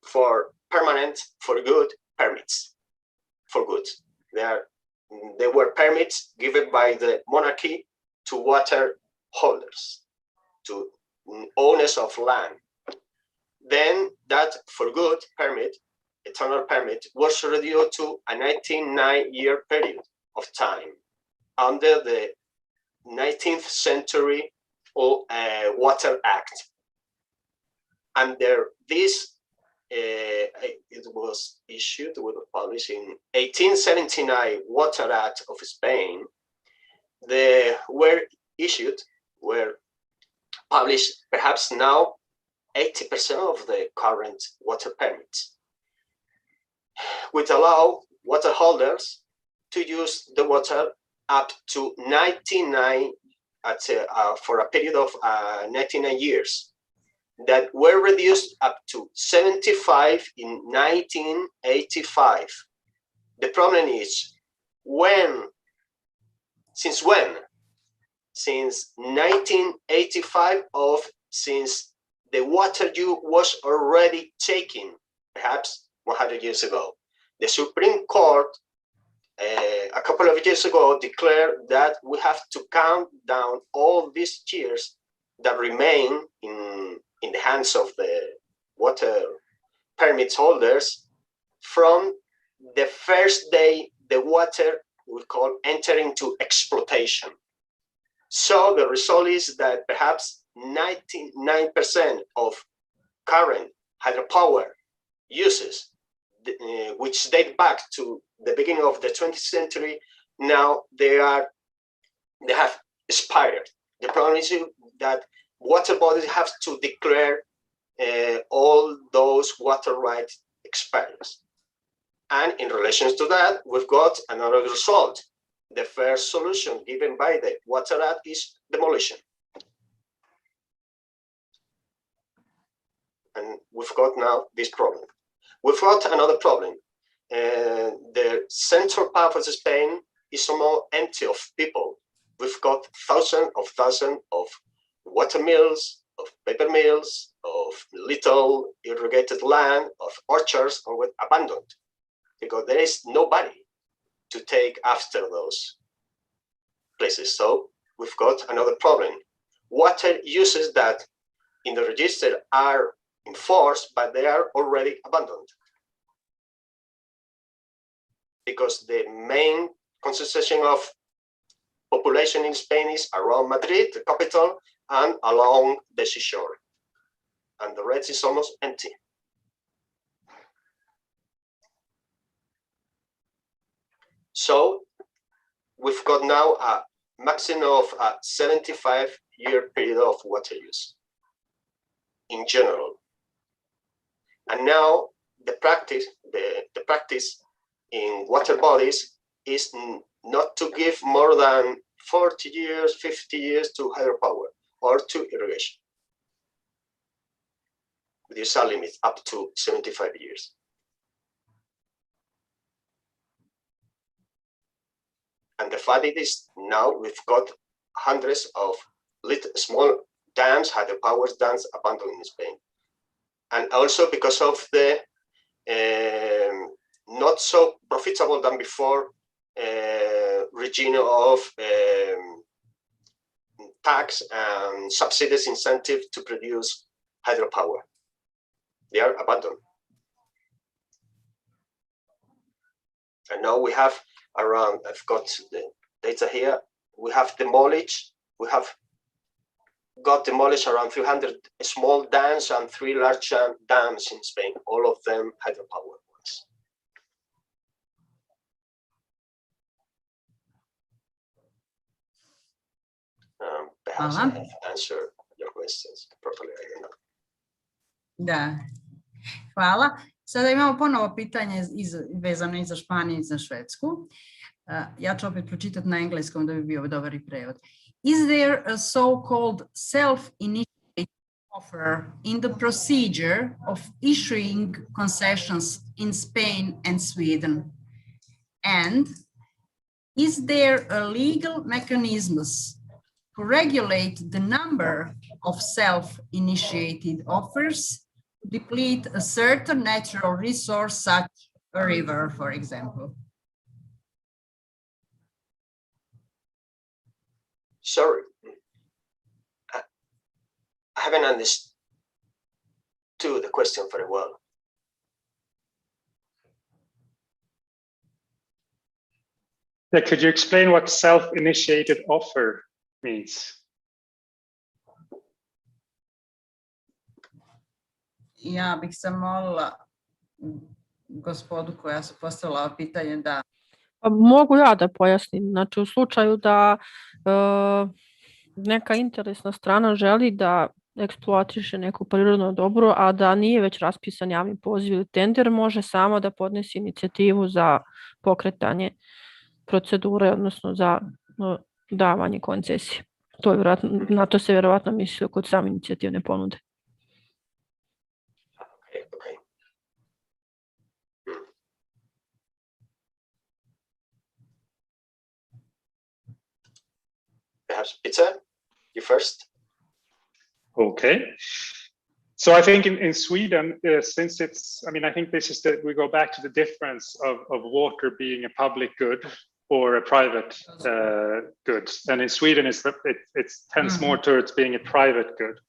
S5: for permanent, for good permits, for good. They were permits given by the monarchy to water holders, to owners of land. Then that for good permit, eternal permit, was reduced to a 99-year period of time under the 19th century Water Act. Under this, it was issued, published in 1879 Water Act of Spain. They were published perhaps now 80% of the current water permits, which allow water holders to use the water up to 99 for a period of 99 years, that were reduced up to 75 in 1985. The problem is since when? Since 1985, since the water use was already taken, perhaps 100 years ago. The Supreme Court a couple of years ago declared that we have to count down all these years that remain in the hands of the water permit holders from the first day the water we call enter into exploitation. So the result is that perhaps 99% of current hydropower uses, which date back to the beginning of the 20th century, now they have expired. The problem is that water bodies have to declare all those water rights expires. And in relation to that, we've got another result. The first solution given by the Water Act is demolition. And we've got now this problem. We've got another problem. The central part of Spain is somehow empty of people. We've got thousands of water mills, of paper mills, of little irrigated land, of orchards, or abandoned, because there is nobody to take after those places. So we've got another problem. Water uses that in the register are enforced, but they are already abandoned. Because the main concentration of population in Spain is around Madrid, the capital, and along the seashore. And the rest is almost empty. So we've got now a maximum of a 75-year period of water use in general. And now the practice in water bodies is not to give more than 40 years, 50 years to hydropower or to irrigation. There's a limit up to 75 years. And the fact is now we've got hundreds of small dams, hydropower dams abandoned in Spain. And also because of the not so profitable than before regime of tax and subsidies incentive to produce hydropower. They are abandoned. And now we have around, I've got the data here, we have demolished around 300 small dams and 3 large dams in Spain, all of them hydropower ones. Perhaps I have answered your questions properly, I don't know.
S1: Da, hvala. Sada imamo ponovo pitanje vezano i za Španiju i za Švedsku. Ja ću opet pročitati na engleskom da bi bio dobar i prevod. Is there a so-called self-initiated offer in the procedure of issuing concessions in Spain and Sweden? And is there a legal mechanisms to regulate the number of self-initiated offers to deplete a certain natural resource such a river, for example?
S5: Sorry, I haven't understood the question very well.
S3: Yeah, could you explain what self-initiated offer means?
S1: Ja bih se molila gospodu koja su postavila pitanje da...
S2: Mogu ja da pojasnim. Znači u slučaju da neka interesna strana želi da eksploatiše neko prirodno dobro, a da nije već raspisan javni poziv ili tender, može samo da podnese inicijativu za pokretanje procedure, odnosno za davanje koncesije. Na to se vjerovatno mislilo kod same inicijativne ponude.
S5: Okay. Perhaps Peter, you first.
S3: Okay. So I think in Sweden, since it's, I mean, I think this is that we go back to the difference of water being a public good or a private good. And in Sweden, it tends more towards being a private good.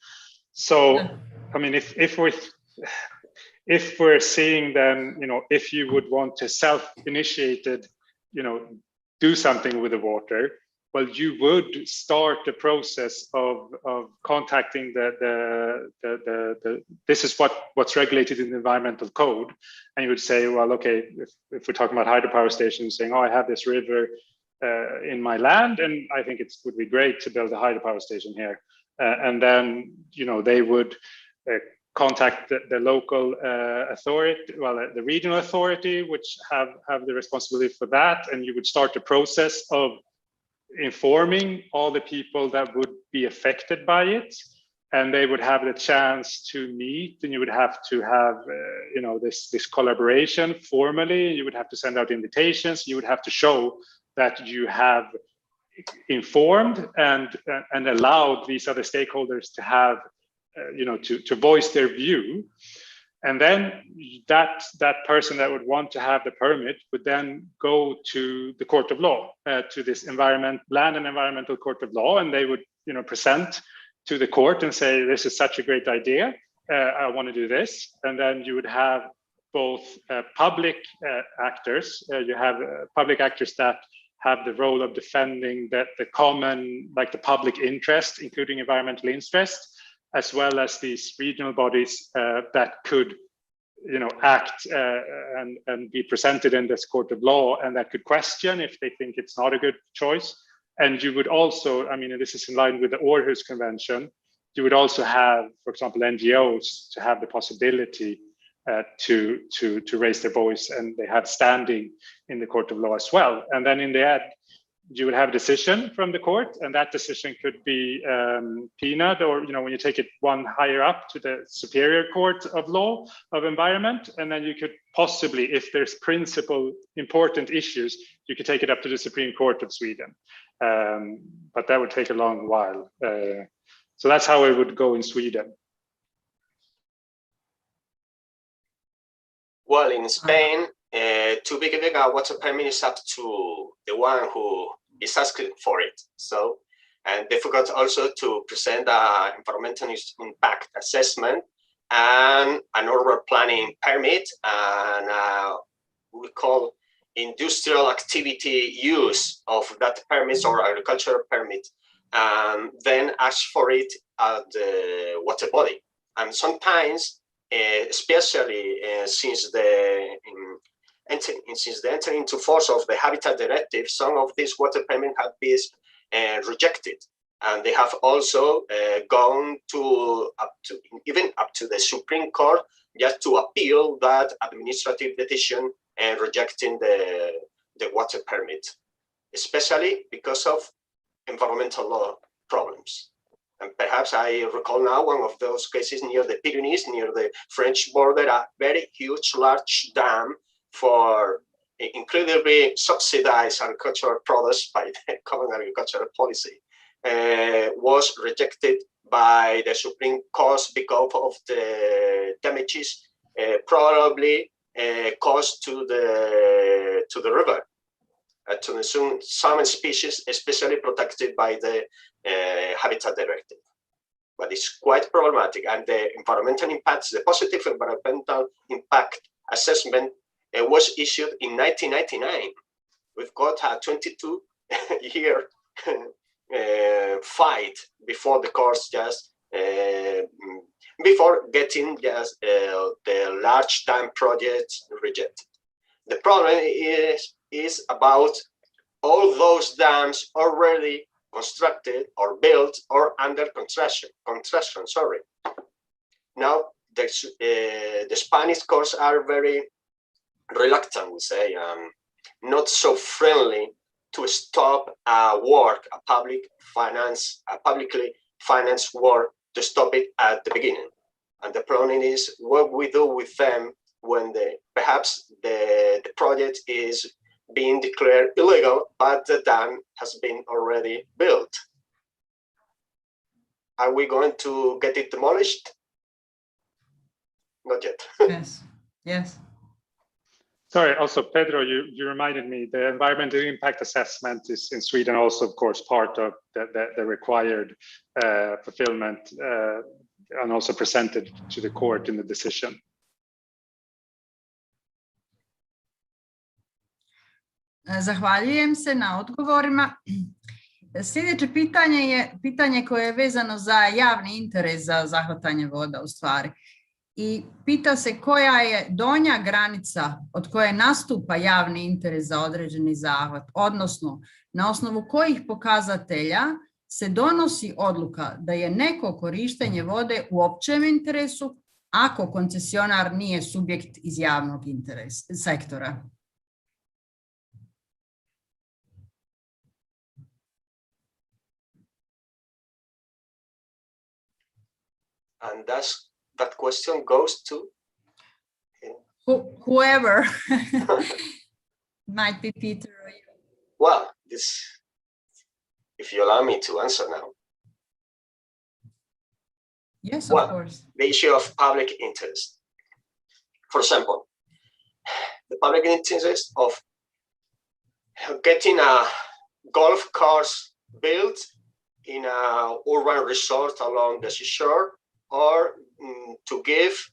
S3: So, I mean, if we're seeing then, you know, if you would want to self-initiated, you know, do something with the water, well, you would start the process of contacting this is what's regulated in the environmental code, and you would say, well, okay, if we're talking about hydropower stations, saying, oh, I have this river in my land, and I think it would be great to build a hydropower station here, and then, you know, they would contact the local authority, well, the regional authority, which have the responsibility for that, and you would start the process of informing all the people that would be affected by it, and they would have the chance to meet, and you would have to have you know, this collaboration formally. You would have to send out invitations. You would have to show that you have informed and allowed these other stakeholders to have you know, to voice their view. And then that person that would want to have the permit would then go to the court of law, to this land and environmental court of law, and they would, you know, present to the court and say, this is such a great idea, I want to do this. And then you would have both public actors, you have public actors that have the role of defending the common, like the public interest, including environmental interest, as well as these regional bodies that could, you know, act and be presented in this court of law, and that could question if they think it's not a good choice. And you would also, I mean, and this is in line with the Aarhus Convention, you would also have, for example, NGOs to have the possibility to raise their voice, and they have standing in the court of law as well. And then in the end, you would have a decision from the court, and that decision could be penal, or, you know, when you take it one higher up to the superior court of law of environment, and then you could possibly, if there's principal important issues, you could take it up to the Supreme Court of Sweden. But that would take a long while. So that's how it would go in Sweden.
S5: Well, in Spain, to be given a water permit is up to the one who is asking for it. So, and they forgot also to present an environmental impact assessment and an urban planning permit, and we call industrial activity use of that permit or agricultural permit, and then ask for it at the water body. And sometimes, especially since the entering into force of the Habitat Directive, some of these water permits have been rejected, and they have also gone even up to the Supreme Court just to appeal that administrative decision and rejecting the water permit, especially because of environmental law problems. And perhaps I recall now one of those cases near the Pyrenees, near the French border, a very huge, large dam for incredibly subsidized agricultural products by the Common Agricultural Policy, was rejected by the Supreme Court because of the damages probably caused to the river, to the salmon species, especially protected by the Habitat Directive. But it's quite problematic, and the environmental impacts, the positive environmental impact assessment was issued in 1999. We've got a 22-year fight before the courts just before getting just the large dam projects rejected. The problem is about all those dams already constructed or built or under construction. Sorry. Now the Spanish courts are very reluctant, we say, not so friendly to stop a work, a publicly financed work, to stop it at the beginning. And the problem is what we do with them when perhaps the project is being declared illegal, but the dam has been already built. Are we going to get it demolished? Not yet.
S1: Yes, yes.
S3: Sorry, also, Pedro, you reminded me the environmental impact assessment is in Sweden also, of course, part of the required fulfillment and also presented to the court in the decision.
S1: Zahvaljujem se na odgovorima. Sljedeće pitanje je pitanje koje je vezano za javni interes za zahvatanje voda u stvari. I pita se koja je donja granica od koje nastupa javni interes za određeni zahvat, odnosno na osnovu kojih pokazatelja se donosi odluka da je neko korištenje vode u općem interesu ako koncesionar nije subjekt iz javnog sektora.
S5: And that question goes to
S1: whoever. Might be Peter or you.
S5: Well, if you allow me to answer now.
S1: Yes, of course.
S5: The issue of public interest. For example, the public interest of getting a golf course built in an urban resort along the seashore, or to give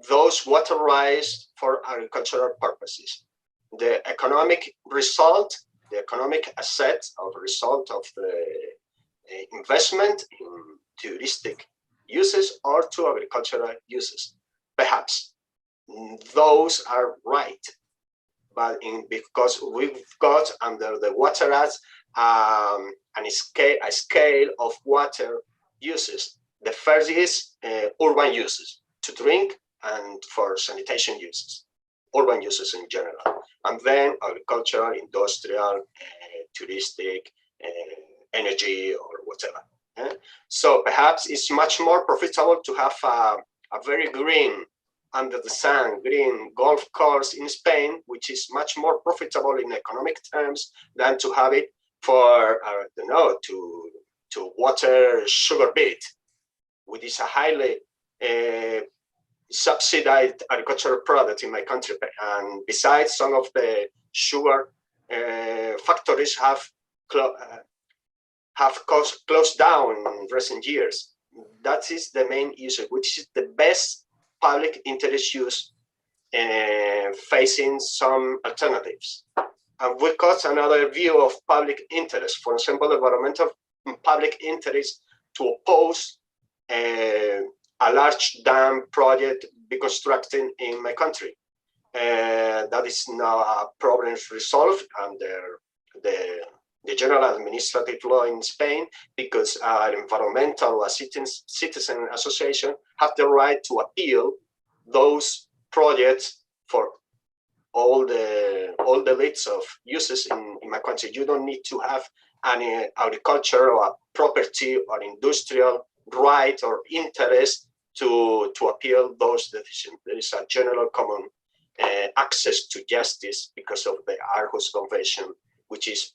S5: those water rights for agricultural purposes. The economic result, the economic asset or result of the investment in touristic uses or to agricultural uses. Perhaps those are right, but because we've got under the Water Act a scale of water uses. The first is urban uses, to drink and for sanitation uses, urban uses in general. And then agricultural, industrial, touristic, energy or whatever. So perhaps it's much more profitable to have a very green, under the sun, green golf course in Spain, which is much more profitable in economic terms than to have it for, I don't know, to water sugar beet, which is a highly subsidized agricultural product in my country. And besides, some of the sugar factories have closed down in recent years. That is the main issue, which is the best public interest use facing some alternatives. And we've got another view of public interest, for example, environmental public interest to oppose a large dam project be constructed in my country. That is now a problem resolved under the general administrative law in Spain, because an environmental citizen association have the right to appeal those projects for all the lists of uses in my country. You don't need to have any agriculture or property or industrial right or interest to appeal those decisions. There is a general common access to justice because of the Aarhus Convention, which is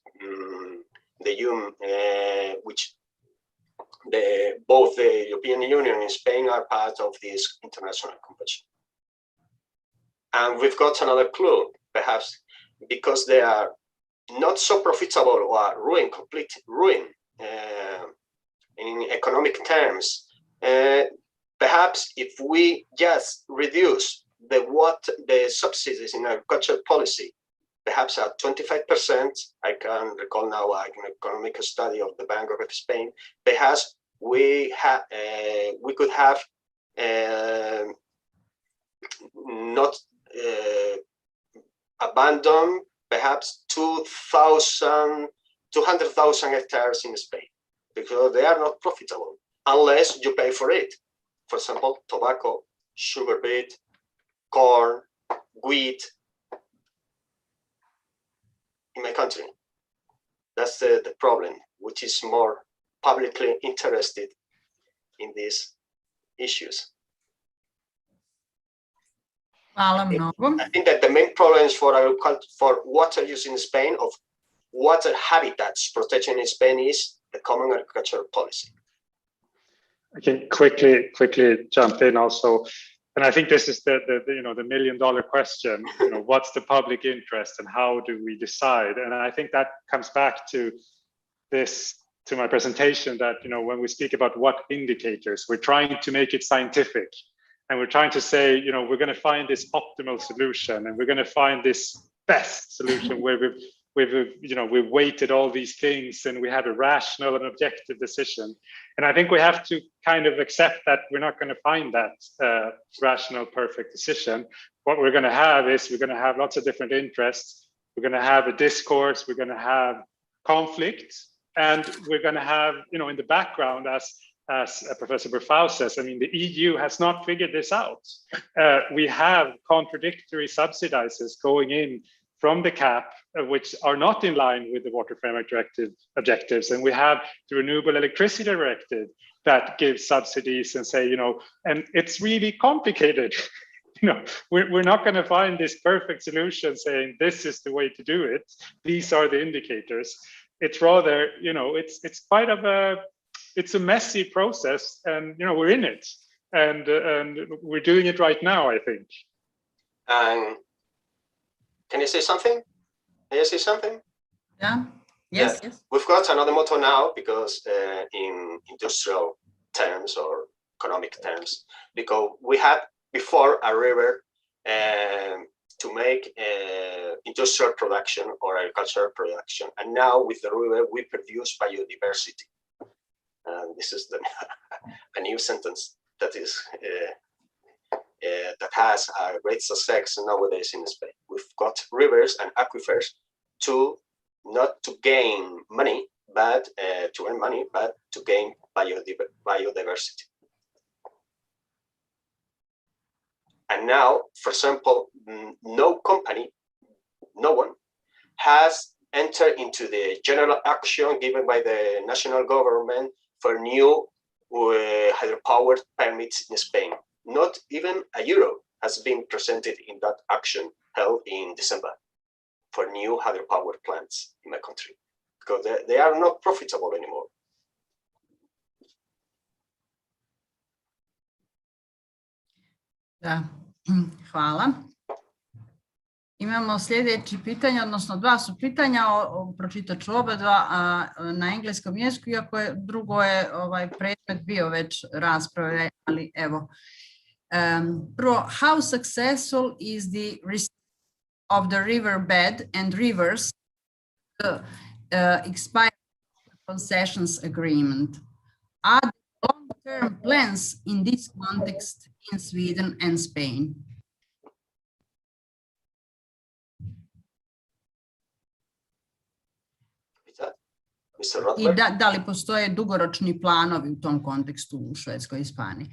S5: both the European Union and Spain are part of this international convention. And we've got another clue, perhaps because they are not so profitable or complete ruin in economic terms. Perhaps if we just reduce the subsidies in agriculture policy, perhaps at 25%, I can recall now an economic study of the Bank of Spain, perhaps we could have not abandon perhaps 200,000 hectares in Spain, because they are not profitable unless you pay for it. For example, tobacco, sugar beet, corn, wheat in my country. That's the problem, which is more publicly interested in these issues.
S1: Hvala mnogo.
S5: I think that the main problems for water use in Spain, of water habitats protection in Spain, is the common agricultural policy.
S3: I can quickly jump in also, and I think this is the $1 million question. What's the public interest, and how do we decide? And I think that comes back to my presentation, that when we speak about what indicators, we're trying to make it scientific, and we're trying to say we're going to find this optimal solution, and we're going to find this best solution where we've weighted all these things, and we have a rational and objective decision. And I think we have to kind of accept that we're not going to find that rational, perfect decision. What we're going to have is we're going to have lots of different interests. We're going to have a discourse. We're going to have conflict, and we're going to have, in the background, as Professor Berfau says, I mean, the EU has not figured this out. We have contradictory subsidizers going in from the CAP, which are not in line with the Water Framework Directive objectives. And we have the Renewable Electricity Directive that gives subsidies and say, and it's really complicated. We're not going to find this perfect solution saying this is the way to do it. These are the indicators. It's rather, it's quite of it's a messy process, and we're in it, and we're doing it right now, I think.
S5: Can you say something? Can you say something?
S1: Yeah. Yes.
S5: We've got another motto now, because in industrial terms or economic terms, because we had before a river to make industrial production or agricultural production, and now with the river we produce biodiversity. This is a new sentence that is that has a great success nowadays in Spain. We've got rivers and aquifers not to gain money, but to earn money, but to gain biodiversity. And now, for example, no one has entered into the general action given by the national government for new hydropower permits in Spain. Not even €1 has been presented in that action held in December for new hydropower plants in my country, because they are not profitable anymore.
S1: Da, hvala. Imamo sljedeći pitanja, odnosno dva su pitanja, pročitat ću oba dva na engleskom jeziku, iako drugo je predmet bio već rasprave, ali evo. Prvo, how successful is the of the riverbed and rivers expired concessions agreement? Are there long-term plans in this context in Sweden and Spain? I da li postoje dugoročni planovi u tom kontekstu u Švedskoj i Španiji?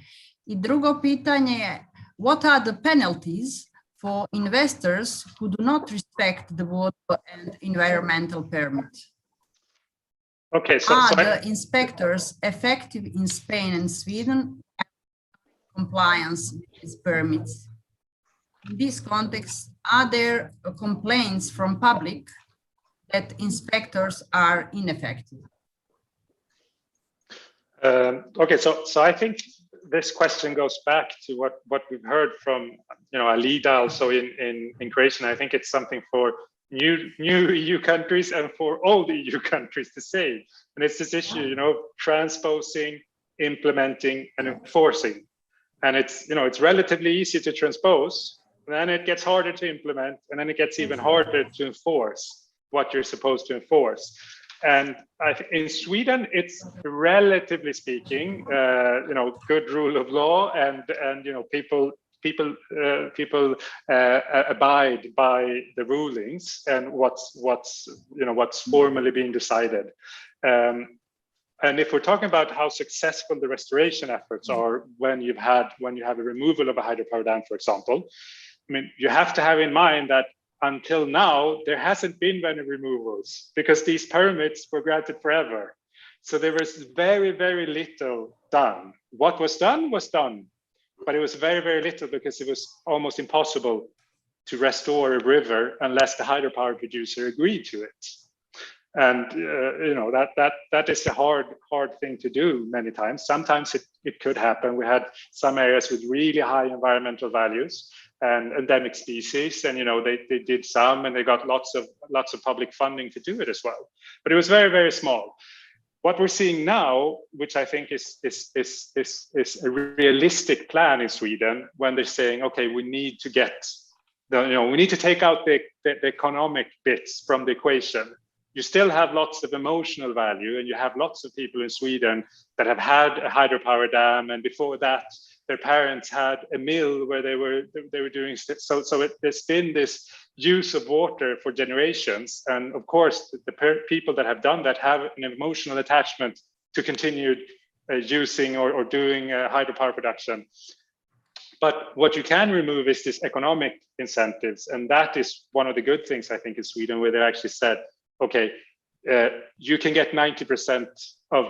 S1: I drugo pitanje je, what are the penalties for investors who do not respect the water and environmental permit?
S3: Okay, so
S1: are the inspectors effective in Spain and Sweden at compliance with these permits? In this context, are there complaints from public that inspectors are ineffective?
S3: Okay, so I think this question goes back to what we've heard from Alida also in Croatia. I think it's something for new EU countries and for all the EU countries to say. And it's this issue, transposing, implementing, and enforcing. And it's relatively easy to transpose, and then it gets harder to implement, and then it gets even harder to enforce what you're supposed to enforce. And I think in Sweden, it's relatively speaking, good rule of law, and people abide by the rulings and what's formally being decided. And if we're talking about how successful the restoration efforts are when you have a removal of a hydropower dam, for example, I mean, you have to have in mind that until now, there hasn't been many removals because these permits were granted forever. So there was very, very little done. What was done, but it was very, very little because it was almost impossible to restore a river unless the hydropower producer agreed to it. And that is a hard thing to do many times. Sometimes it could happen. We had some areas with really high environmental values and endemic species, and they did some, and they got lots of public funding to do it as well. But it was very, very small. What we're seeing now, which I think is a realistic plan in Sweden, when they're saying, okay, we need to get we need to take out the economic bits from the equation. You still have lots of emotional value, and you have lots of people in Sweden that have had a hydropower dam, and before that, their parents had a mill where they were doing so. There's been this use of water for generations, and of course, the people that have done that have an emotional attachment to continued using or doing hydropower production. But what you can remove is this economic incentives, and that is one of the good things I think in Sweden, where they actually said, okay, you can get 90% of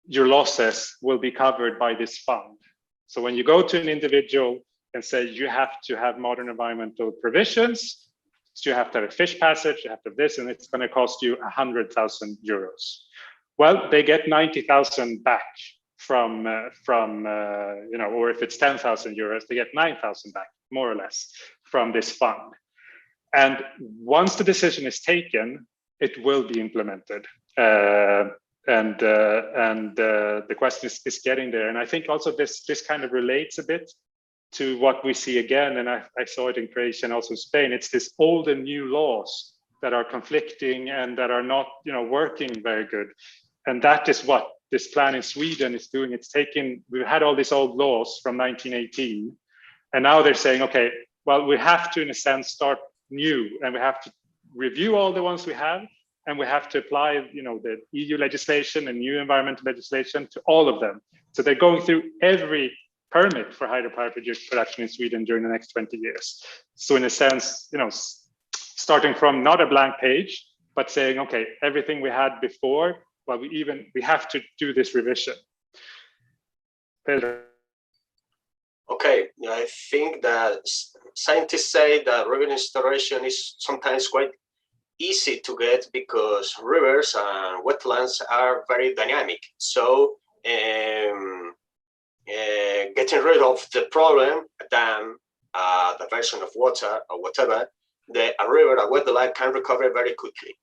S3: your losses will be covered by this fund. So when you go to an individual and say you have to have modern environmental provisions, so you have to have a fish passage, you have to have this, and it's going to cost you 100,000 euros. Well, they get 90,000 back from or if it's 10,000 euros, they get 9,000 back, more or less, from this fund. And once the decision is taken, it will be implemented. The question is getting there. And I think also this kind of relates a bit to what we see again, and I saw it in Croatia and also Spain. It's this old and new laws that are conflicting and that are not working very good. And that is what this plan in Sweden is doing. It's we've had all these old laws from 1918, and now they're saying, okay, well, we have to, in a sense, start new, and we have to review all the ones we have, and we have to apply, the EU legislation and new environmental legislation to all of them. So they're going through every permit for hydropower production in Sweden during the next 20 years. So in a sense, starting from not a blank page, but saying, okay, everything we had before, well, we have to do this revision. Pedro.
S5: Okay, I think that scientists say that river restoration is sometimes quite easy to get because rivers and wetlands are very dynamic. So getting rid of the problem, dam, the version of water or whatever, a river, a wetland can recover very quickly.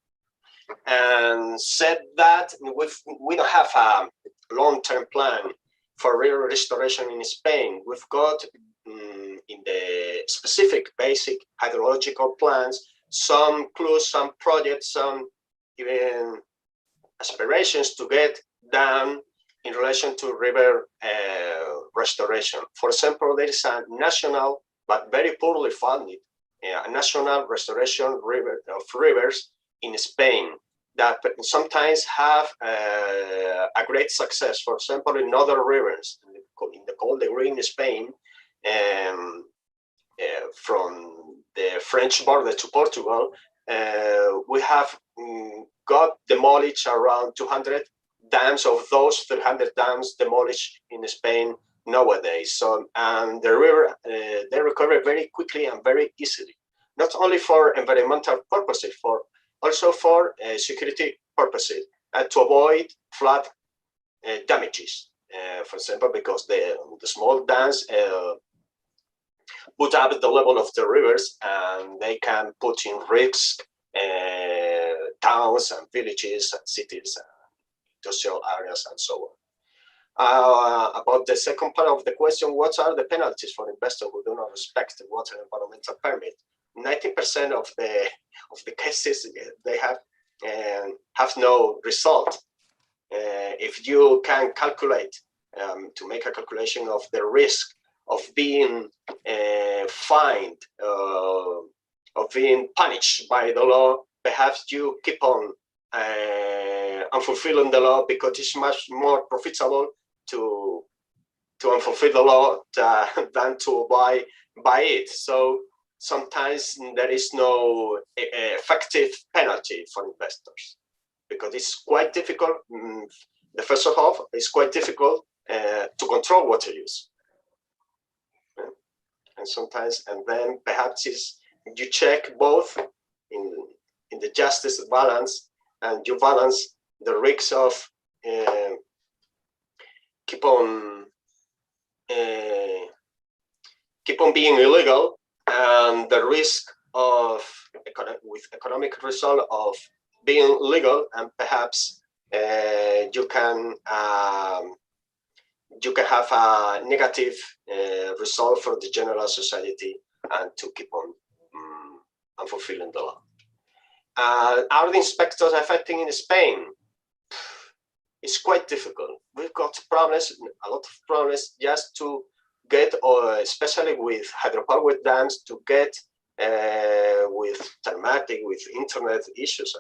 S5: And said that, we don't have a long-term plan for river restoration in Spain. We've got in the specific basic hydrological plans some clues, some projects, some even aspirations to get done in relation to river restoration. For example, there is a national, but very poorly funded, a national restoration of rivers in Spain that sometimes have a great success. For example, in other rivers, in the Col de Green in Spain, from the French border to Portugal, we have got demolished around 200 dams. Of those 300 dams demolished in Spain nowadays. So, and the river, they recover very quickly and very easily, not only for environmental purposes, also for security purposes, to avoid flood damages. For example, because the small dams put up the level of the rivers, and they can put in risk towns and villages and cities and industrial areas and so on. About the second part of the question, what are the penalties for investors who do not respect the water environmental permit? 90% of the cases they have no result. If you can calculate, to make a calculation of the risk of being fined, of being punished by the law, perhaps you keep on unfulfilling the law, because it's much more profitable to unfulfill the law than to buy it. So sometimes there is no effective penalty for investors because it's quite difficult. The first of all, it's quite difficult to control water use. And sometimes, and then perhaps you check both in the justice balance, and you balance the risks of keep on being illegal and the risk of with economic result of being legal, and perhaps you can have a negative result for the general society and to keep on fulfilling the law. Are the inspectors affecting in Spain? It's quite difficult. We've got problems, a lot of problems, just to get, or especially with hydropower dams, to get with telematic, with internet issues,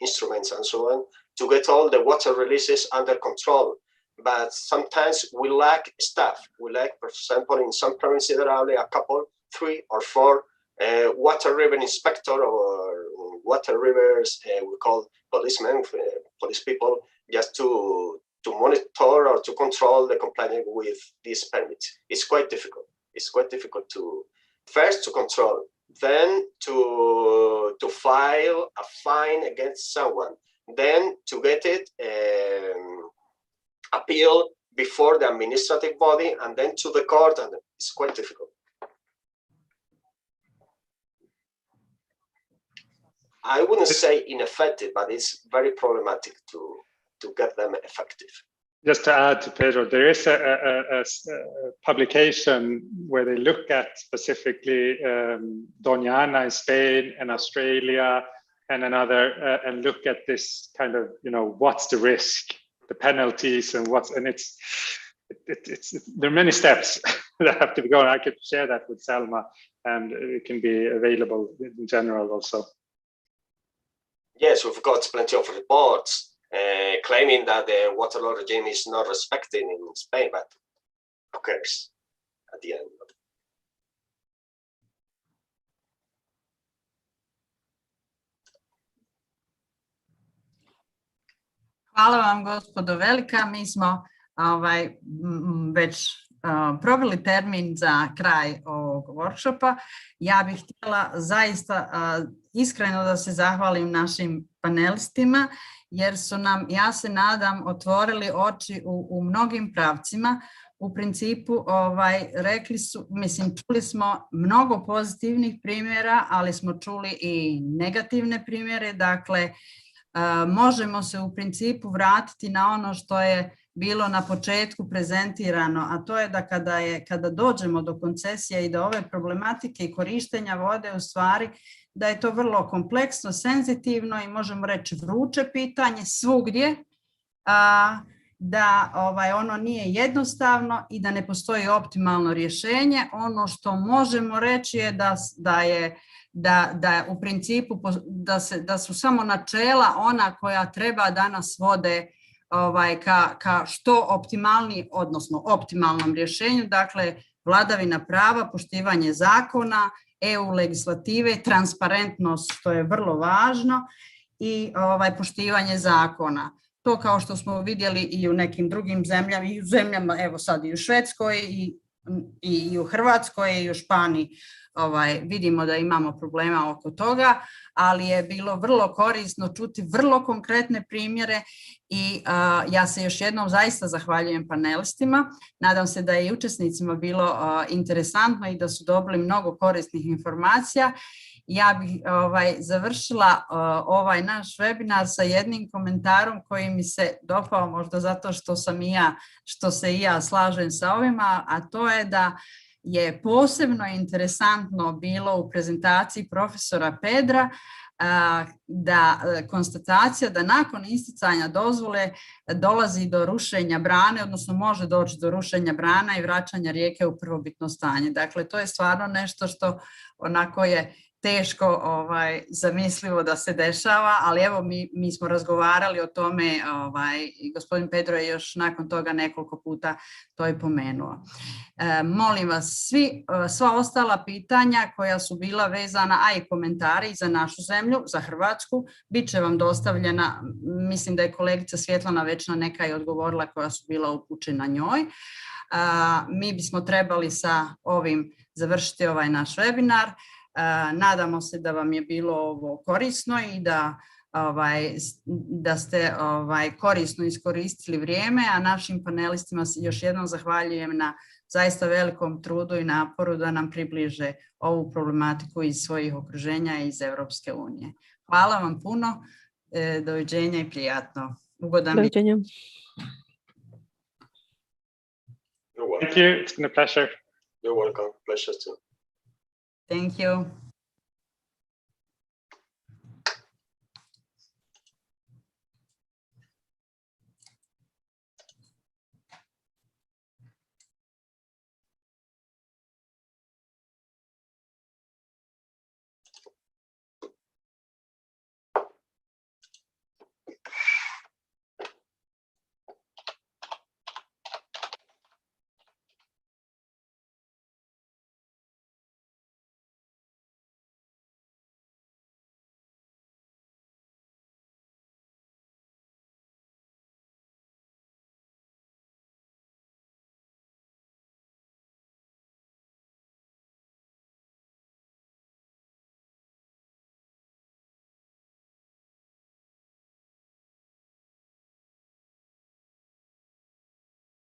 S5: instruments and so on, to get all the water releases under control. But sometimes we lack staff. We lack, for example, in some provinces there are only a couple, 3 or 4 water river inspector or water rivers, we call policemen, police people, just to monitor or to control the compliance with these permits. It's quite difficult. It's quite difficult to first to control, then to file a fine against someone, then to get it appealed before the administrative body, and then to the court, and it's quite difficult. I wouldn't say ineffective, but it's very problematic to get them effective.
S3: Just to add to Pedro, there is a publication where they look at specifically Doña Ana in Spain and Australia and another, and look at this kind of, what's the risk, the penalties, and it's there are many steps that have to be going. I could share that with Selma, and it can be available in general also.
S5: Yes, we've got plenty of reports claiming that the water law regime is not respected in Spain, but who cares at the end?
S1: Hvala vam, gospodo Velika. Mi smo već proveli termin za kraj ovog workshopa. Ja bih htjela zaista iskreno da se zahvalim našim panelistima, jer su nam, ja se nadam, otvorili oči u mnogim pravcima. U principu rekli su, čuli smo mnogo pozitivnih primjera, ali smo čuli i negativne primjere. Dakle, možemo se u principu vratiti na ono što je bilo na početku prezentirano, a to je da kada dođemo do koncesija i do ove problematike i korištenja vode, u stvari da je to vrlo kompleksno, senzitivno i možemo reći vruće pitanje svugdje, da ono nije jednostavno i da ne postoji optimalno rješenje. Ono što možemo reći je da u principu da su samo načela ona koja treba da nas vode ka što optimalniji, odnosno optimalnom rješenju, dakle vladavina prava, poštivanje zakona, EU legislative, transparentnost, što je vrlo važno, i poštivanje zakona. To, kao što smo vidjeli i u nekim drugim zemljama, i u zemljama, evo sad i u Švedskoj i u Hrvatskoj i u Španiji, vidimo da imamo problema oko toga, ali je bilo vrlo korisno čuti vrlo konkretne primjere i ja se još jednom zaista zahvaljujem panelistima. Nadam se da je i učesnicima bilo interesantno i da su dobili mnogo korisnih informacija. Ja bih završila ovaj naš webinar sa jednim komentarom koji mi se dopao, možda zato što se i ja slažem sa ovima, a to je da je posebno interesantno bilo u prezentaciji profesora Pedra da konstatacija da nakon isticanja dozvole dolazi do rušenja brane, odnosno može doći do rušenja brana i vraćanja rijeke u prvobitno stanje. Dakle, to je stvarno nešto što onako je teško zamislivo da se dešava, ali evo mi smo razgovarali o tome i gospodin Pedro je još nakon toga nekoliko puta to i pomenuo. Molim vas, sva ostala pitanja koja su bila vezana, a i komentari za našu zemlju, za Hrvatsku, bit će vam dostavljena. Mislim da je kolegica Svjetlana već na neka i odgovorila koja su bila upućena njoj. Mi bismo trebali sa ovim završiti ovaj naš webinar. Nadamo se da vam je bilo ovo korisno i da ste korisno iskoristili vrijeme, a našim panelistima još jednom zahvaljujem na zaista velikom trudu i naporu da nam približe ovu problematiku iz svojih okruženja iz Europske unije. Hvala vam puno, doviđenja i prijatno. Ugodan vikend.
S2: Doviđenja.
S3: Thank you. It's been a pleasure.
S5: You're welcome. Pleasure too.
S1: Thank you.